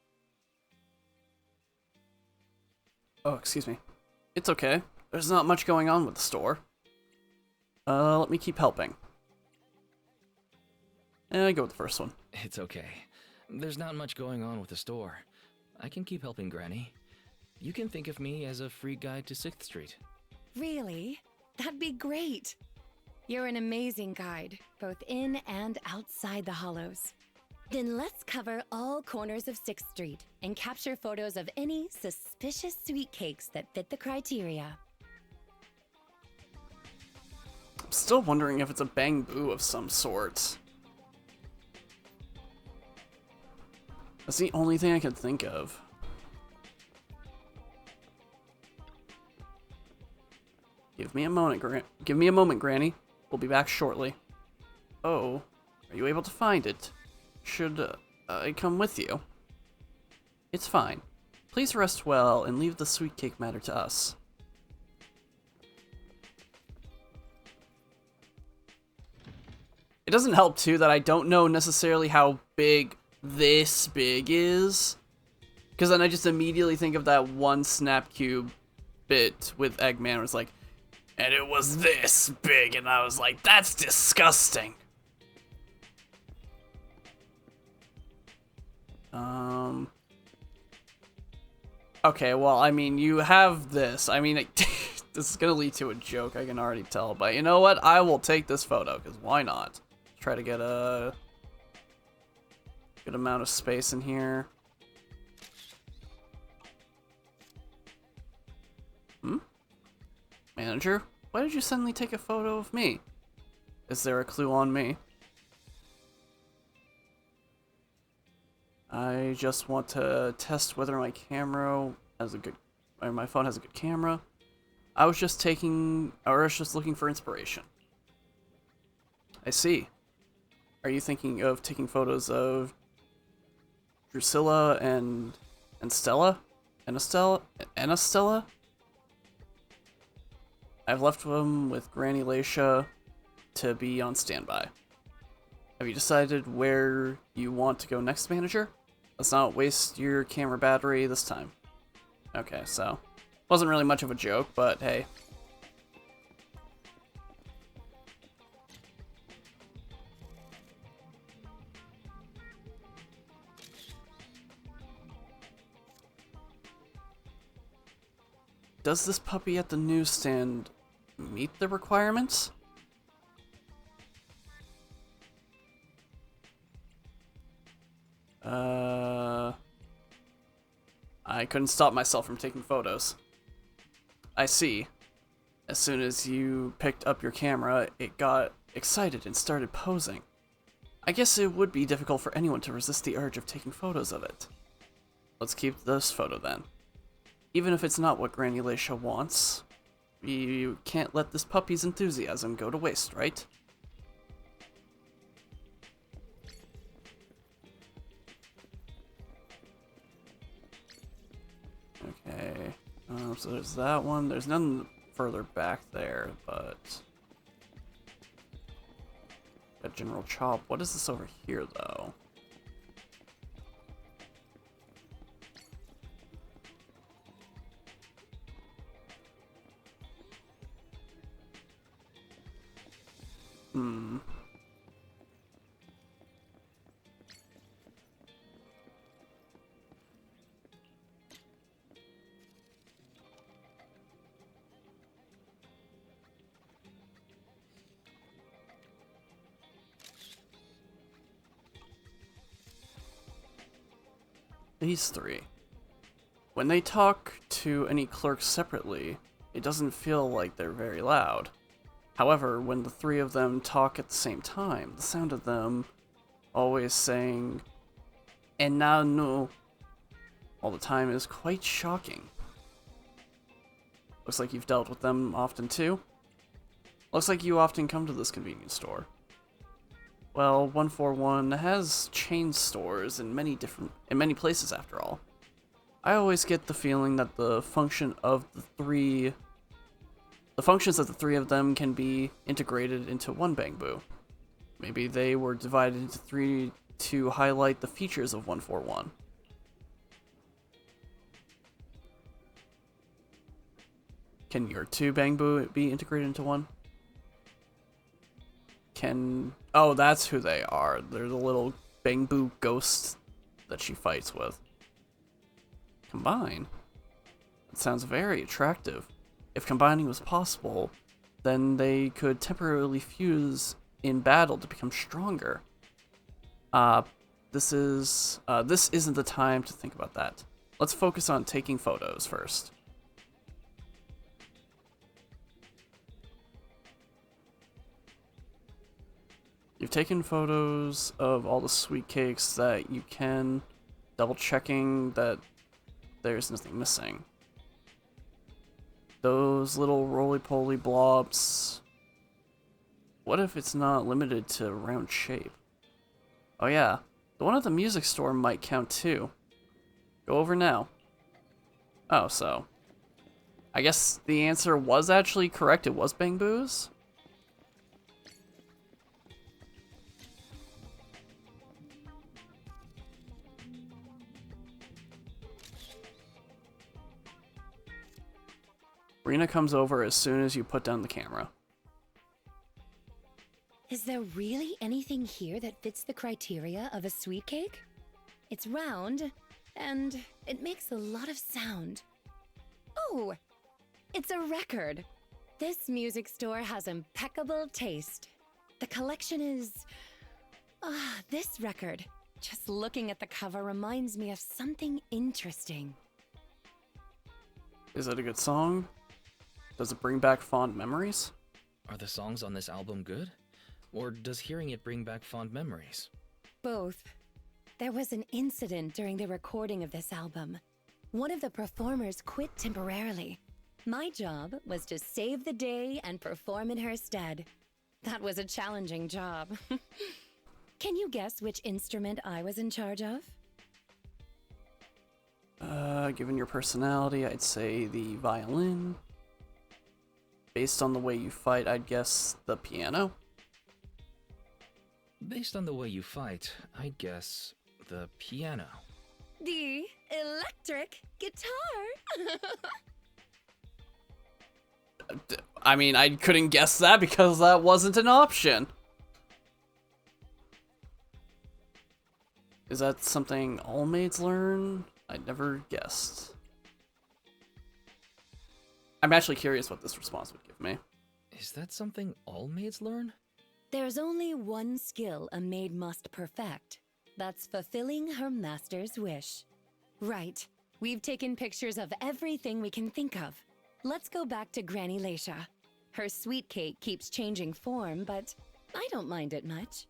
Oh, excuse me. It's okay. There's not much going on with the store. Let me keep helping. I go with the first one. It's okay. There's not much going on with the store. I can keep helping Granny. You can think of me as a free guide to 6th Street. Really? That'd be great. You're an amazing guide, both in and outside the hollows. Then let's cover all corners of 6th Street and capture photos of any suspicious sweet cakes that fit the criteria. I'm still wondering if it's a bamboo of some sort. That's the only thing I can think of. Give me a moment, Granny. We'll be back shortly. Oh, are you able to find it? Should I come with you? It's fine. Please rest well and leave the sweet cake matter to us. It doesn't help, too, that I don't know necessarily how big this big is. Because then I just immediately think of that one Snap Cube bit with Eggman where it's like, and it was this big, and I was like, that's disgusting. Okay, well, I mean, you have this. I mean, this is gonna lead to a joke, I can already tell. But you know what? I will take this photo, because why not? Try to get a good amount of space in here. Manager, why did you suddenly take a photo of me? Is there a clue on me? I just want to test whether my camera has a good, or my phone has a good camera. I was just looking for inspiration. I see. Are you thinking of taking photos of Drusilla and Stella? And Stella? I've left them with Granny Laisha to be on standby. Have you decided where you want to go next, manager? Let's not waste your camera battery this time. Okay, so wasn't really much of a joke, but hey. Does this puppy at the newsstand meet the requirements? I couldn't stop myself from taking photos. I see. As soon as you picked up your camera, it got excited and started posing. I guess it would be difficult for anyone to resist the urge of taking photos of it. Let's keep this photo then. Even if it's not what Granny Laisha wants, you can't let this puppy's enthusiasm go to waste, right? Okay, so there's that one. There's none further back there, but... Got General Chop. What is this over here, though? These three. When they talk to any clerks separately, it doesn't feel like they're very loud. However, when the three of them talk at the same time, the sound of them always saying, "and now no," all the time is quite shocking. Looks like you've dealt with them often too. Looks like you often come to this convenience store. Well, 141 has chain stores in many places after all. I always get the feeling that the functions of the three of them can be integrated into one bamboo. Maybe they were divided into three to highlight the features of 141. Can your two bamboo be integrated into one? Oh, that's who they are. They're the little bamboo ghost that she fights with. Combine? It sounds very attractive. If combining was possible, then they could temporarily fuse in battle to become stronger. This isn't the time to think about that. Let's focus on taking photos first. You've taken photos of all the sweet cakes that you can, double checking that there's nothing missing. Those little roly-poly blobs. What if it's not limited to round shape? Oh yeah, the one at the music store might count too. Go over now. Oh, so. I guess the answer was actually correct. It was Bangboos. Rena comes over as soon as you put down the camera. Is there really anything here that fits the criteria of a sweet cake? It's round, and it makes a lot of sound. Oh, it's a record. This music store has impeccable taste. The collection is... this record. Just looking at the cover reminds me of something interesting. Is it a good song? Does it bring back fond memories? Are the songs on this album good? Or does hearing it bring back fond memories? Both. There was an incident during the recording of this album. One of the performers quit temporarily. My job was to save the day and perform in her stead. That was a challenging job. Can you guess which instrument I was in charge of? Given your personality, I'd say the violin. Based on the way you fight, I'd guess the piano. Based on the way you fight, I'd guess the piano. The electric guitar. I mean, I couldn't guess that because that wasn't an option. Is that something all maids learn? I never guessed. I'm actually curious what this response would give me. Is that something all maids learn? There's only one skill a maid must perfect. That's fulfilling her master's wish. Right. We've taken pictures of everything we can think of. Let's go back to Granny Leisha. Her sweet cake keeps changing form, but I don't mind it much.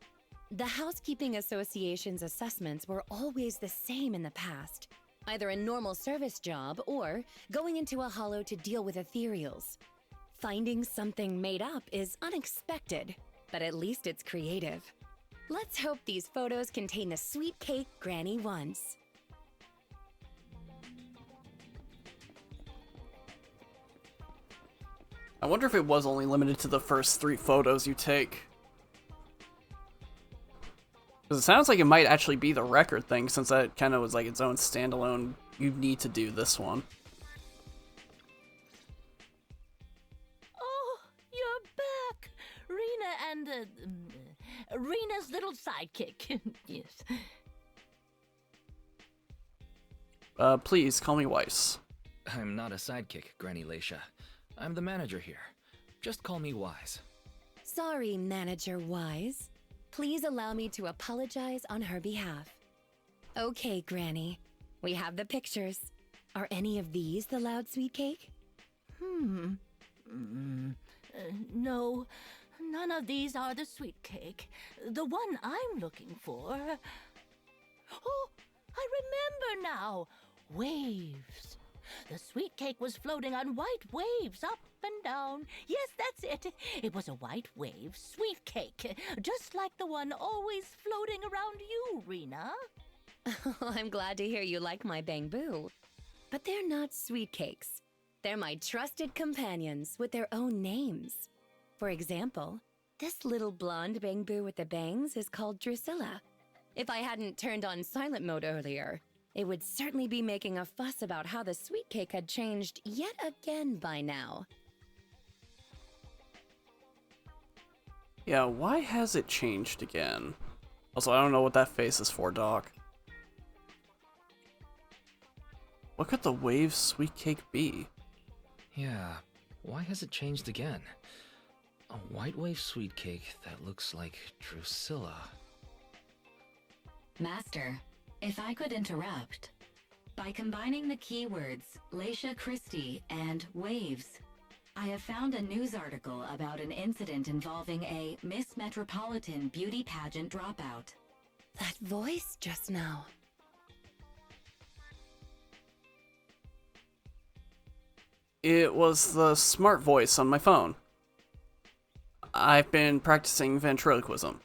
The Housekeeping Association's assessments were always the same in the past. Either a normal service job or going into a hollow to deal with ethereals. Finding something made up is unexpected, but at least it's creative. Let's hope these photos contain the sweet cake Granny wants. I wonder if it was only limited to the first 3 photos you take. Because it sounds like it might actually be the record thing, since that kind of was like its own standalone, you need to do this one. Oh, you're back! Rena and, Rena's little sidekick. Yes. Please, call me Weiss. I'm not a sidekick, Granny Leisha. I'm the manager here. Just call me Wise. Sorry, Manager Wise. Please allow me to apologize on her behalf. Okay, Granny. We have the pictures. Are any of these the loud sweet cake? No, none of these are the sweet cake. The one I'm looking for... Oh, I remember now! Waves. The sweet cake was floating on white waves up and down. Yes, that's it. It was a white wave sweet cake, just like the one always floating around you, Rena. I'm glad to hear you like my Bangbu. But they're not sweet cakes. They're my trusted companions with their own names. For example, this little blonde Bangbu with the bangs is called Drusilla. If I hadn't turned on silent mode earlier, it would certainly be making a fuss about how the sweet cake had changed yet again by now. Yeah, why has it changed again? Also, I don't know what that face is for, Doc. What could the Wave sweet cake be? Yeah, why has it changed again? A white wave sweet cake that looks like Drusilla. Master, if I could interrupt. By combining the keywords Leisha Christie and waves, I have found a news article about an incident involving a Miss Metropolitan beauty pageant dropout. That voice just now. It was the smart voice on my phone. I've been practicing ventriloquism.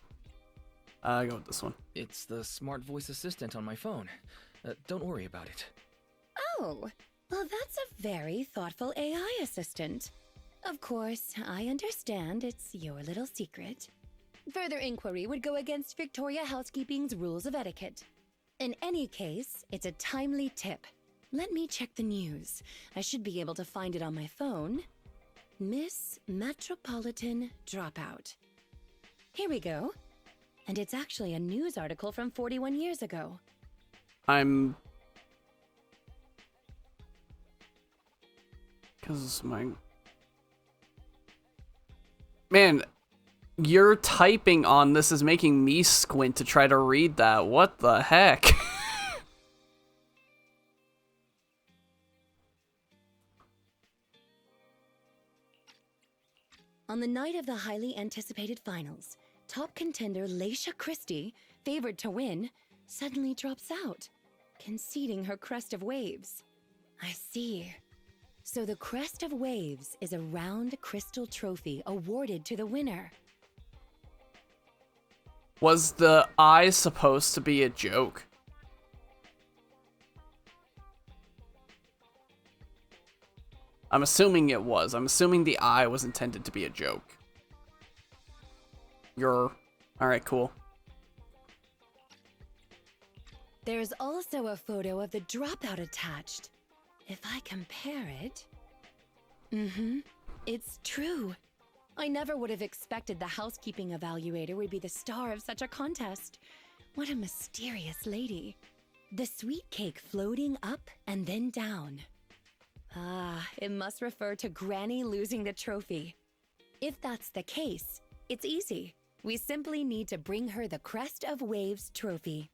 Go with this one. It's the smart voice assistant on my phone. Don't worry about it. Oh, well, that's a very thoughtful AI assistant. Of course, I understand it's your little secret. Further inquiry would go against Victoria Housekeeping's rules of etiquette. In any case, it's a timely tip. Let me check the news. I should be able to find it on my phone. Miss Metropolitan Dropout. Here we go. And it's actually a news article from 41 years ago. I'm... Because my... Man, your typing on this is making me squint to try to read that. What the heck? On the night of the highly anticipated finals, top contender Leisha Christie, favored to win, suddenly drops out, conceding her crest of waves. I see. So the crest of waves is a round crystal trophy awarded to the winner. Was the eye supposed to be a joke? I'm assuming it was. I'm assuming the eye was intended to be a joke. Alright, cool. There's also a photo of the dropout attached. If I compare it... It's true. I never would have expected the housekeeping evaluator would be the star of such a contest. What a mysterious lady. The sweet cake floating up and then down. Ah, it must refer to Granny losing the trophy. If that's the case, it's easy. We simply need to bring her the Crest of Waves trophy.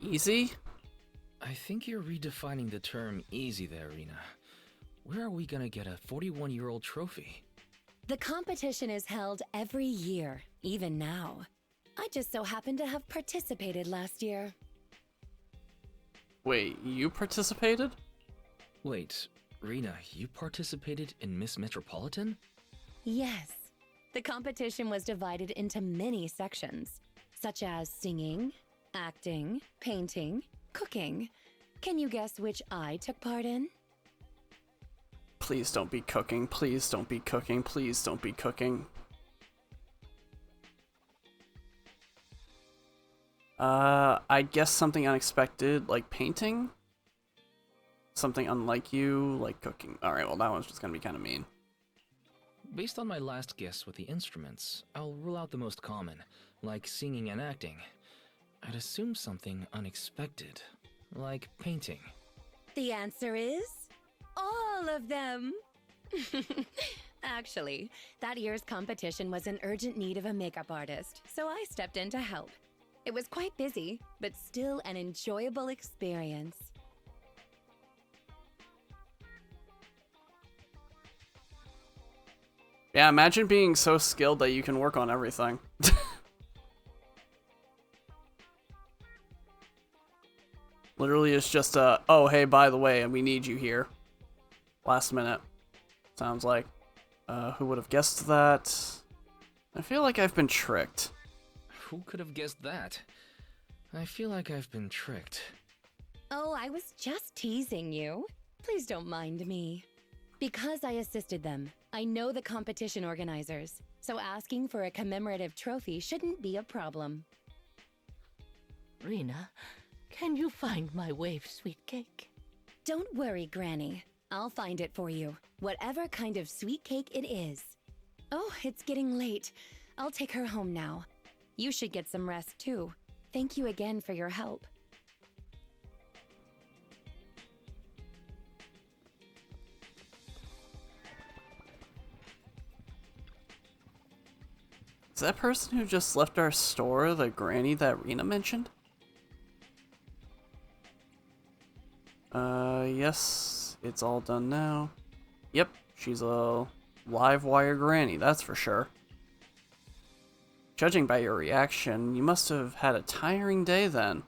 Easy? I think you're redefining the term easy there, Rena. Where are we gonna get a 41-year-old trophy? The competition is held every year, even now. I just so happened to have participated last year. Wait, you participated? Wait, Rena, you participated in Miss Metropolitan? Yes. The competition was divided into many sections, such as singing, acting, painting, cooking. Can you guess which I took part in? Please don't be cooking. Please don't be cooking. Please don't be cooking. I guess something unexpected, like painting? Something unlike you, like cooking. Alright, well that one's just gonna be kind of mean. Based on my last guess with the instruments, I'll rule out the most common, like singing and acting. I'd assume something unexpected, like painting. The answer is... all of them! Actually, that year's competition was in urgent need of a makeup artist, so I stepped in to help. It was quite busy, but still an enjoyable experience. Yeah, imagine being so skilled that you can work on everything. Literally, it's just oh, hey, by the way, we need you here. Last minute. Sounds like. Who would have guessed that? I feel like I've been tricked. Who could have guessed that? I feel like I've been tricked. Oh, I was just teasing you. Please don't mind me. Because I assisted them, I know the competition organizers, so asking for a commemorative trophy shouldn't be a problem. Rena, can you find my wave sweet cake? Don't worry, Granny. I'll find it for you, whatever kind of sweet cake it is. Oh, it's getting late. I'll take her home now. You should get some rest too. Thank you again for your help. Is that person who just left our store the granny that Rena mentioned? Yes, it's all done now. Yep, she's a live wire granny, that's for sure. Judging by your reaction, you must have had a tiring day then.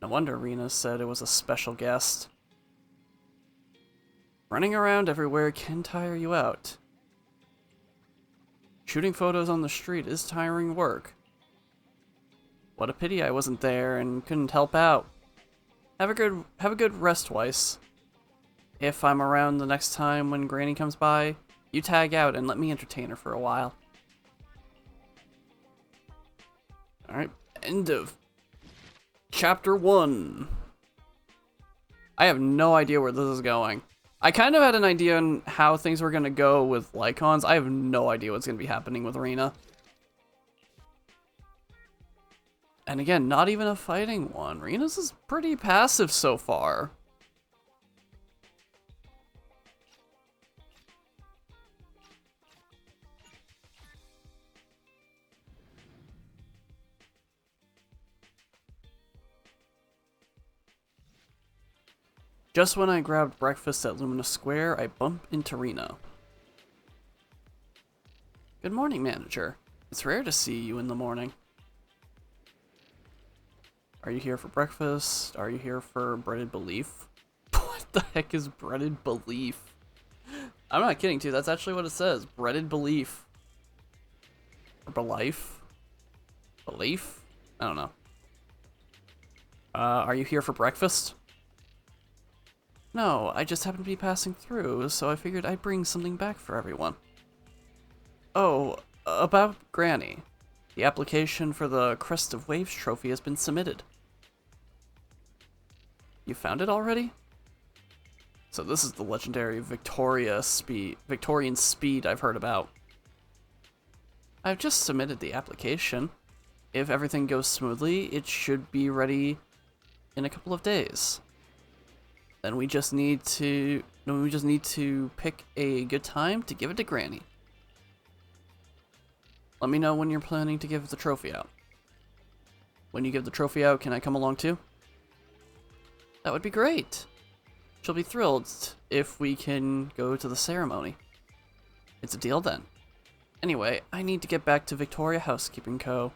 No wonder Rena said it was a special guest. Running around everywhere can tire you out. Shooting photos on the street is tiring work. What a pity I wasn't there and couldn't help out. Have a good rest, Weiss. If I'm around the next time when Granny comes by, you tag out and let me entertain her for a while. Alright, end of Chapter 1. I have no idea where this is going. I kind of had an idea on how things were going to go with Lycons. I have no idea what's going to be happening with Rena. And again, not even a fighting one. Rena's is pretty passive so far. Just when I grabbed breakfast at Lumina Square, I bump into Rena. Good morning, manager. It's rare to see you in the morning. Are you here for breakfast? Are you here for breaded belief? What the heck is breaded belief? I'm not kidding, too. That's actually what it says. Breaded belief. Or belief? Belief? I don't know. Are you here for breakfast? No, I just happened to be passing through, so I figured I'd bring something back for everyone. Oh, about Granny. The application for the Crest of Waves trophy has been submitted. You found it already? So this is the legendary Victorian speed I've heard about. I've just submitted the application. If everything goes smoothly, it should be ready in a couple of days. Then we just need to pick a good time to give it to Granny. Let me know when you're planning to give the trophy out. When you give the trophy out, can I come along too? That would be great. She'll be thrilled if we can go to the ceremony. It's a deal then. Anyway, I need to get back to Victoria Housekeeping Co.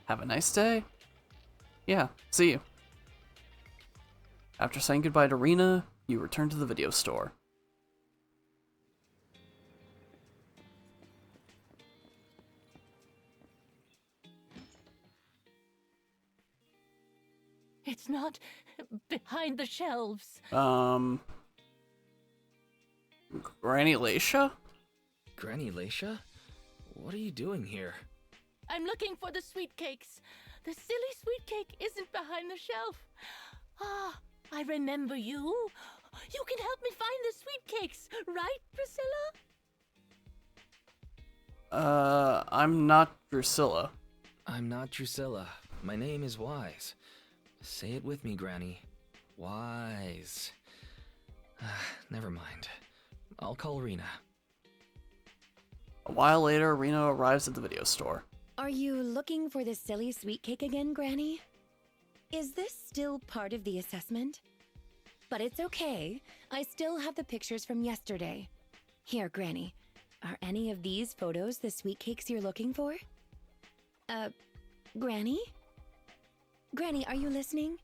Have a nice day. Yeah, see you. After saying goodbye to Rena, you return to the video store. It's not behind the shelves. Granny Laisha? Granny Laisha? What are you doing here? I'm looking for the sweet cakes. The silly sweet cake isn't behind the shelf. Ah, I remember you. You can help me find the sweet cakes, right, Drusilla? I'm not Drusilla. I'm not Drusilla. My name is Wise. Say it with me, Granny. Wise. Never mind. I'll call Rena. A while later, Rena arrives at the video store. Are you looking for the silly sweet cake again, Granny? Is this still part of the assessment? But it's okay. I still have the pictures from yesterday. Here, Granny. Are any of these photos the sweet cakes you're looking for? Granny? Granny, are you listening?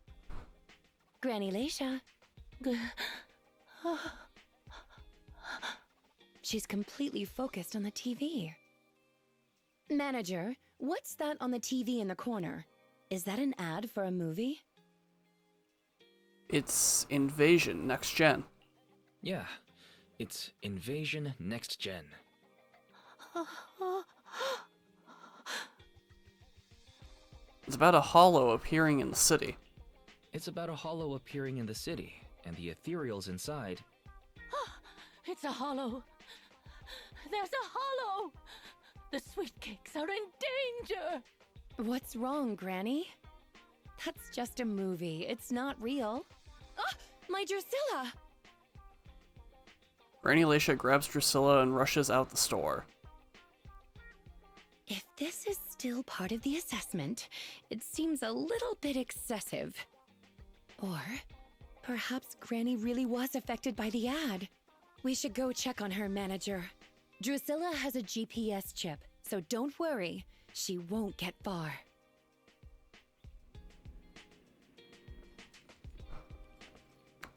Granny Laisha? She's completely focused on the TV. Manager, what's that on the TV in the corner? Is that an ad for a movie? It's Invasion Next Gen. Yeah, it's Invasion Next Gen. It's about a hollow appearing in the city. It's about a hollow appearing in the city, and the ethereals inside. It's a hollow. There's a hollow. The sweet cakes are in danger. What's wrong, Granny? That's just a movie. It's not real. Ah, my Drusilla! Granny Laisha grabs Drusilla and rushes out the store. If this is still part of the assessment, it seems a little bit excessive. Or perhaps Granny really was affected by the ad. We should go check on her, manager. Drusilla has a GPS chip, so don't worry. She won't get far.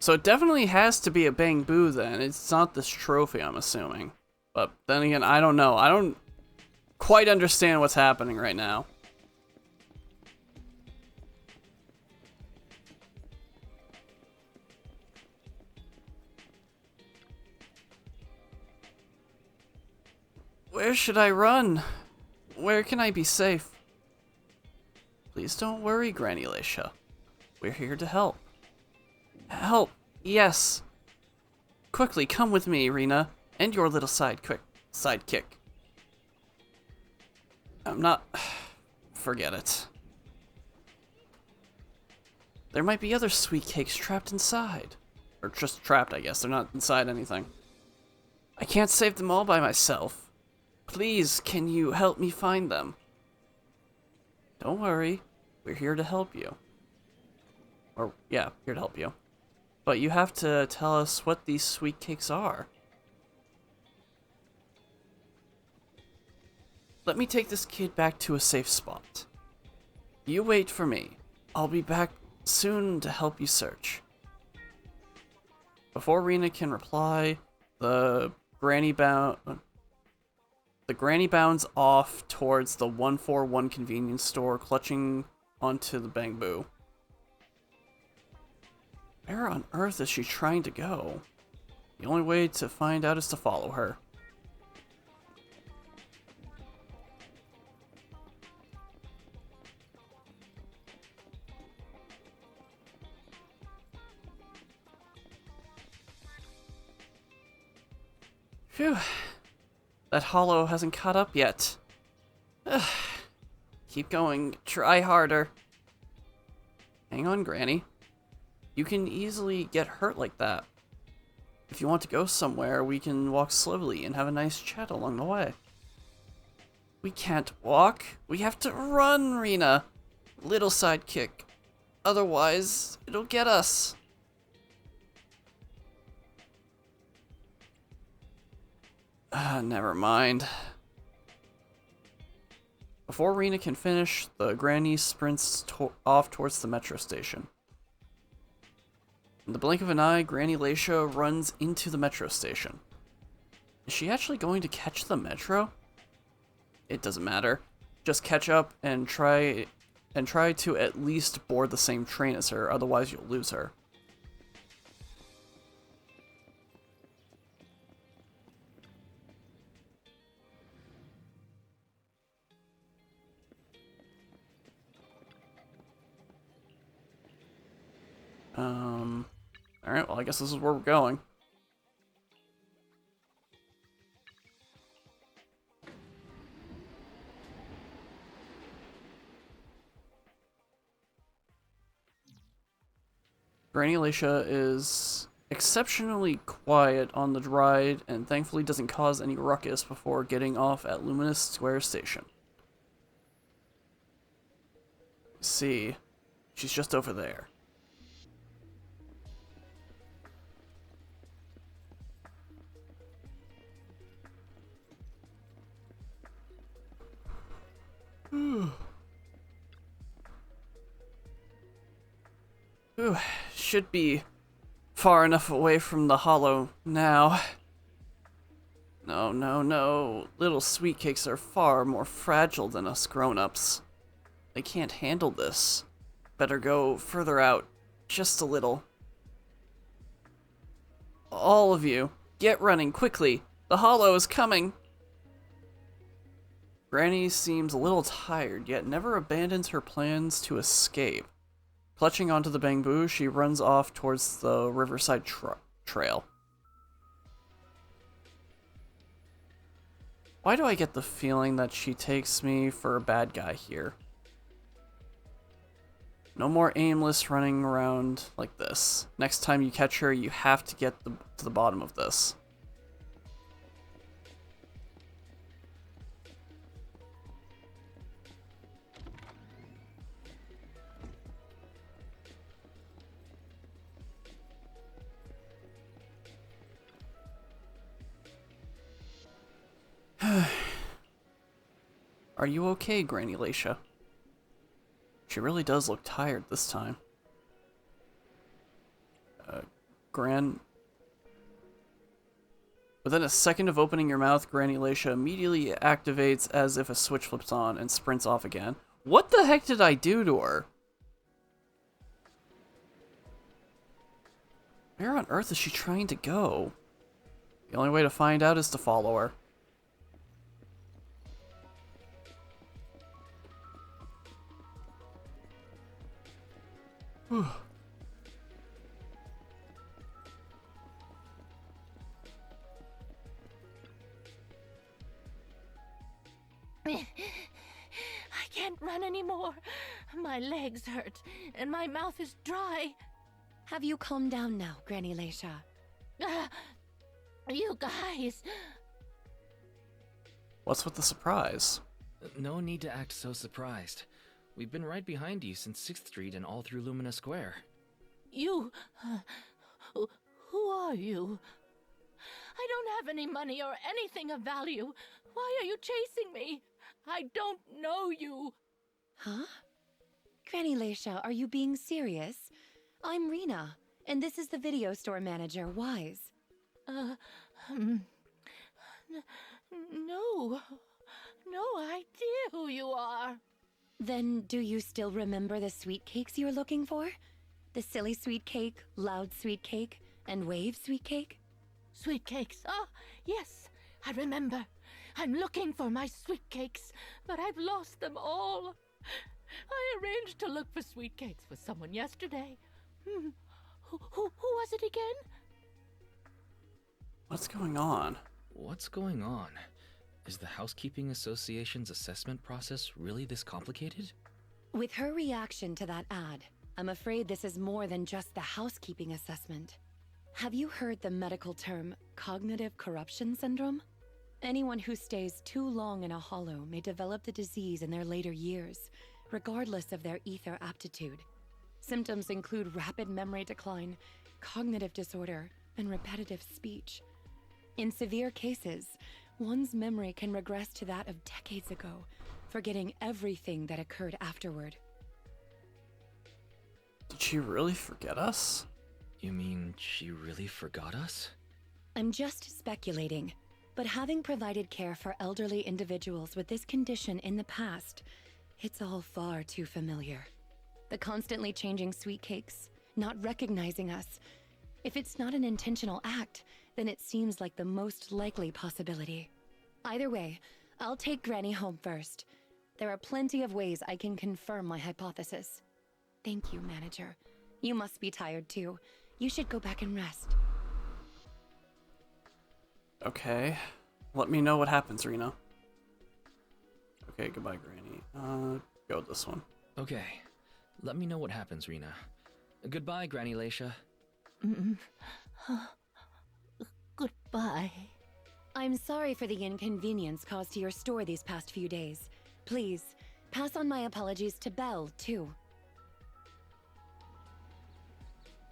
So it definitely has to be a Bang Boo then. It's not this trophy, I'm assuming. But then again, I don't know. I don't quite understand what's happening right now. Where should I run? Where can I be safe? Please don't worry, Granny Leisha. We're here to help. Help, yes. Quickly, come with me, Rena, and your little sidekick. I'm not... Forget it. There might be other sweet cakes trapped inside. Or just trapped, I guess. They're not inside anything. I can't save them all by myself. Please, can you help me find them? Don't worry. We're here to help you. Or, yeah, here to help you. But you have to tell us what these sweet cakes are. Let me take this kid back to a safe spot. You wait for me. I'll be back soon to help you search. Before Rena can reply, the granny bounds off towards the 141 convenience store, clutching onto the Bang Boo. Where on earth is she trying to go? The only way to find out is to follow her. Phew. That hollow hasn't caught up yet. Ugh. Keep going. Try harder. Hang on, Granny. You can easily get hurt like that. If you want to go somewhere, we can walk slowly and have a nice chat along the way. We can't walk. We have to run, Rena. Little sidekick. Otherwise, it'll get us. Never mind. Before Rena can finish, the granny sprints off towards the metro station. In the blink of an eye, Granny Leisha runs into the metro station. Is she actually going to catch the metro? It doesn't matter. Just catch up and try to at least board the same train as her, otherwise you'll lose her. Alright, well I guess this is where we're going. Granny Leisha is exceptionally quiet on the ride and thankfully doesn't cause any ruckus before getting off at Luminous Square Station. See, she's just over there. Ooh, should be far enough away from the hollow now. No, no, no. Little sweet cakes are far more fragile than us grown-ups. They can't handle this. Better go further out, just a little. All of you, get running quickly. The hollow is coming. Granny seems a little tired, yet never abandons her plans to escape. Clutching onto the Bang Boo, she runs off towards the Riverside Trail. Why do I get the feeling that she takes me for a bad guy here? No more aimless running around like this. Next time you catch her, you have to get to the bottom of this. Are you okay, Granny Laisha? She really does look tired this time. Within a second of opening your mouth, Granny Laisha immediately activates as if a switch flips on and sprints off again. What the heck did I do to her? Where on earth is she trying to go? The only way to find out is to follow her. Whew. I can't run anymore. My legs hurt, and my mouth is dry. Have you calmed down now, Granny Laisha? You guys... What's with the surprise? No need to act so surprised. We've been right behind you since 6th Street and all through Lumina Square. You... who are you? I don't have any money or anything of value. Why are you chasing me? I don't know you. Huh? Granny Laisha, are you being serious? I'm Rena, and this is the video store manager, Wise. No. No idea who you are. Then do you still remember the sweet cakes you were looking for? The silly sweet cake, loud sweet cake, and wave sweet cake? Sweet cakes. Ah, yes, I remember. I'm looking for my sweet cakes, but I've lost them all. I arranged to look for sweet cakes for someone yesterday. Who was it again? What's going on? What's going on? Is the Housekeeping Association's assessment process really this complicated? With her reaction to that ad, I'm afraid this is more than just the housekeeping assessment. Have you heard the medical term cognitive corruption syndrome? Anyone who stays too long in a hollow may develop the disease in their later years, regardless of their ether aptitude. Symptoms include rapid memory decline, cognitive disorder, and repetitive speech. In severe cases, one's memory can regress to that of decades ago, forgetting everything that occurred afterward. Did she really forget us? You mean she really forgot us? I'm just speculating, but having provided care for elderly individuals with this condition in the past, it's all far too familiar. The constantly changing sweet cakes, not recognizing us. If it's not an intentional act, then it seems like the most likely possibility. Either way, I'll take Granny home first. There are plenty of ways I can confirm my hypothesis. Thank you, Manager. You must be tired too. You should go back and rest. Okay. Let me know what happens, Rena. Okay, goodbye, Granny. Go with this one. Okay. Let me know what happens, Rena. Goodbye, Granny Laisha. Goodbye. I'm sorry for the inconvenience caused to your store these past few days. Please, pass on my apologies to Belle, too.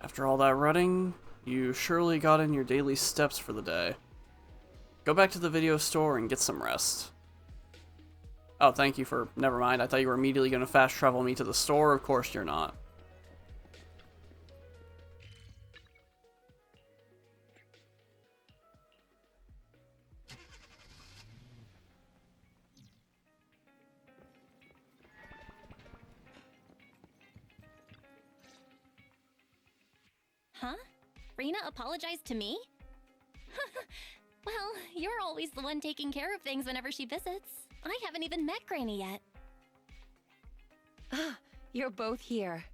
After all that running, you surely got in your daily steps for the day. Go back to the video store and get some rest. Oh, thank you for... Never mind, I thought you were immediately going to fast travel me to the store. Of course you're not. Huh? Rena apologized to me? Well, you're always the one taking care of things whenever she visits. I haven't even met Granny yet. Ah, you're both here.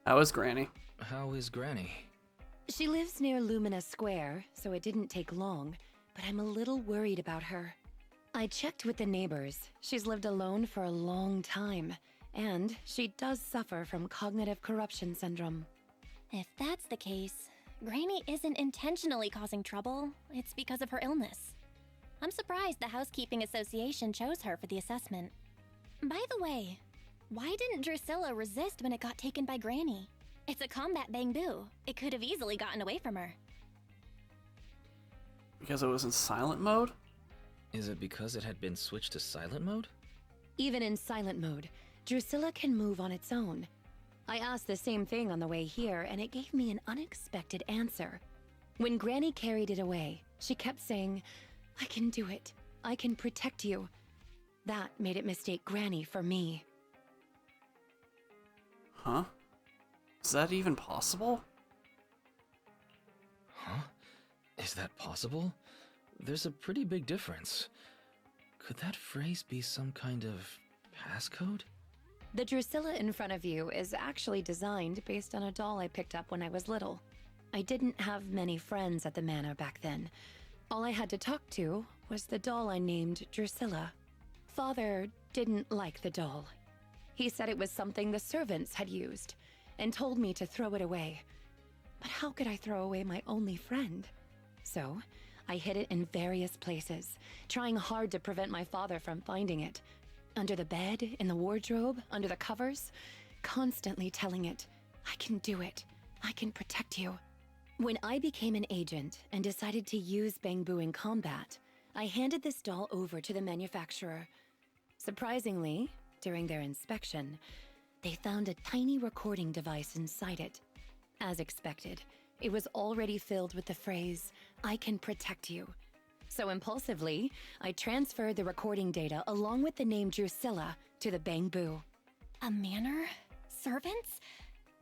How is Granny? How is Granny? She lives near Lumina Square, so it didn't take long, but I'm a little worried about her. I checked with the neighbors. She's lived alone for a long time, and she does suffer from cognitive corruption syndrome. If that's the case, Granny isn't intentionally causing trouble. It's because of her illness. I'm surprised the Housekeeping Association chose her for the assessment. By the way, why didn't Drusilla resist when it got taken by Granny? It's a combat bamboo. It could have easily gotten away from her. Because it was in silent mode? Is it because it had been switched to silent mode? Even in silent mode, Drusilla can move on its own. I asked the same thing on the way here, and it gave me an unexpected answer. When Granny carried it away, she kept saying, "I can do it. I can protect you." That made it mistake Granny for me. Huh? Is that even possible? Huh? Is that possible? There's a pretty big difference. Could that phrase be some kind of passcode? The Drusilla in front of you is actually designed based on a doll I picked up when I was little. I didn't have many friends at the manor back then. All I had to talk to was the doll I named Drusilla. Father didn't like the doll. He said it was something the servants had used, and told me to throw it away. But how could I throw away my only friend? So, I hid it in various places, trying hard to prevent my father from finding it. Under the bed, in the wardrobe, under the covers, constantly telling it, "I can do it. I can protect you." When I became an agent and decided to use Bangbu in combat, I handed this doll over to the manufacturer. Surprisingly, during their inspection, they found a tiny recording device inside it. As expected, it was already filled with the phrase, "I can protect you." So impulsively, I transferred the recording data along with the name Drusilla to the Bangbu. A manor? Servants?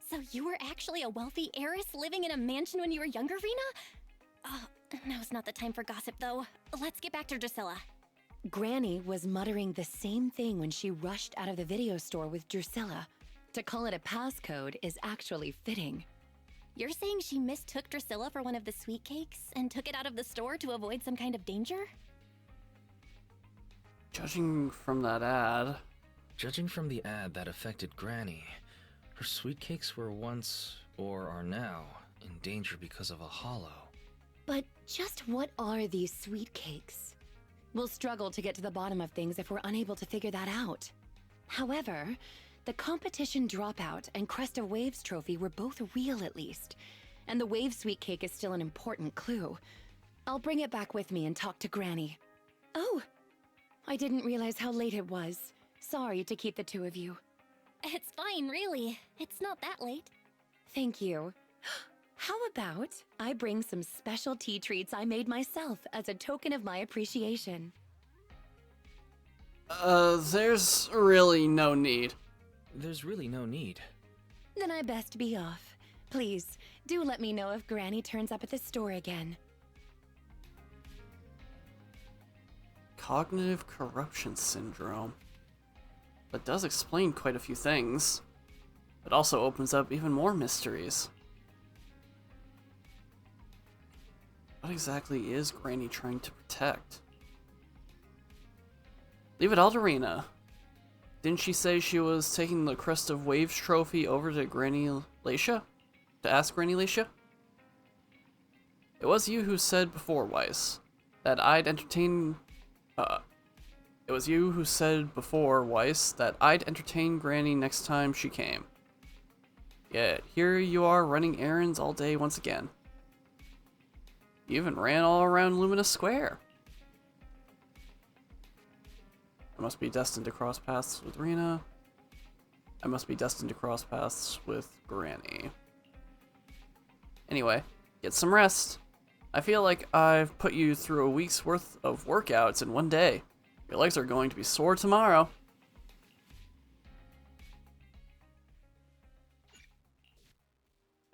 So you were actually a wealthy heiress living in a mansion when you were younger, Rena? Now's not the time for gossip, though. Let's get back to Drusilla. Granny was muttering the same thing when she rushed out of the video store with Drusilla. To call it a passcode is actually fitting. You're saying she mistook Drusilla for one of the sweet cakes and took it out of the store to avoid some kind of danger? Judging from that ad... Judging from the ad that affected Granny, her sweet cakes were once, or are now, in danger because of a hollow. But just what are these sweet cakes? We'll struggle to get to the bottom of things if we're unable to figure that out. However, the competition dropout and Crest of Waves trophy were both real at least, and the Wave sweet cake is still an important clue. I'll bring it back with me and talk to Granny. Oh, I didn't realize how late it was. Sorry to keep the two of you. It's fine, really. It's not that late. Thank you. How about I bring some special tea treats I made myself as a token of my appreciation? There's really no need. There's really no need. Then I best be off. Please, do let me know if Granny turns up at the store again. Cognitive corruption syndrome. That does explain quite a few things. It also opens up even more mysteries. What exactly is Granny trying to protect? Leave it all to Rena. Didn't she say she was taking the Crest of Waves trophy over to Granny Lacia? To ask Granny Lacia? It was you who said before, Weiss, that I'd entertain... It was you who said before, Weiss, that I'd entertain Granny next time she came. Yet, here you are running errands all day once again. You even ran all around Luminous Square. I must be destined to cross paths with Rena. I must be destined to cross paths with Granny. Anyway, get some rest. I feel like I've put you through a week's worth of workouts in one day. Your legs are going to be sore tomorrow.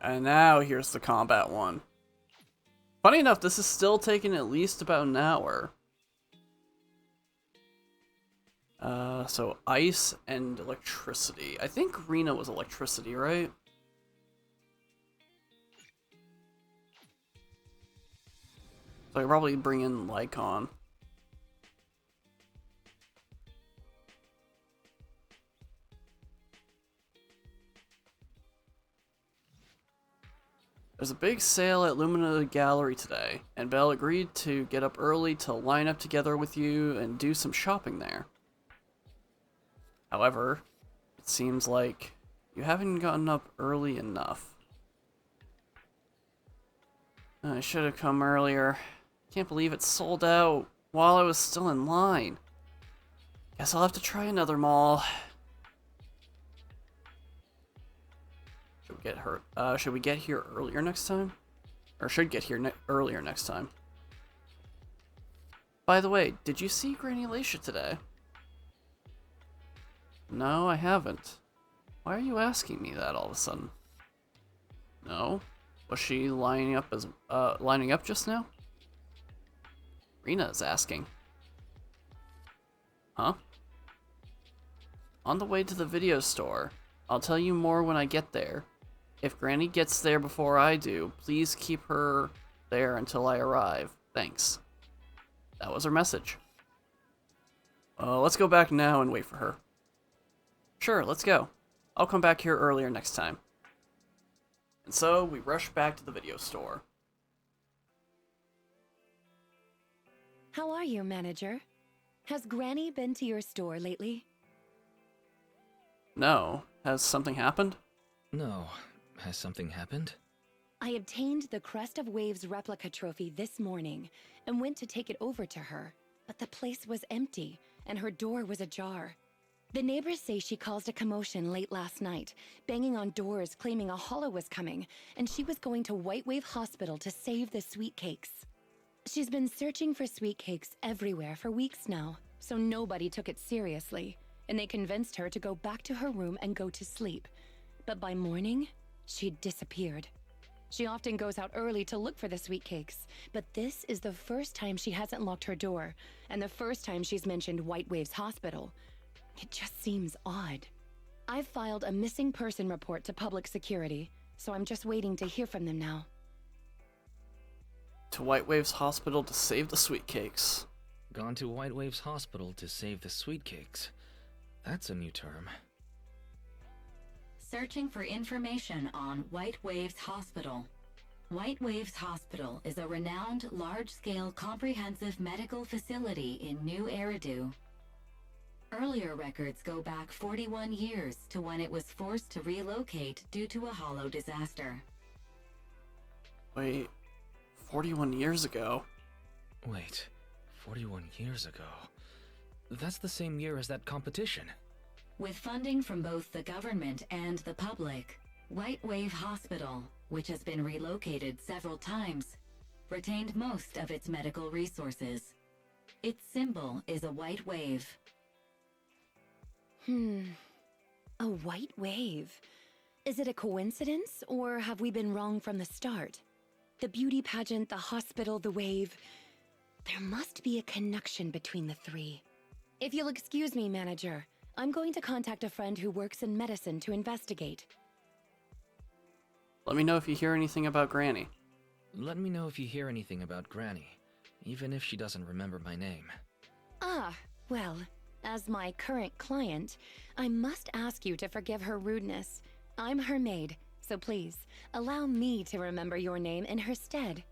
And now here's the combat one. Funny enough, this is still taking at least about an hour. So ice and electricity. I think Rena was electricity, right? So I could probably bring in Lycon. There's a big sale at Lumina Gallery today, and Belle agreed to get up early to line up together with you and do some shopping there. However, it seems like you haven't gotten up early enough. I should have come earlier. Can't believe it's sold out. while I was still in line. Guess I'll have to try another mall. Should we get here earlier next time? Or should get here earlier next time. By the way, did you see Granny Lacia today? No, I haven't. Why are you asking me that all of a sudden? No? Was she lining up just now? Rena is asking. Huh? On the way to the video store. I'll tell you more when I get there. If Granny gets there before I do, please keep her there until I arrive. Thanks. That was her message. Let's go back now and wait for her. Sure, let's go. I'll come back here earlier next time. And so, we rush back to the video store. How are you, manager? Has Granny been to your store lately? No. Has something happened? No. Has something happened? I obtained the Crest of Waves replica trophy this morning and went to take it over to her, but the place was empty and her door was ajar. The neighbors say she caused a commotion late last night, banging on doors claiming a hollow was coming, and she was going to White Wave Hospital to save the sweet cakes. She's been searching for sweet cakes everywhere for weeks now, so nobody took it seriously, and they convinced her to go back to her room and go to sleep. But by morning, she'd disappeared. She often goes out early to look for the sweet cakes, but this is the first time she hasn't locked her door, and the first time she's mentioned White Wave's hospital. It just seems odd. I've filed a missing person report to public security, so I'm just waiting to hear from them now. To White Wave's hospital to save the sweet cakes. Gone to White Wave's hospital to save the sweet cakes. That's a new term. Searching for information on White Waves Hospital. White Waves Hospital is a renowned large-scale comprehensive medical facility in New Eridu. Earlier records go back 41 years to when it was forced to relocate due to a hollow disaster. Wait, 41 years ago? Wait, 41 years ago? That's the same year as that competition. With funding from both the government and the public, White Wave Hospital, which has been relocated several times, retained most of its medical resources. Its symbol is a white wave. A white wave. Is it a coincidence, or have we been wrong from the start? The beauty pageant, the hospital, the wave. There must be a connection between the three. If you'll excuse me, manager, I'm going to contact a friend who works in medicine to investigate. Let me know if you hear anything about Granny. Let me know if you hear anything about Granny, even if she doesn't remember my name. Ah, well, as my current client, I must ask you to forgive her rudeness. I'm her maid, so please, allow me to remember your name in her stead.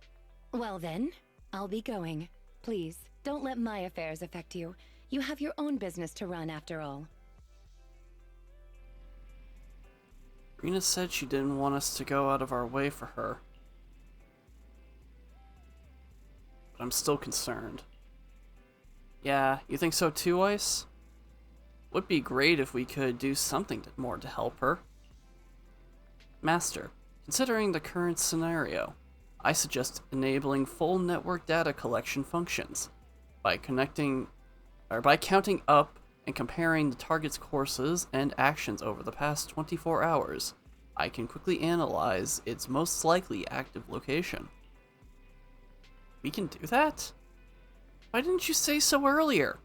Well then, I'll be going. Please, don't let my affairs affect you. You have your own business to run after all. Rena said she didn't want us to go out of our way for her. But I'm still concerned. Yeah, you think so too, Ice? Would be great if we could do something more to help her. Master, considering the current scenario, I suggest enabling full network data collection functions by counting up and comparing the target's courses and actions over the past 24 hours. I can quickly analyze its most likely active location. We can do that? Why didn't you say so earlier?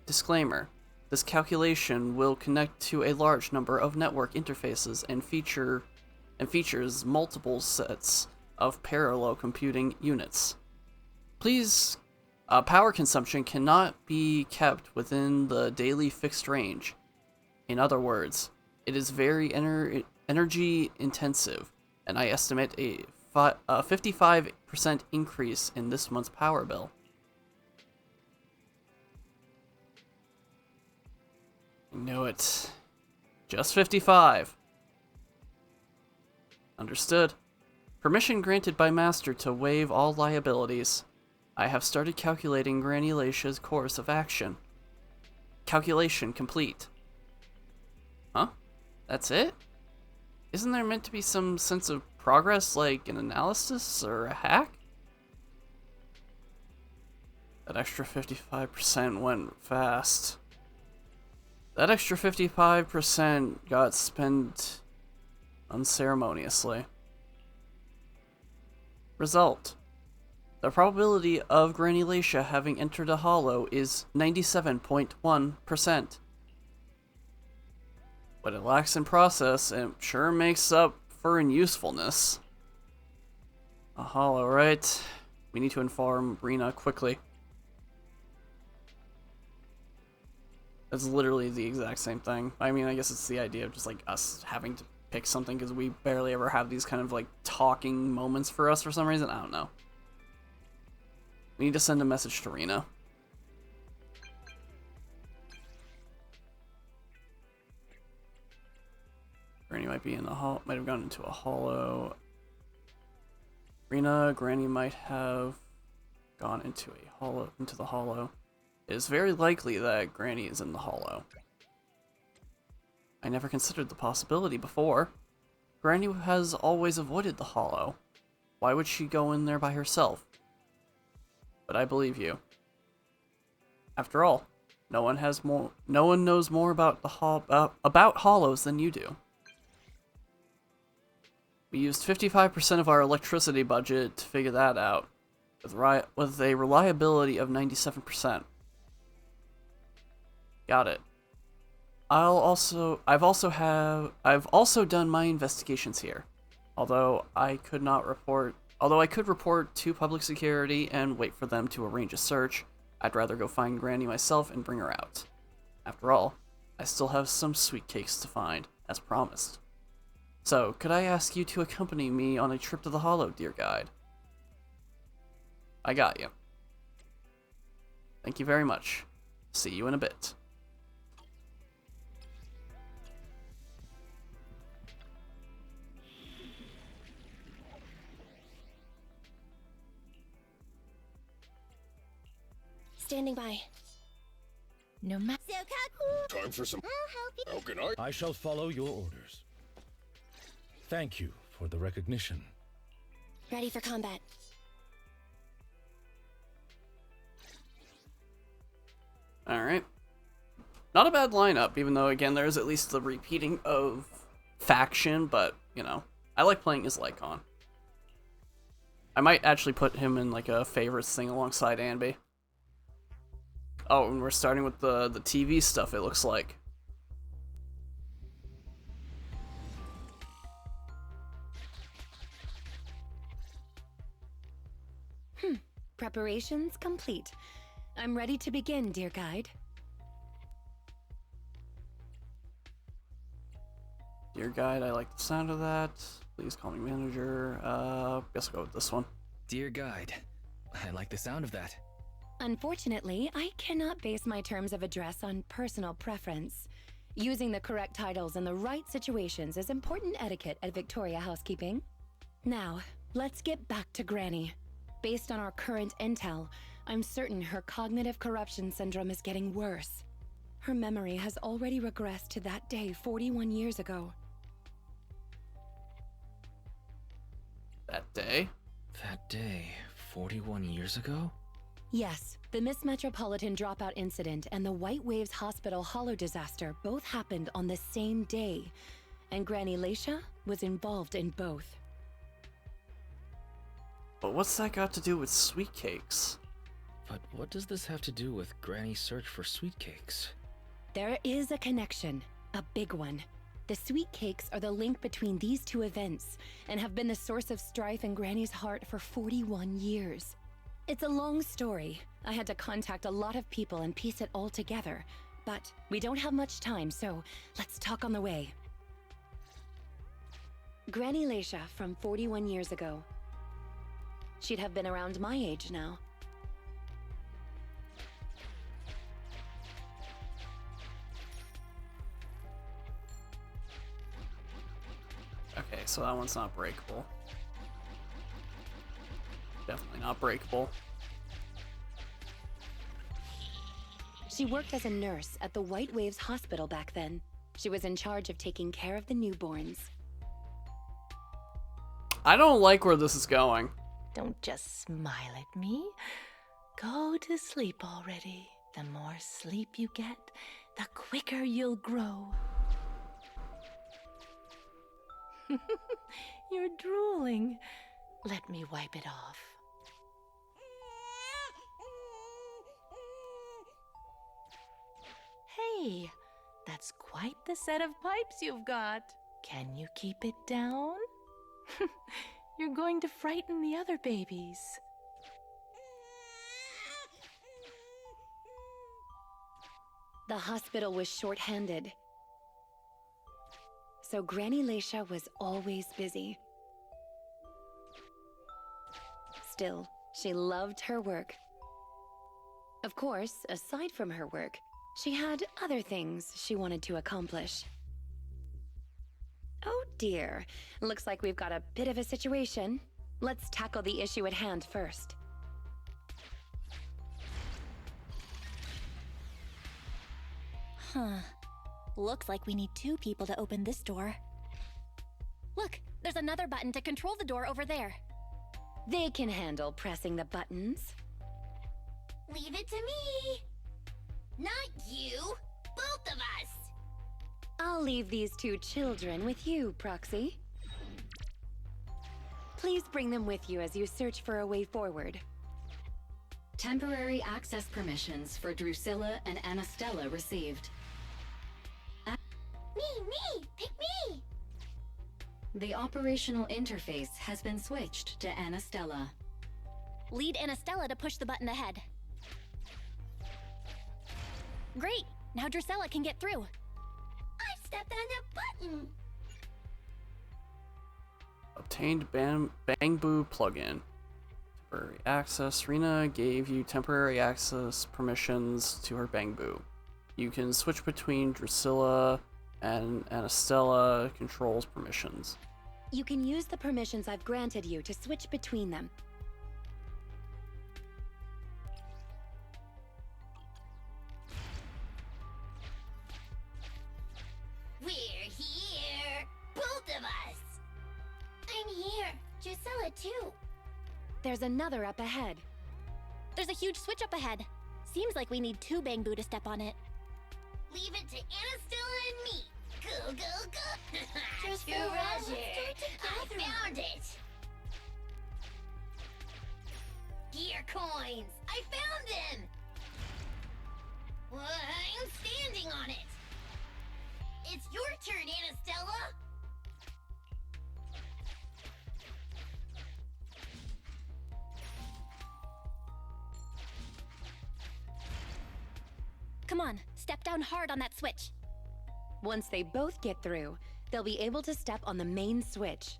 Disclaimer. This calculation will connect to a large number of network interfaces and features multiple sets of parallel computing units. Please, power consumption cannot be kept within the daily fixed range. In other words, it is very energy intensive, and I estimate a 55% increase in this month's power bill. I knew it. Just 55. Understood. Permission granted by Master to waive all liabilities. I have started calculating Granny Laysha's course of action. Calculation complete. Huh? That's it? Isn't there meant to be some sense of progress, like an analysis or a hack? That extra 55% went fast. That extra 55% got spent unceremoniously. Result. The probability of Granny Laysha having entered a hollow is 97.1%. What it lacks in process, it sure makes up for in usefulness. A hollow, right? We need to inform Rena quickly. That's literally the exact same thing. I mean, I guess it's the idea of just like us having to pick something because we barely ever have these kind of like talking moments for us for some reason. I don't know. We need to send a message to Rena. Granny might be in the hall. Might have gone into a hollow. Granny might have gone into a hollow. Into the hollow. It is very likely that Granny is in the hollow. I never considered the possibility before. Granny has always avoided the hollow. Why would she go in there by herself? But I believe you. After all, no one knows more about the about hollows than you do. We used 55% of our electricity budget to figure that out, with a reliability of 97%. Got it. I've also done my investigations here. Although I could report to public security and wait for them to arrange a search, I'd rather go find Granny myself and bring her out. After all, I still have some sweet cakes to find, as promised. So, could I ask you to accompany me on a trip to the Hollow, dear guide? I got you. Thank you very much. See you in a bit. Standing by. No matter. Time for some. I'll help you. How can I? I shall follow your orders. Thank you for the recognition. Ready for combat. Alright. Not a bad lineup, even though, again, there's at least the repeating of faction, but, you know, I like playing as Lycon. I might actually put him in, like, a favorites thing alongside Anby. Oh, and we're starting with the TV stuff, it looks like. Preparations complete. I'm ready to begin, dear guide. Dear guide, I like the sound of that. Please call me manager. Guess I'll go with this one. Dear guide, I like the sound of that. Unfortunately, I cannot base my terms of address on personal preference. Using the correct titles in the right situations is important etiquette at Victoria Housekeeping. Now, let's get back to Granny. Based on our current intel, I'm certain her cognitive corruption syndrome is getting worse. Her memory has already regressed to that day 41 years ago. That day? That day, 41 years ago? Yes, the Miss Metropolitan dropout incident and the White Waves Hospital Hollow disaster both happened on the same day, and Granny Laysha was involved in both. But what's that got to do with sweet cakes? But what does this have to do with Granny's search for sweet cakes? There is a connection, a big one. The sweet cakes are the link between these two events and have been the source of strife in Granny's heart for 41 years. It's a long story. I had to contact a lot of people and piece it all together. But we don't have much time, so let's talk on the way. Granny Laysha from 41 years ago. She'd have been around my age now. Okay, so that one's not breakable. Definitely not breakable. She worked as a nurse at the White Waves Hospital back then. She was in charge of taking care of the newborns. I don't like where this is going. Don't just smile at me. Go to sleep already. The more sleep you get, the quicker you'll grow. You're drooling. Let me wipe it off. Hey, that's quite the set of pipes you've got. Can you keep it down? You're going to frighten the other babies. The hospital was short-handed, so Granny Leisha was always busy. Still, she loved her work. Of course, aside from her work, she had other things she wanted to accomplish. Oh dear, looks like we've got a bit of a situation. Let's tackle the issue at hand first. Huh. Looks like we need 2 people to open this door. Look, there's another button to control the door over there. They can handle pressing the buttons. Leave it to me! Not you! Both of us! I'll leave these 2 children with you, Proxy. Please bring them with you as you search for a way forward. Temporary access permissions for Drusilla and Anastella received. Me! Pick me! The operational interface has been switched to Anastella. Lead Anastella to push the button ahead. Great! Now Drusilla can get through. I stepped on a button! Obtained Bangbu plugin. Temporary access. Rena gave you temporary access permissions to her Bangbu. You can switch between Drusilla and Anastella controls permissions. You can use the permissions I've granted you to switch between them. We're here! Both of us! I'm here! Drusilla too! There's another up ahead. There's a huge switch up ahead. Seems like we need 2 Bangbu to step on it. Leave it to Anastella and me! Go, go, go! Just Roger! I found it! Gear coins! I found them! Well, I'm standing on it! It's your turn, Anastella! Come on, step down hard on that switch. Once they both get through, they'll be able to step on the main switch.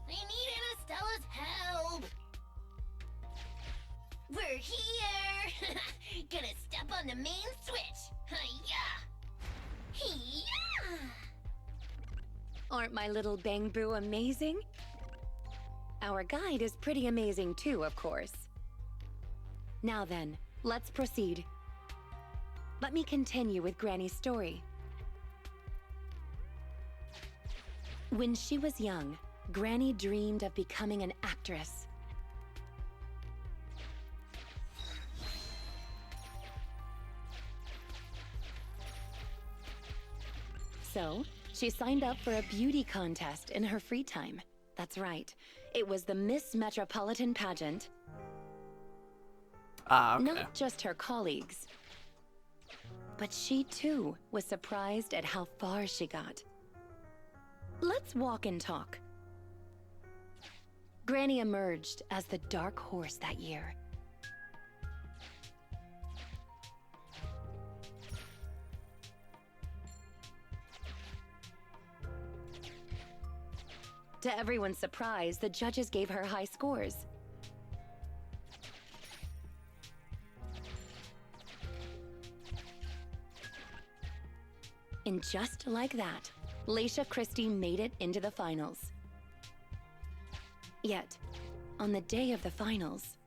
I need Anastella's help! We're here! Gonna step on the main switch! Hi-ya! Hi-ya! Aren't my little Bangbu amazing? Our guide is pretty amazing too, of course. Now then, let's proceed. Let me continue with Granny's story. When she was young, Granny dreamed of becoming an actress. So, she signed up for a beauty contest in her free time. That's right. It was the Miss Metropolitan pageant. Okay. Not just her colleagues. But she too was surprised at how far she got. Let's walk and talk. Granny emerged as the dark horse that year. To everyone's surprise, the judges gave her high scores. And just like that, Leisha Christie made it into the finals. Yet, on the day of the finals...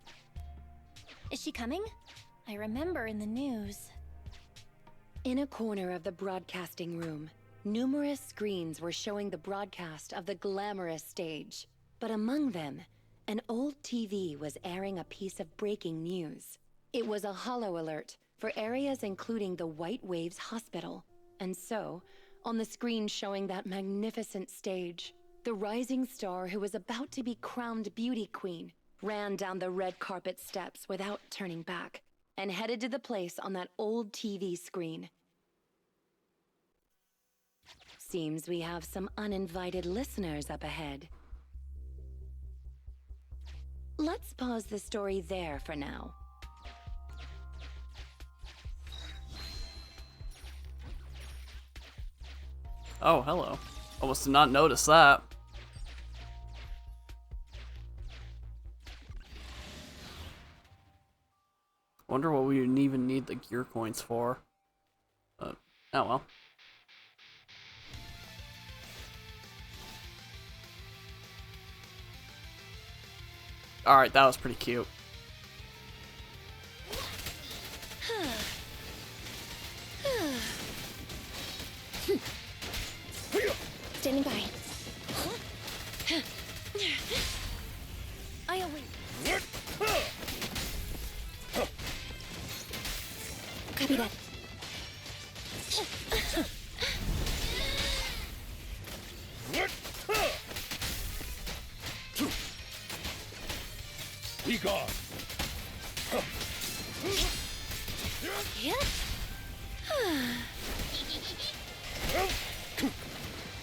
Is she coming? I remember in the news. In a corner of the broadcasting room, numerous screens were showing the broadcast of the glamorous stage. But among them, an old TV was airing a piece of breaking news. It was a holo alert for areas including the White Waves Hospital. And so, on the screen showing that magnificent stage, the rising star who was about to be crowned beauty queen ran down the red carpet steps without turning back and headed to the place on that old TV screen. Seems we have some uninvited listeners up ahead. Let's pause the story there for now. Oh, hello. Almost did not notice that. Wonder what we would even need the gear coins for. Oh well. Alright, that was pretty cute. Standing by. I await. Copy that. Be gone.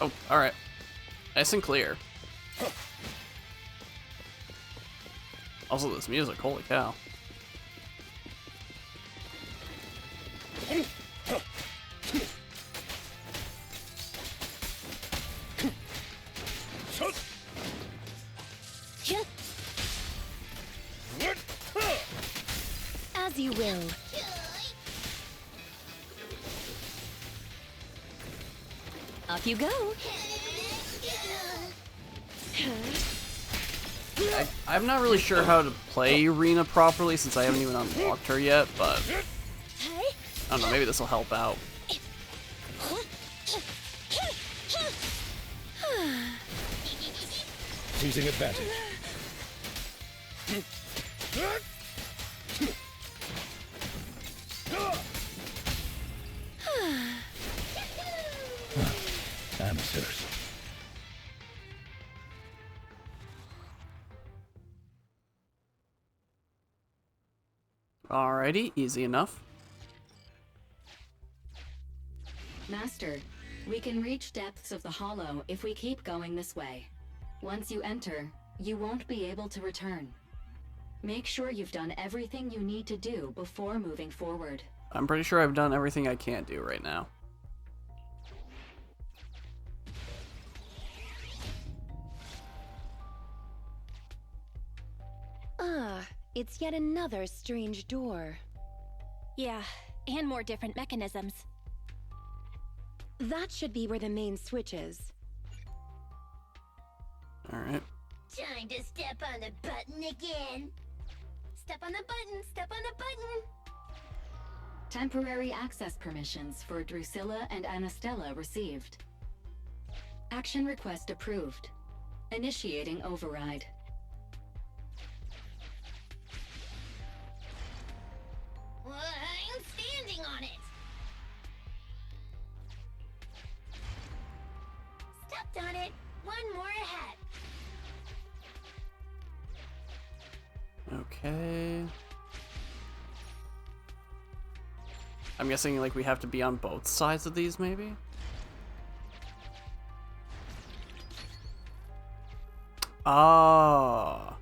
Oh, alright. Nice and clear. Also, this music, holy cow. As you will. Off you go. I'm not really sure how to play Rena properly since I haven't even unlocked her yet, but I don't know, maybe this will help out. Seizing advantage. Amateurs. Alrighty, easy enough. Master, we can reach depths of the hollow if we keep going this way. Once you enter, you won't be able to return. Make sure you've done everything you need to do before moving forward. I'm pretty sure I've done everything I can do right now. Ah, it's yet another strange door. Yeah, and more different mechanisms. That should be where the main switch is. Alright. Time to step on the button again. Step on the button, step on the button. Temporary access permissions for Drusilla and Anastella received. Action request approved. Initiating override. Well, I'm standing on it. Stepped on it. One more ahead. Okay. I'm guessing like we have to be on both sides of these maybe? Oh.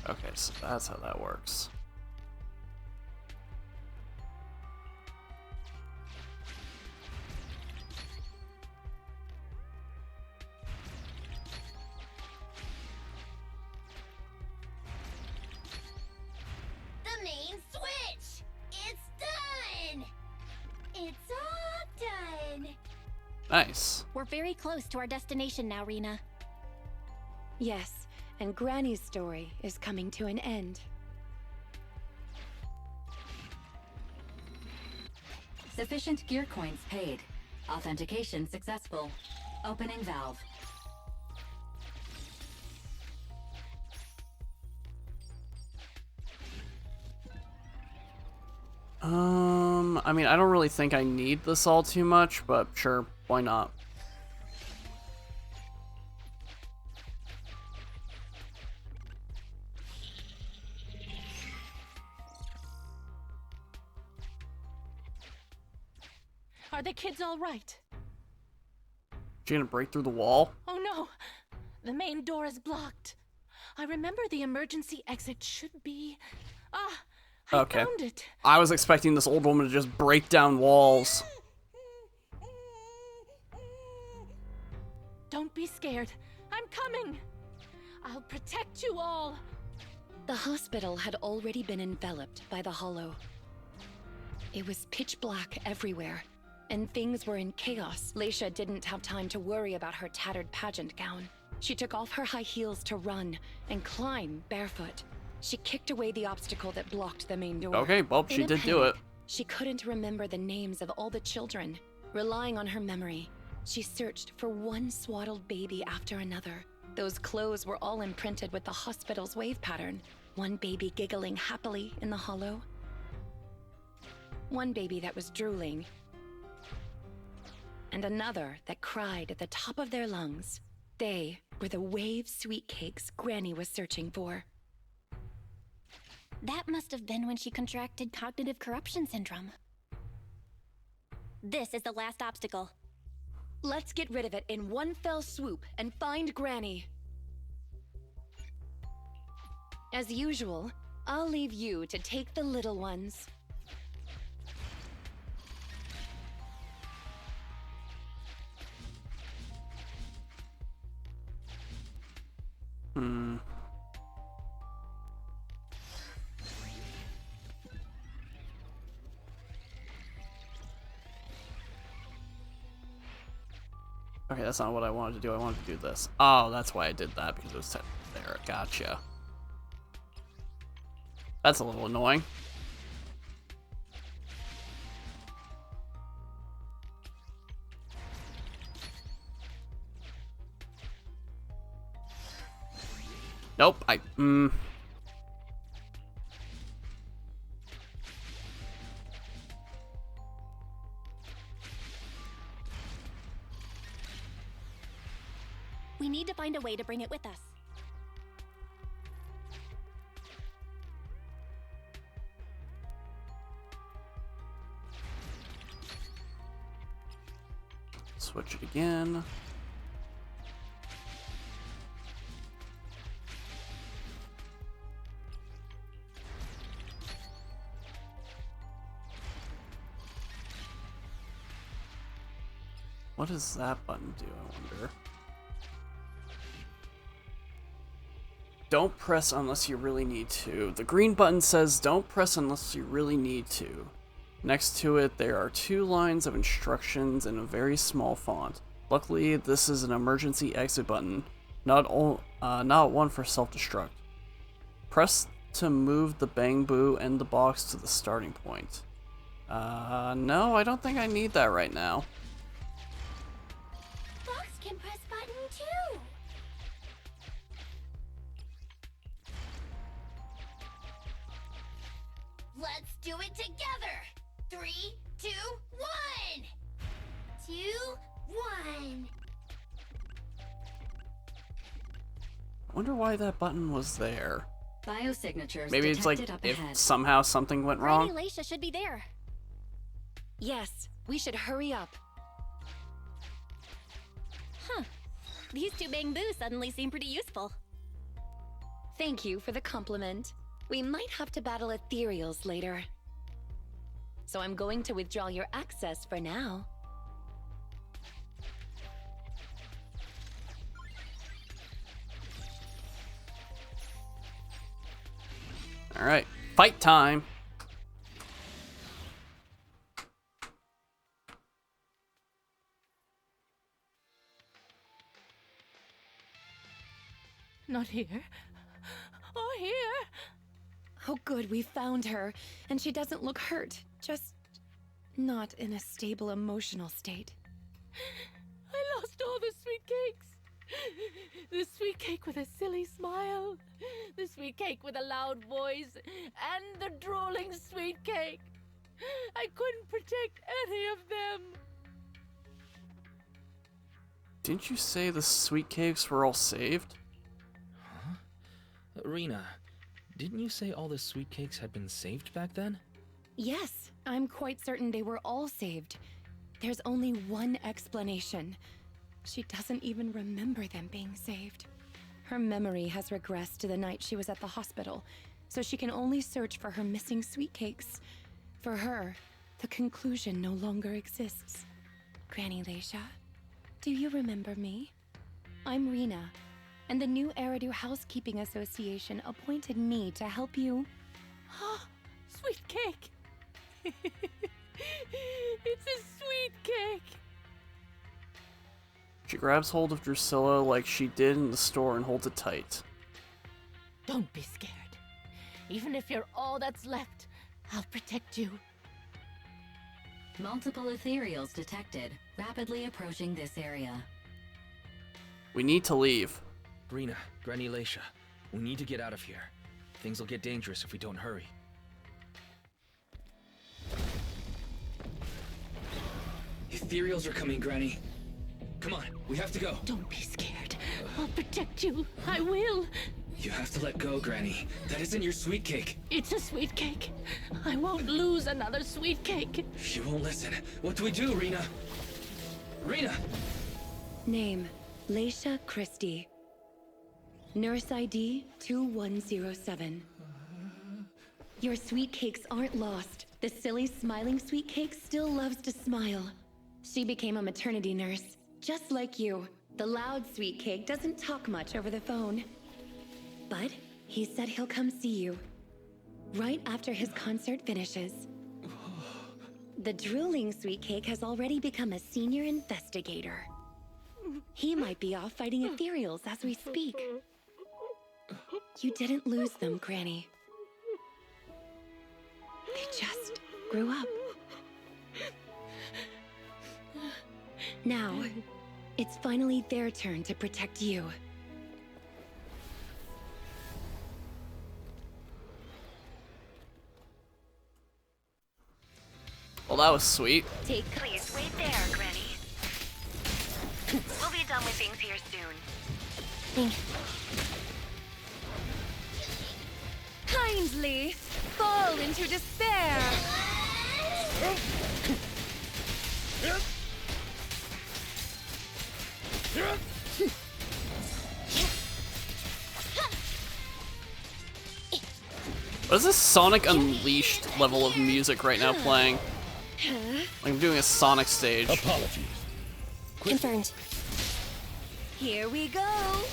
Okay, so that's how that works. The main switch. It's time. Nice. We're very close to our destination now, Rena. Yes, and Granny's story is coming to an end. Sufficient gear coins paid. Authentication successful. Opening valve. I mean, I don't really think I need this all too much, but sure, why not? Are the kids all right? She gonna break through the wall? Oh no! The main door is blocked. I remember the emergency exit should be... Ah! I found it. I was expecting this old woman to just break down walls. Don't be scared. I'm coming. I'll protect you all. The hospital had already been enveloped by the hollow. It was pitch black everywhere, and things were in chaos. Leisha didn't have time to worry about her tattered pageant gown. She took off her high heels to run and climb barefoot. She kicked away the obstacle that blocked the main door. Okay, well, she did do it. She couldn't remember the names of all the children. Relying on her memory, she searched for one swaddled baby after another. Those clothes were all imprinted with the hospital's wave pattern. One baby giggling happily in the hollow. One baby that was drooling. And another that cried at the top of their lungs. They were the wave sweet cakes Granny was searching for. That must have been when she contracted cognitive corruption syndrome. This is the last obstacle. Let's get rid of it in one fell swoop and find Granny. As usual, I'll leave you to take the little ones. Okay, that's not what I wanted to do. I wanted to do this. Oh, that's why I did that, because it was set there. Gotcha. That's a little annoying. Nope, We need to find a way to bring it with us. Switch it again. What does that button do, I wonder? Don't press unless you really need to. The green button says don't press unless you really need to. Next to it, there are 2 lines of instructions in a very small font. Luckily, this is an emergency exit button, not one for self-destruct. Press to move the bamboo and the box to the starting point. No, I don't think I need that right now. Box can press button too. Let's do it together. 3, 2, 1. 2, 1. I wonder why that button was there. Biosignatures Maybe it's like detected up if ahead. somehow something went wrong. Granny Leisha should be there. Yes, we should hurry up. Huh. These 2 bamboos suddenly seem pretty useful. Thank you for the compliment. We might have to battle ethereals later. So I'm going to withdraw your access for now. Alright, fight time! not here. Or here. Oh, good, we found her. And she doesn't look hurt. Just not in a stable emotional state. I lost all the sweet cakes. The sweet cake with a silly smile. The sweet cake with a loud voice. And the drooling sweet cake. I couldn't protect any of them. Didn't you say the sweet cakes were all saved? Huh? Rena, didn't you say all the sweet cakes had been saved back then? Yes, I'm quite certain they were all saved. There's only one explanation. She doesn't even remember them being saved. Her memory has regressed to the night she was at the hospital, so she can only search for her missing sweet cakes. For her, the conclusion no longer exists. Granny Leisha, do you remember me? I'm Rena, and the new Eridu Housekeeping Association appointed me to help you. Sweet cake. It's a sweet cake. She grabs hold of Drusilla like she did in the store and holds it tight. Don't be scared. Even if you're all that's left, I'll protect you. Multiple ethereals detected, rapidly approaching this area. We need to leave. Rena, Granny Leisha, we need to get out of here. Things will get dangerous if we don't hurry. Ethereals are coming, Granny. Come on, we have to go. Don't be scared. I'll protect you. I will. You have to let go, Granny. That isn't your sweet cake. It's a sweet cake. I won't lose another sweet cake. She won't listen. What do we do, Rena? Rena! Name, Leisha Christie. Nurse ID 2107. Your sweet cakes aren't lost. The silly smiling sweet cake still loves to smile. She became a maternity nurse, just like you. The loud sweet cake doesn't talk much over the phone. But he said he'll come see you right after his concert finishes. The drooling sweet cake has already become a senior investigator. He might be off fighting ethereals as we speak. You didn't lose them, Granny. They just grew up. Now, it's finally their turn to protect you. Well, that was sweet. Please wait there, Granny. We'll be done with things here soon. Kindly fall into despair. What is this Sonic Unleashed level of music right now playing? Like I'm doing a Sonic stage. Apologies. Confirmed. Here we go.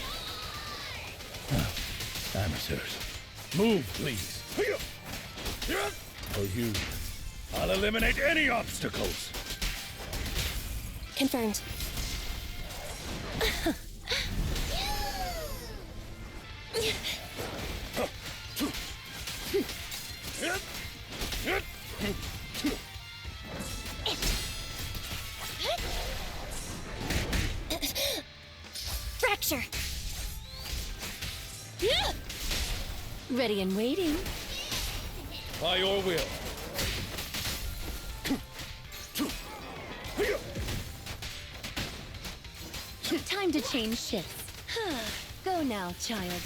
Amateurs. Move, please. For you, I'll eliminate any obstacles. Confirmed. Fracture. Ready and waiting. By your will. Time to change shifts. Go now, child.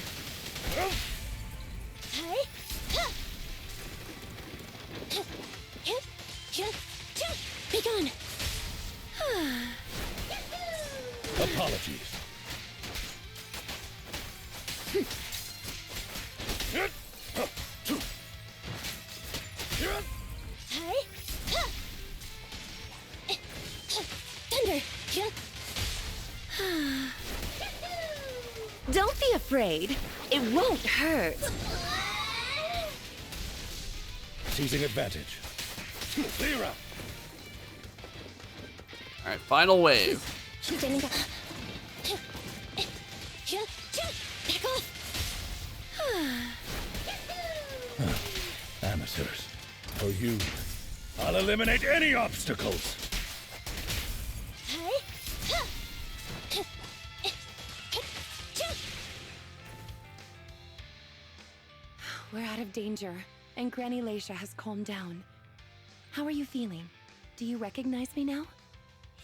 Be gone. Apologies. Thunder. Don't be afraid. It won't hurt. Seizing advantage. Clear out. Alright, final wave. Back off. Amateurs. For you, I'll eliminate any obstacles. We're out of danger, and Granny Leisha has calmed down. How are you feeling? Do you recognize me now?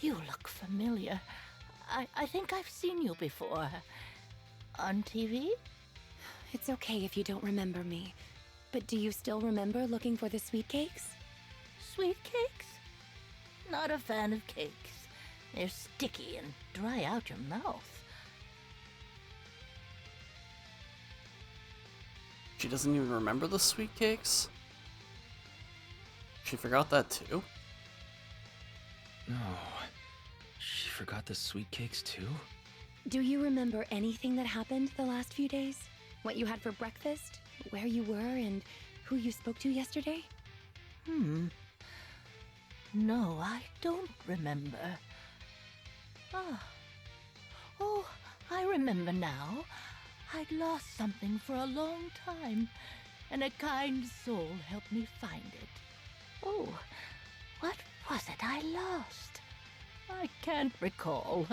You look familiar. I think I've seen you before. On TV? It's okay if you don't remember me. But do you still remember looking for the sweet cakes? Sweet cakes? Not a fan of cakes. They're sticky and dry out your mouth. She doesn't even remember the sweet cakes? She forgot that too? No. She forgot the sweet cakes too? Do you remember anything that happened the last few days? What you had for breakfast? Where you were and who you spoke to yesterday? No, I don't remember. Oh, I remember now. I'd lost something for a long time, and a kind soul helped me find it. Oh, what was it I lost? I can't recall.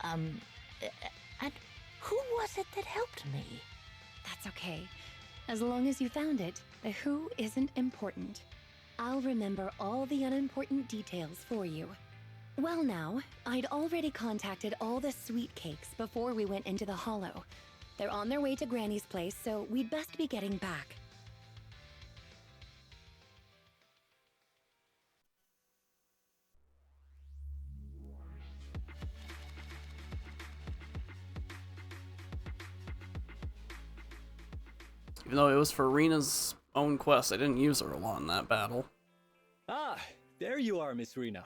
And who was it that helped me? That's okay. As long as you found it, the who isn't important. I'll remember all the unimportant details for you. Well now, I'd already contacted all the sweet cakes before we went into the hollow. They're on their way to Granny's place, so we'd best be getting back. Even though it was for Rena's own quest, I didn't use her a lot in that battle. Ah, there you are, Miss Rena.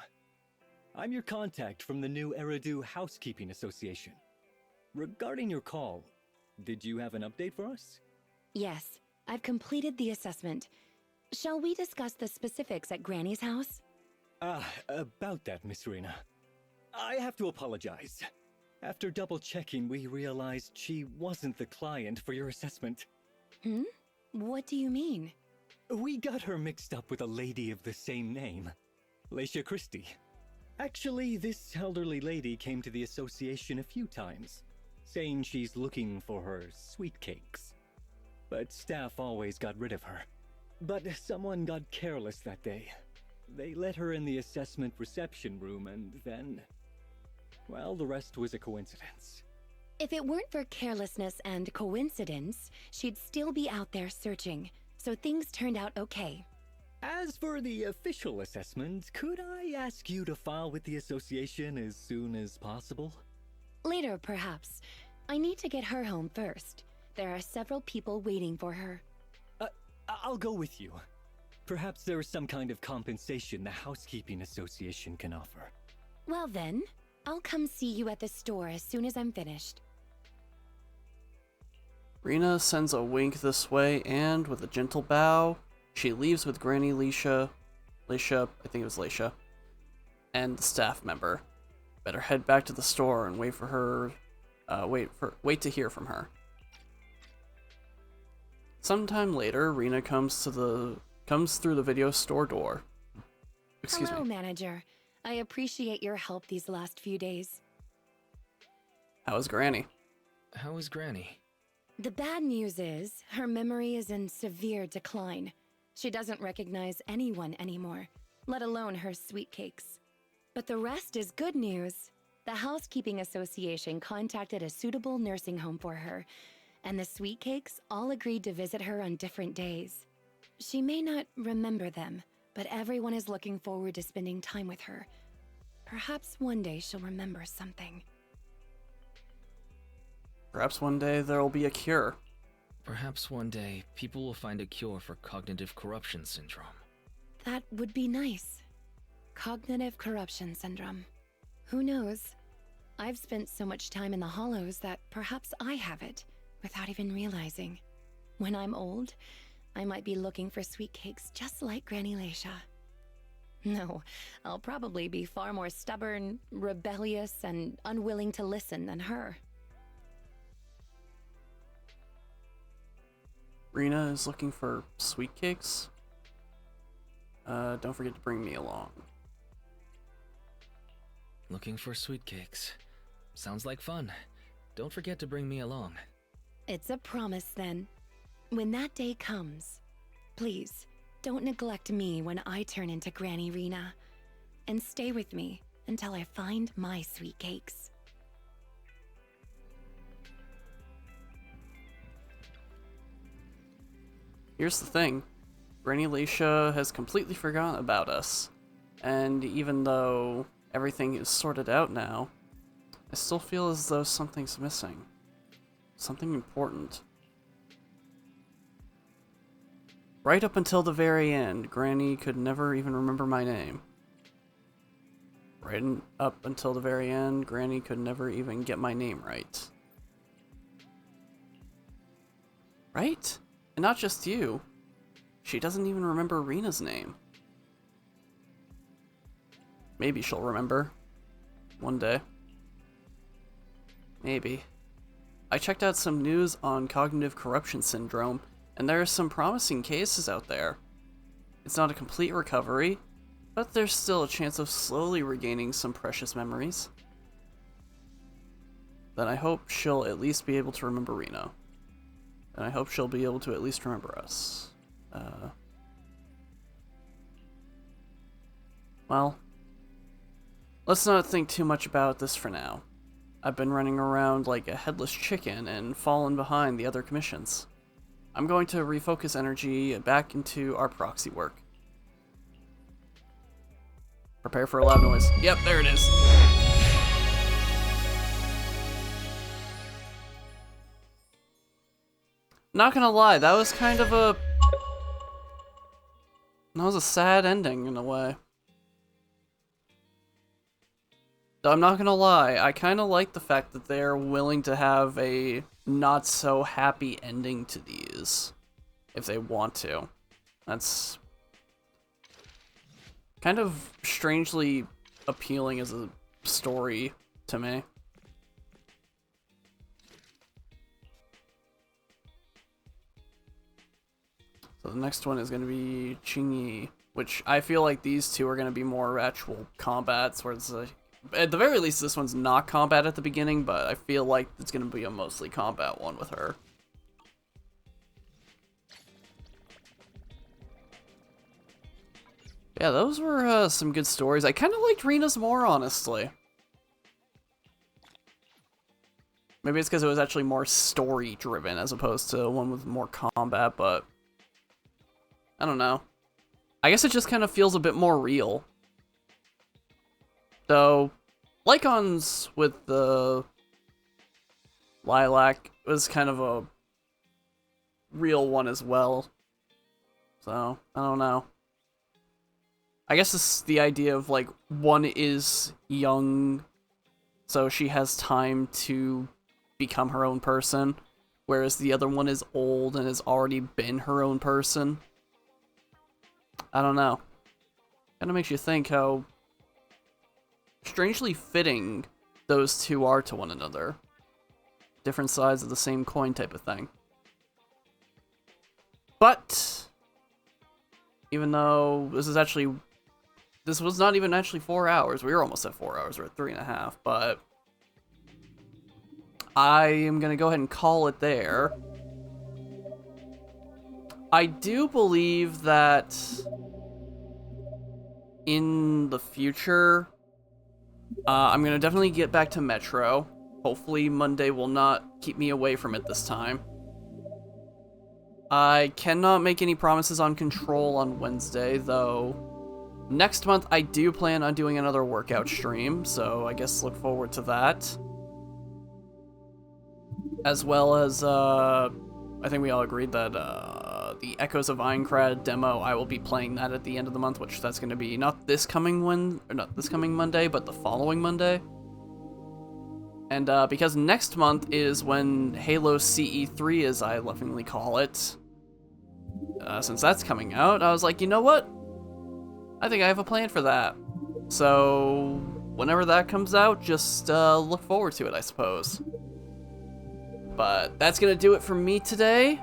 I'm your contact from the new Eridu Housekeeping Association. Regarding your call, did you have an update for us? Yes, I've completed the assessment. Shall we discuss the specifics at Granny's house? About that, Miss Rena. I have to apologize. After double-checking, we realized she wasn't the client for your assessment. What do you mean? We got her mixed up with a lady of the same name, Leisha Christie. Actually, this elderly lady came to the association a few times, saying she's looking for her sweet cakes. But staff always got rid of her. But someone got careless that day. They let her in the assessment reception room and then... well, the rest was a coincidence. If it weren't for carelessness and coincidence, she'd still be out there searching. So things turned out okay. As for the official assessment, could I ask you to file with the association as soon as possible? Later, perhaps. I need to get her home first. There are several people waiting for her. I'll go with you. Perhaps there is some kind of compensation the Housekeeping Association can offer. Well then, I'll come see you at the store as soon as I'm finished. Rena sends a wink this way, and with a gentle bow, she leaves with Granny Leisha, I think it was Leisha, and the staff member. Better head back to the store and wait for her, wait to hear from her. Sometime later, Rena comes through the video store door. Hello, manager. I appreciate your help these last few days. How is Granny? How is Granny? The bad news is, her memory is in severe decline. She doesn't recognize anyone anymore, let alone her sweet cakes. But the rest is good news. The Housekeeping Association contacted a suitable nursing home for her, and the sweet cakes all agreed to visit her on different days. She may not remember them, but everyone is looking forward to spending time with her. Perhaps one day she'll remember something. Perhaps one day there will be a cure. Perhaps one day people will find a cure for cognitive corruption syndrome. That would be nice. Cognitive corruption syndrome. Who knows? I've spent so much time in the Hollows that perhaps I have it, without even realizing. When I'm old, I might be looking for sweet cakes just like Granny Leisha. No, I'll probably be far more stubborn, rebellious, and unwilling to listen than her. Rena is looking for sweet cakes. Don't forget to bring me along. Looking for sweet cakes. Sounds like fun. Don't forget to bring me along. It's a promise then. When that day comes, please don't neglect me when I turn into Granny Rena. And stay with me until I find my sweet cakes. Here's the thing. Granny Leisha has completely forgotten about us. And even though everything is sorted out now, I still feel as though something's missing. Something important. Right up until the very end, Granny could never even remember my name. Right up until the very end, Granny could never even get my name right. Right? And not just you. She doesn't even remember Rena's name. Maybe she'll remember. One day. Maybe. I checked out some news on cognitive corruption syndrome, and there are some promising cases out there. It's not a complete recovery, but there's still a chance of slowly regaining some precious memories. Then I hope she'll at least be able to remember Rena. And I hope she'll be able to at least remember us. Well, let's not think too much about this for now. I've been running around like a headless chicken and fallen behind the other commissions. I'm going to refocus energy back into our proxy work. Prepare for a loud noise. Yep, there it is. Not gonna lie, that was kind of a... That was a sad ending in a way. I'm not gonna lie, I kind of like the fact that they're willing to have a not so happy ending to these, if they want to. That's kind of strangely appealing as a story to me. So the next one is going to be Chingy, which I feel like these two are going to be more actual combats, where it's at the very least this one's not combat at the beginning, but I feel like it's going to be a mostly combat one with her. Yeah, those were some good stories. I kind of liked Rena's more, honestly. Maybe it's because it was actually more story-driven as opposed to one with more combat, but I don't know. I guess it just kind of feels a bit more real. Though, Lycon's with the Lilac was kind of a real one as well. So, I don't know. I guess it's the idea of, like, one is young, so she has time to become her own person, whereas the other one is old and has already been her own person. I don't know. Kind of makes you think how strangely fitting those two are to one another. Different sides of the same coin type of thing. But even though this was not even actually 4 hours. We were almost at 4 hours. We're at 3.5. But I am going to go ahead and call it there. I do believe that in the future, I'm going to definitely get back to Metro. Hopefully Monday will not keep me away from it this time. I cannot make any promises on Control on Wednesday, though. Next month, I do plan on doing another workout stream, so I guess look forward to that. As well as, I think we all agreed that, the Echoes of Aincrad demo, I will be playing that at the end of the month, which that's going to be not this coming Monday, but the following Monday. And, because next month is when Halo CE3, as I lovingly call it, since that's coming out, I was like, you know what? I think I have a plan for that. So, whenever that comes out, just look forward to it, I suppose. But that's going to do it for me today.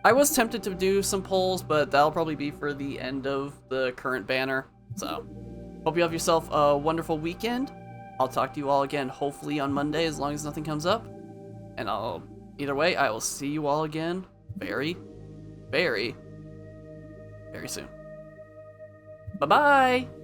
I was tempted to do some polls, but that'll probably be for the end of the current banner. So, hope you have yourself a wonderful weekend. I'll talk to you all again hopefully on Monday as long as nothing comes up. And either way, I will see you all again very, very, very soon. Bye-bye!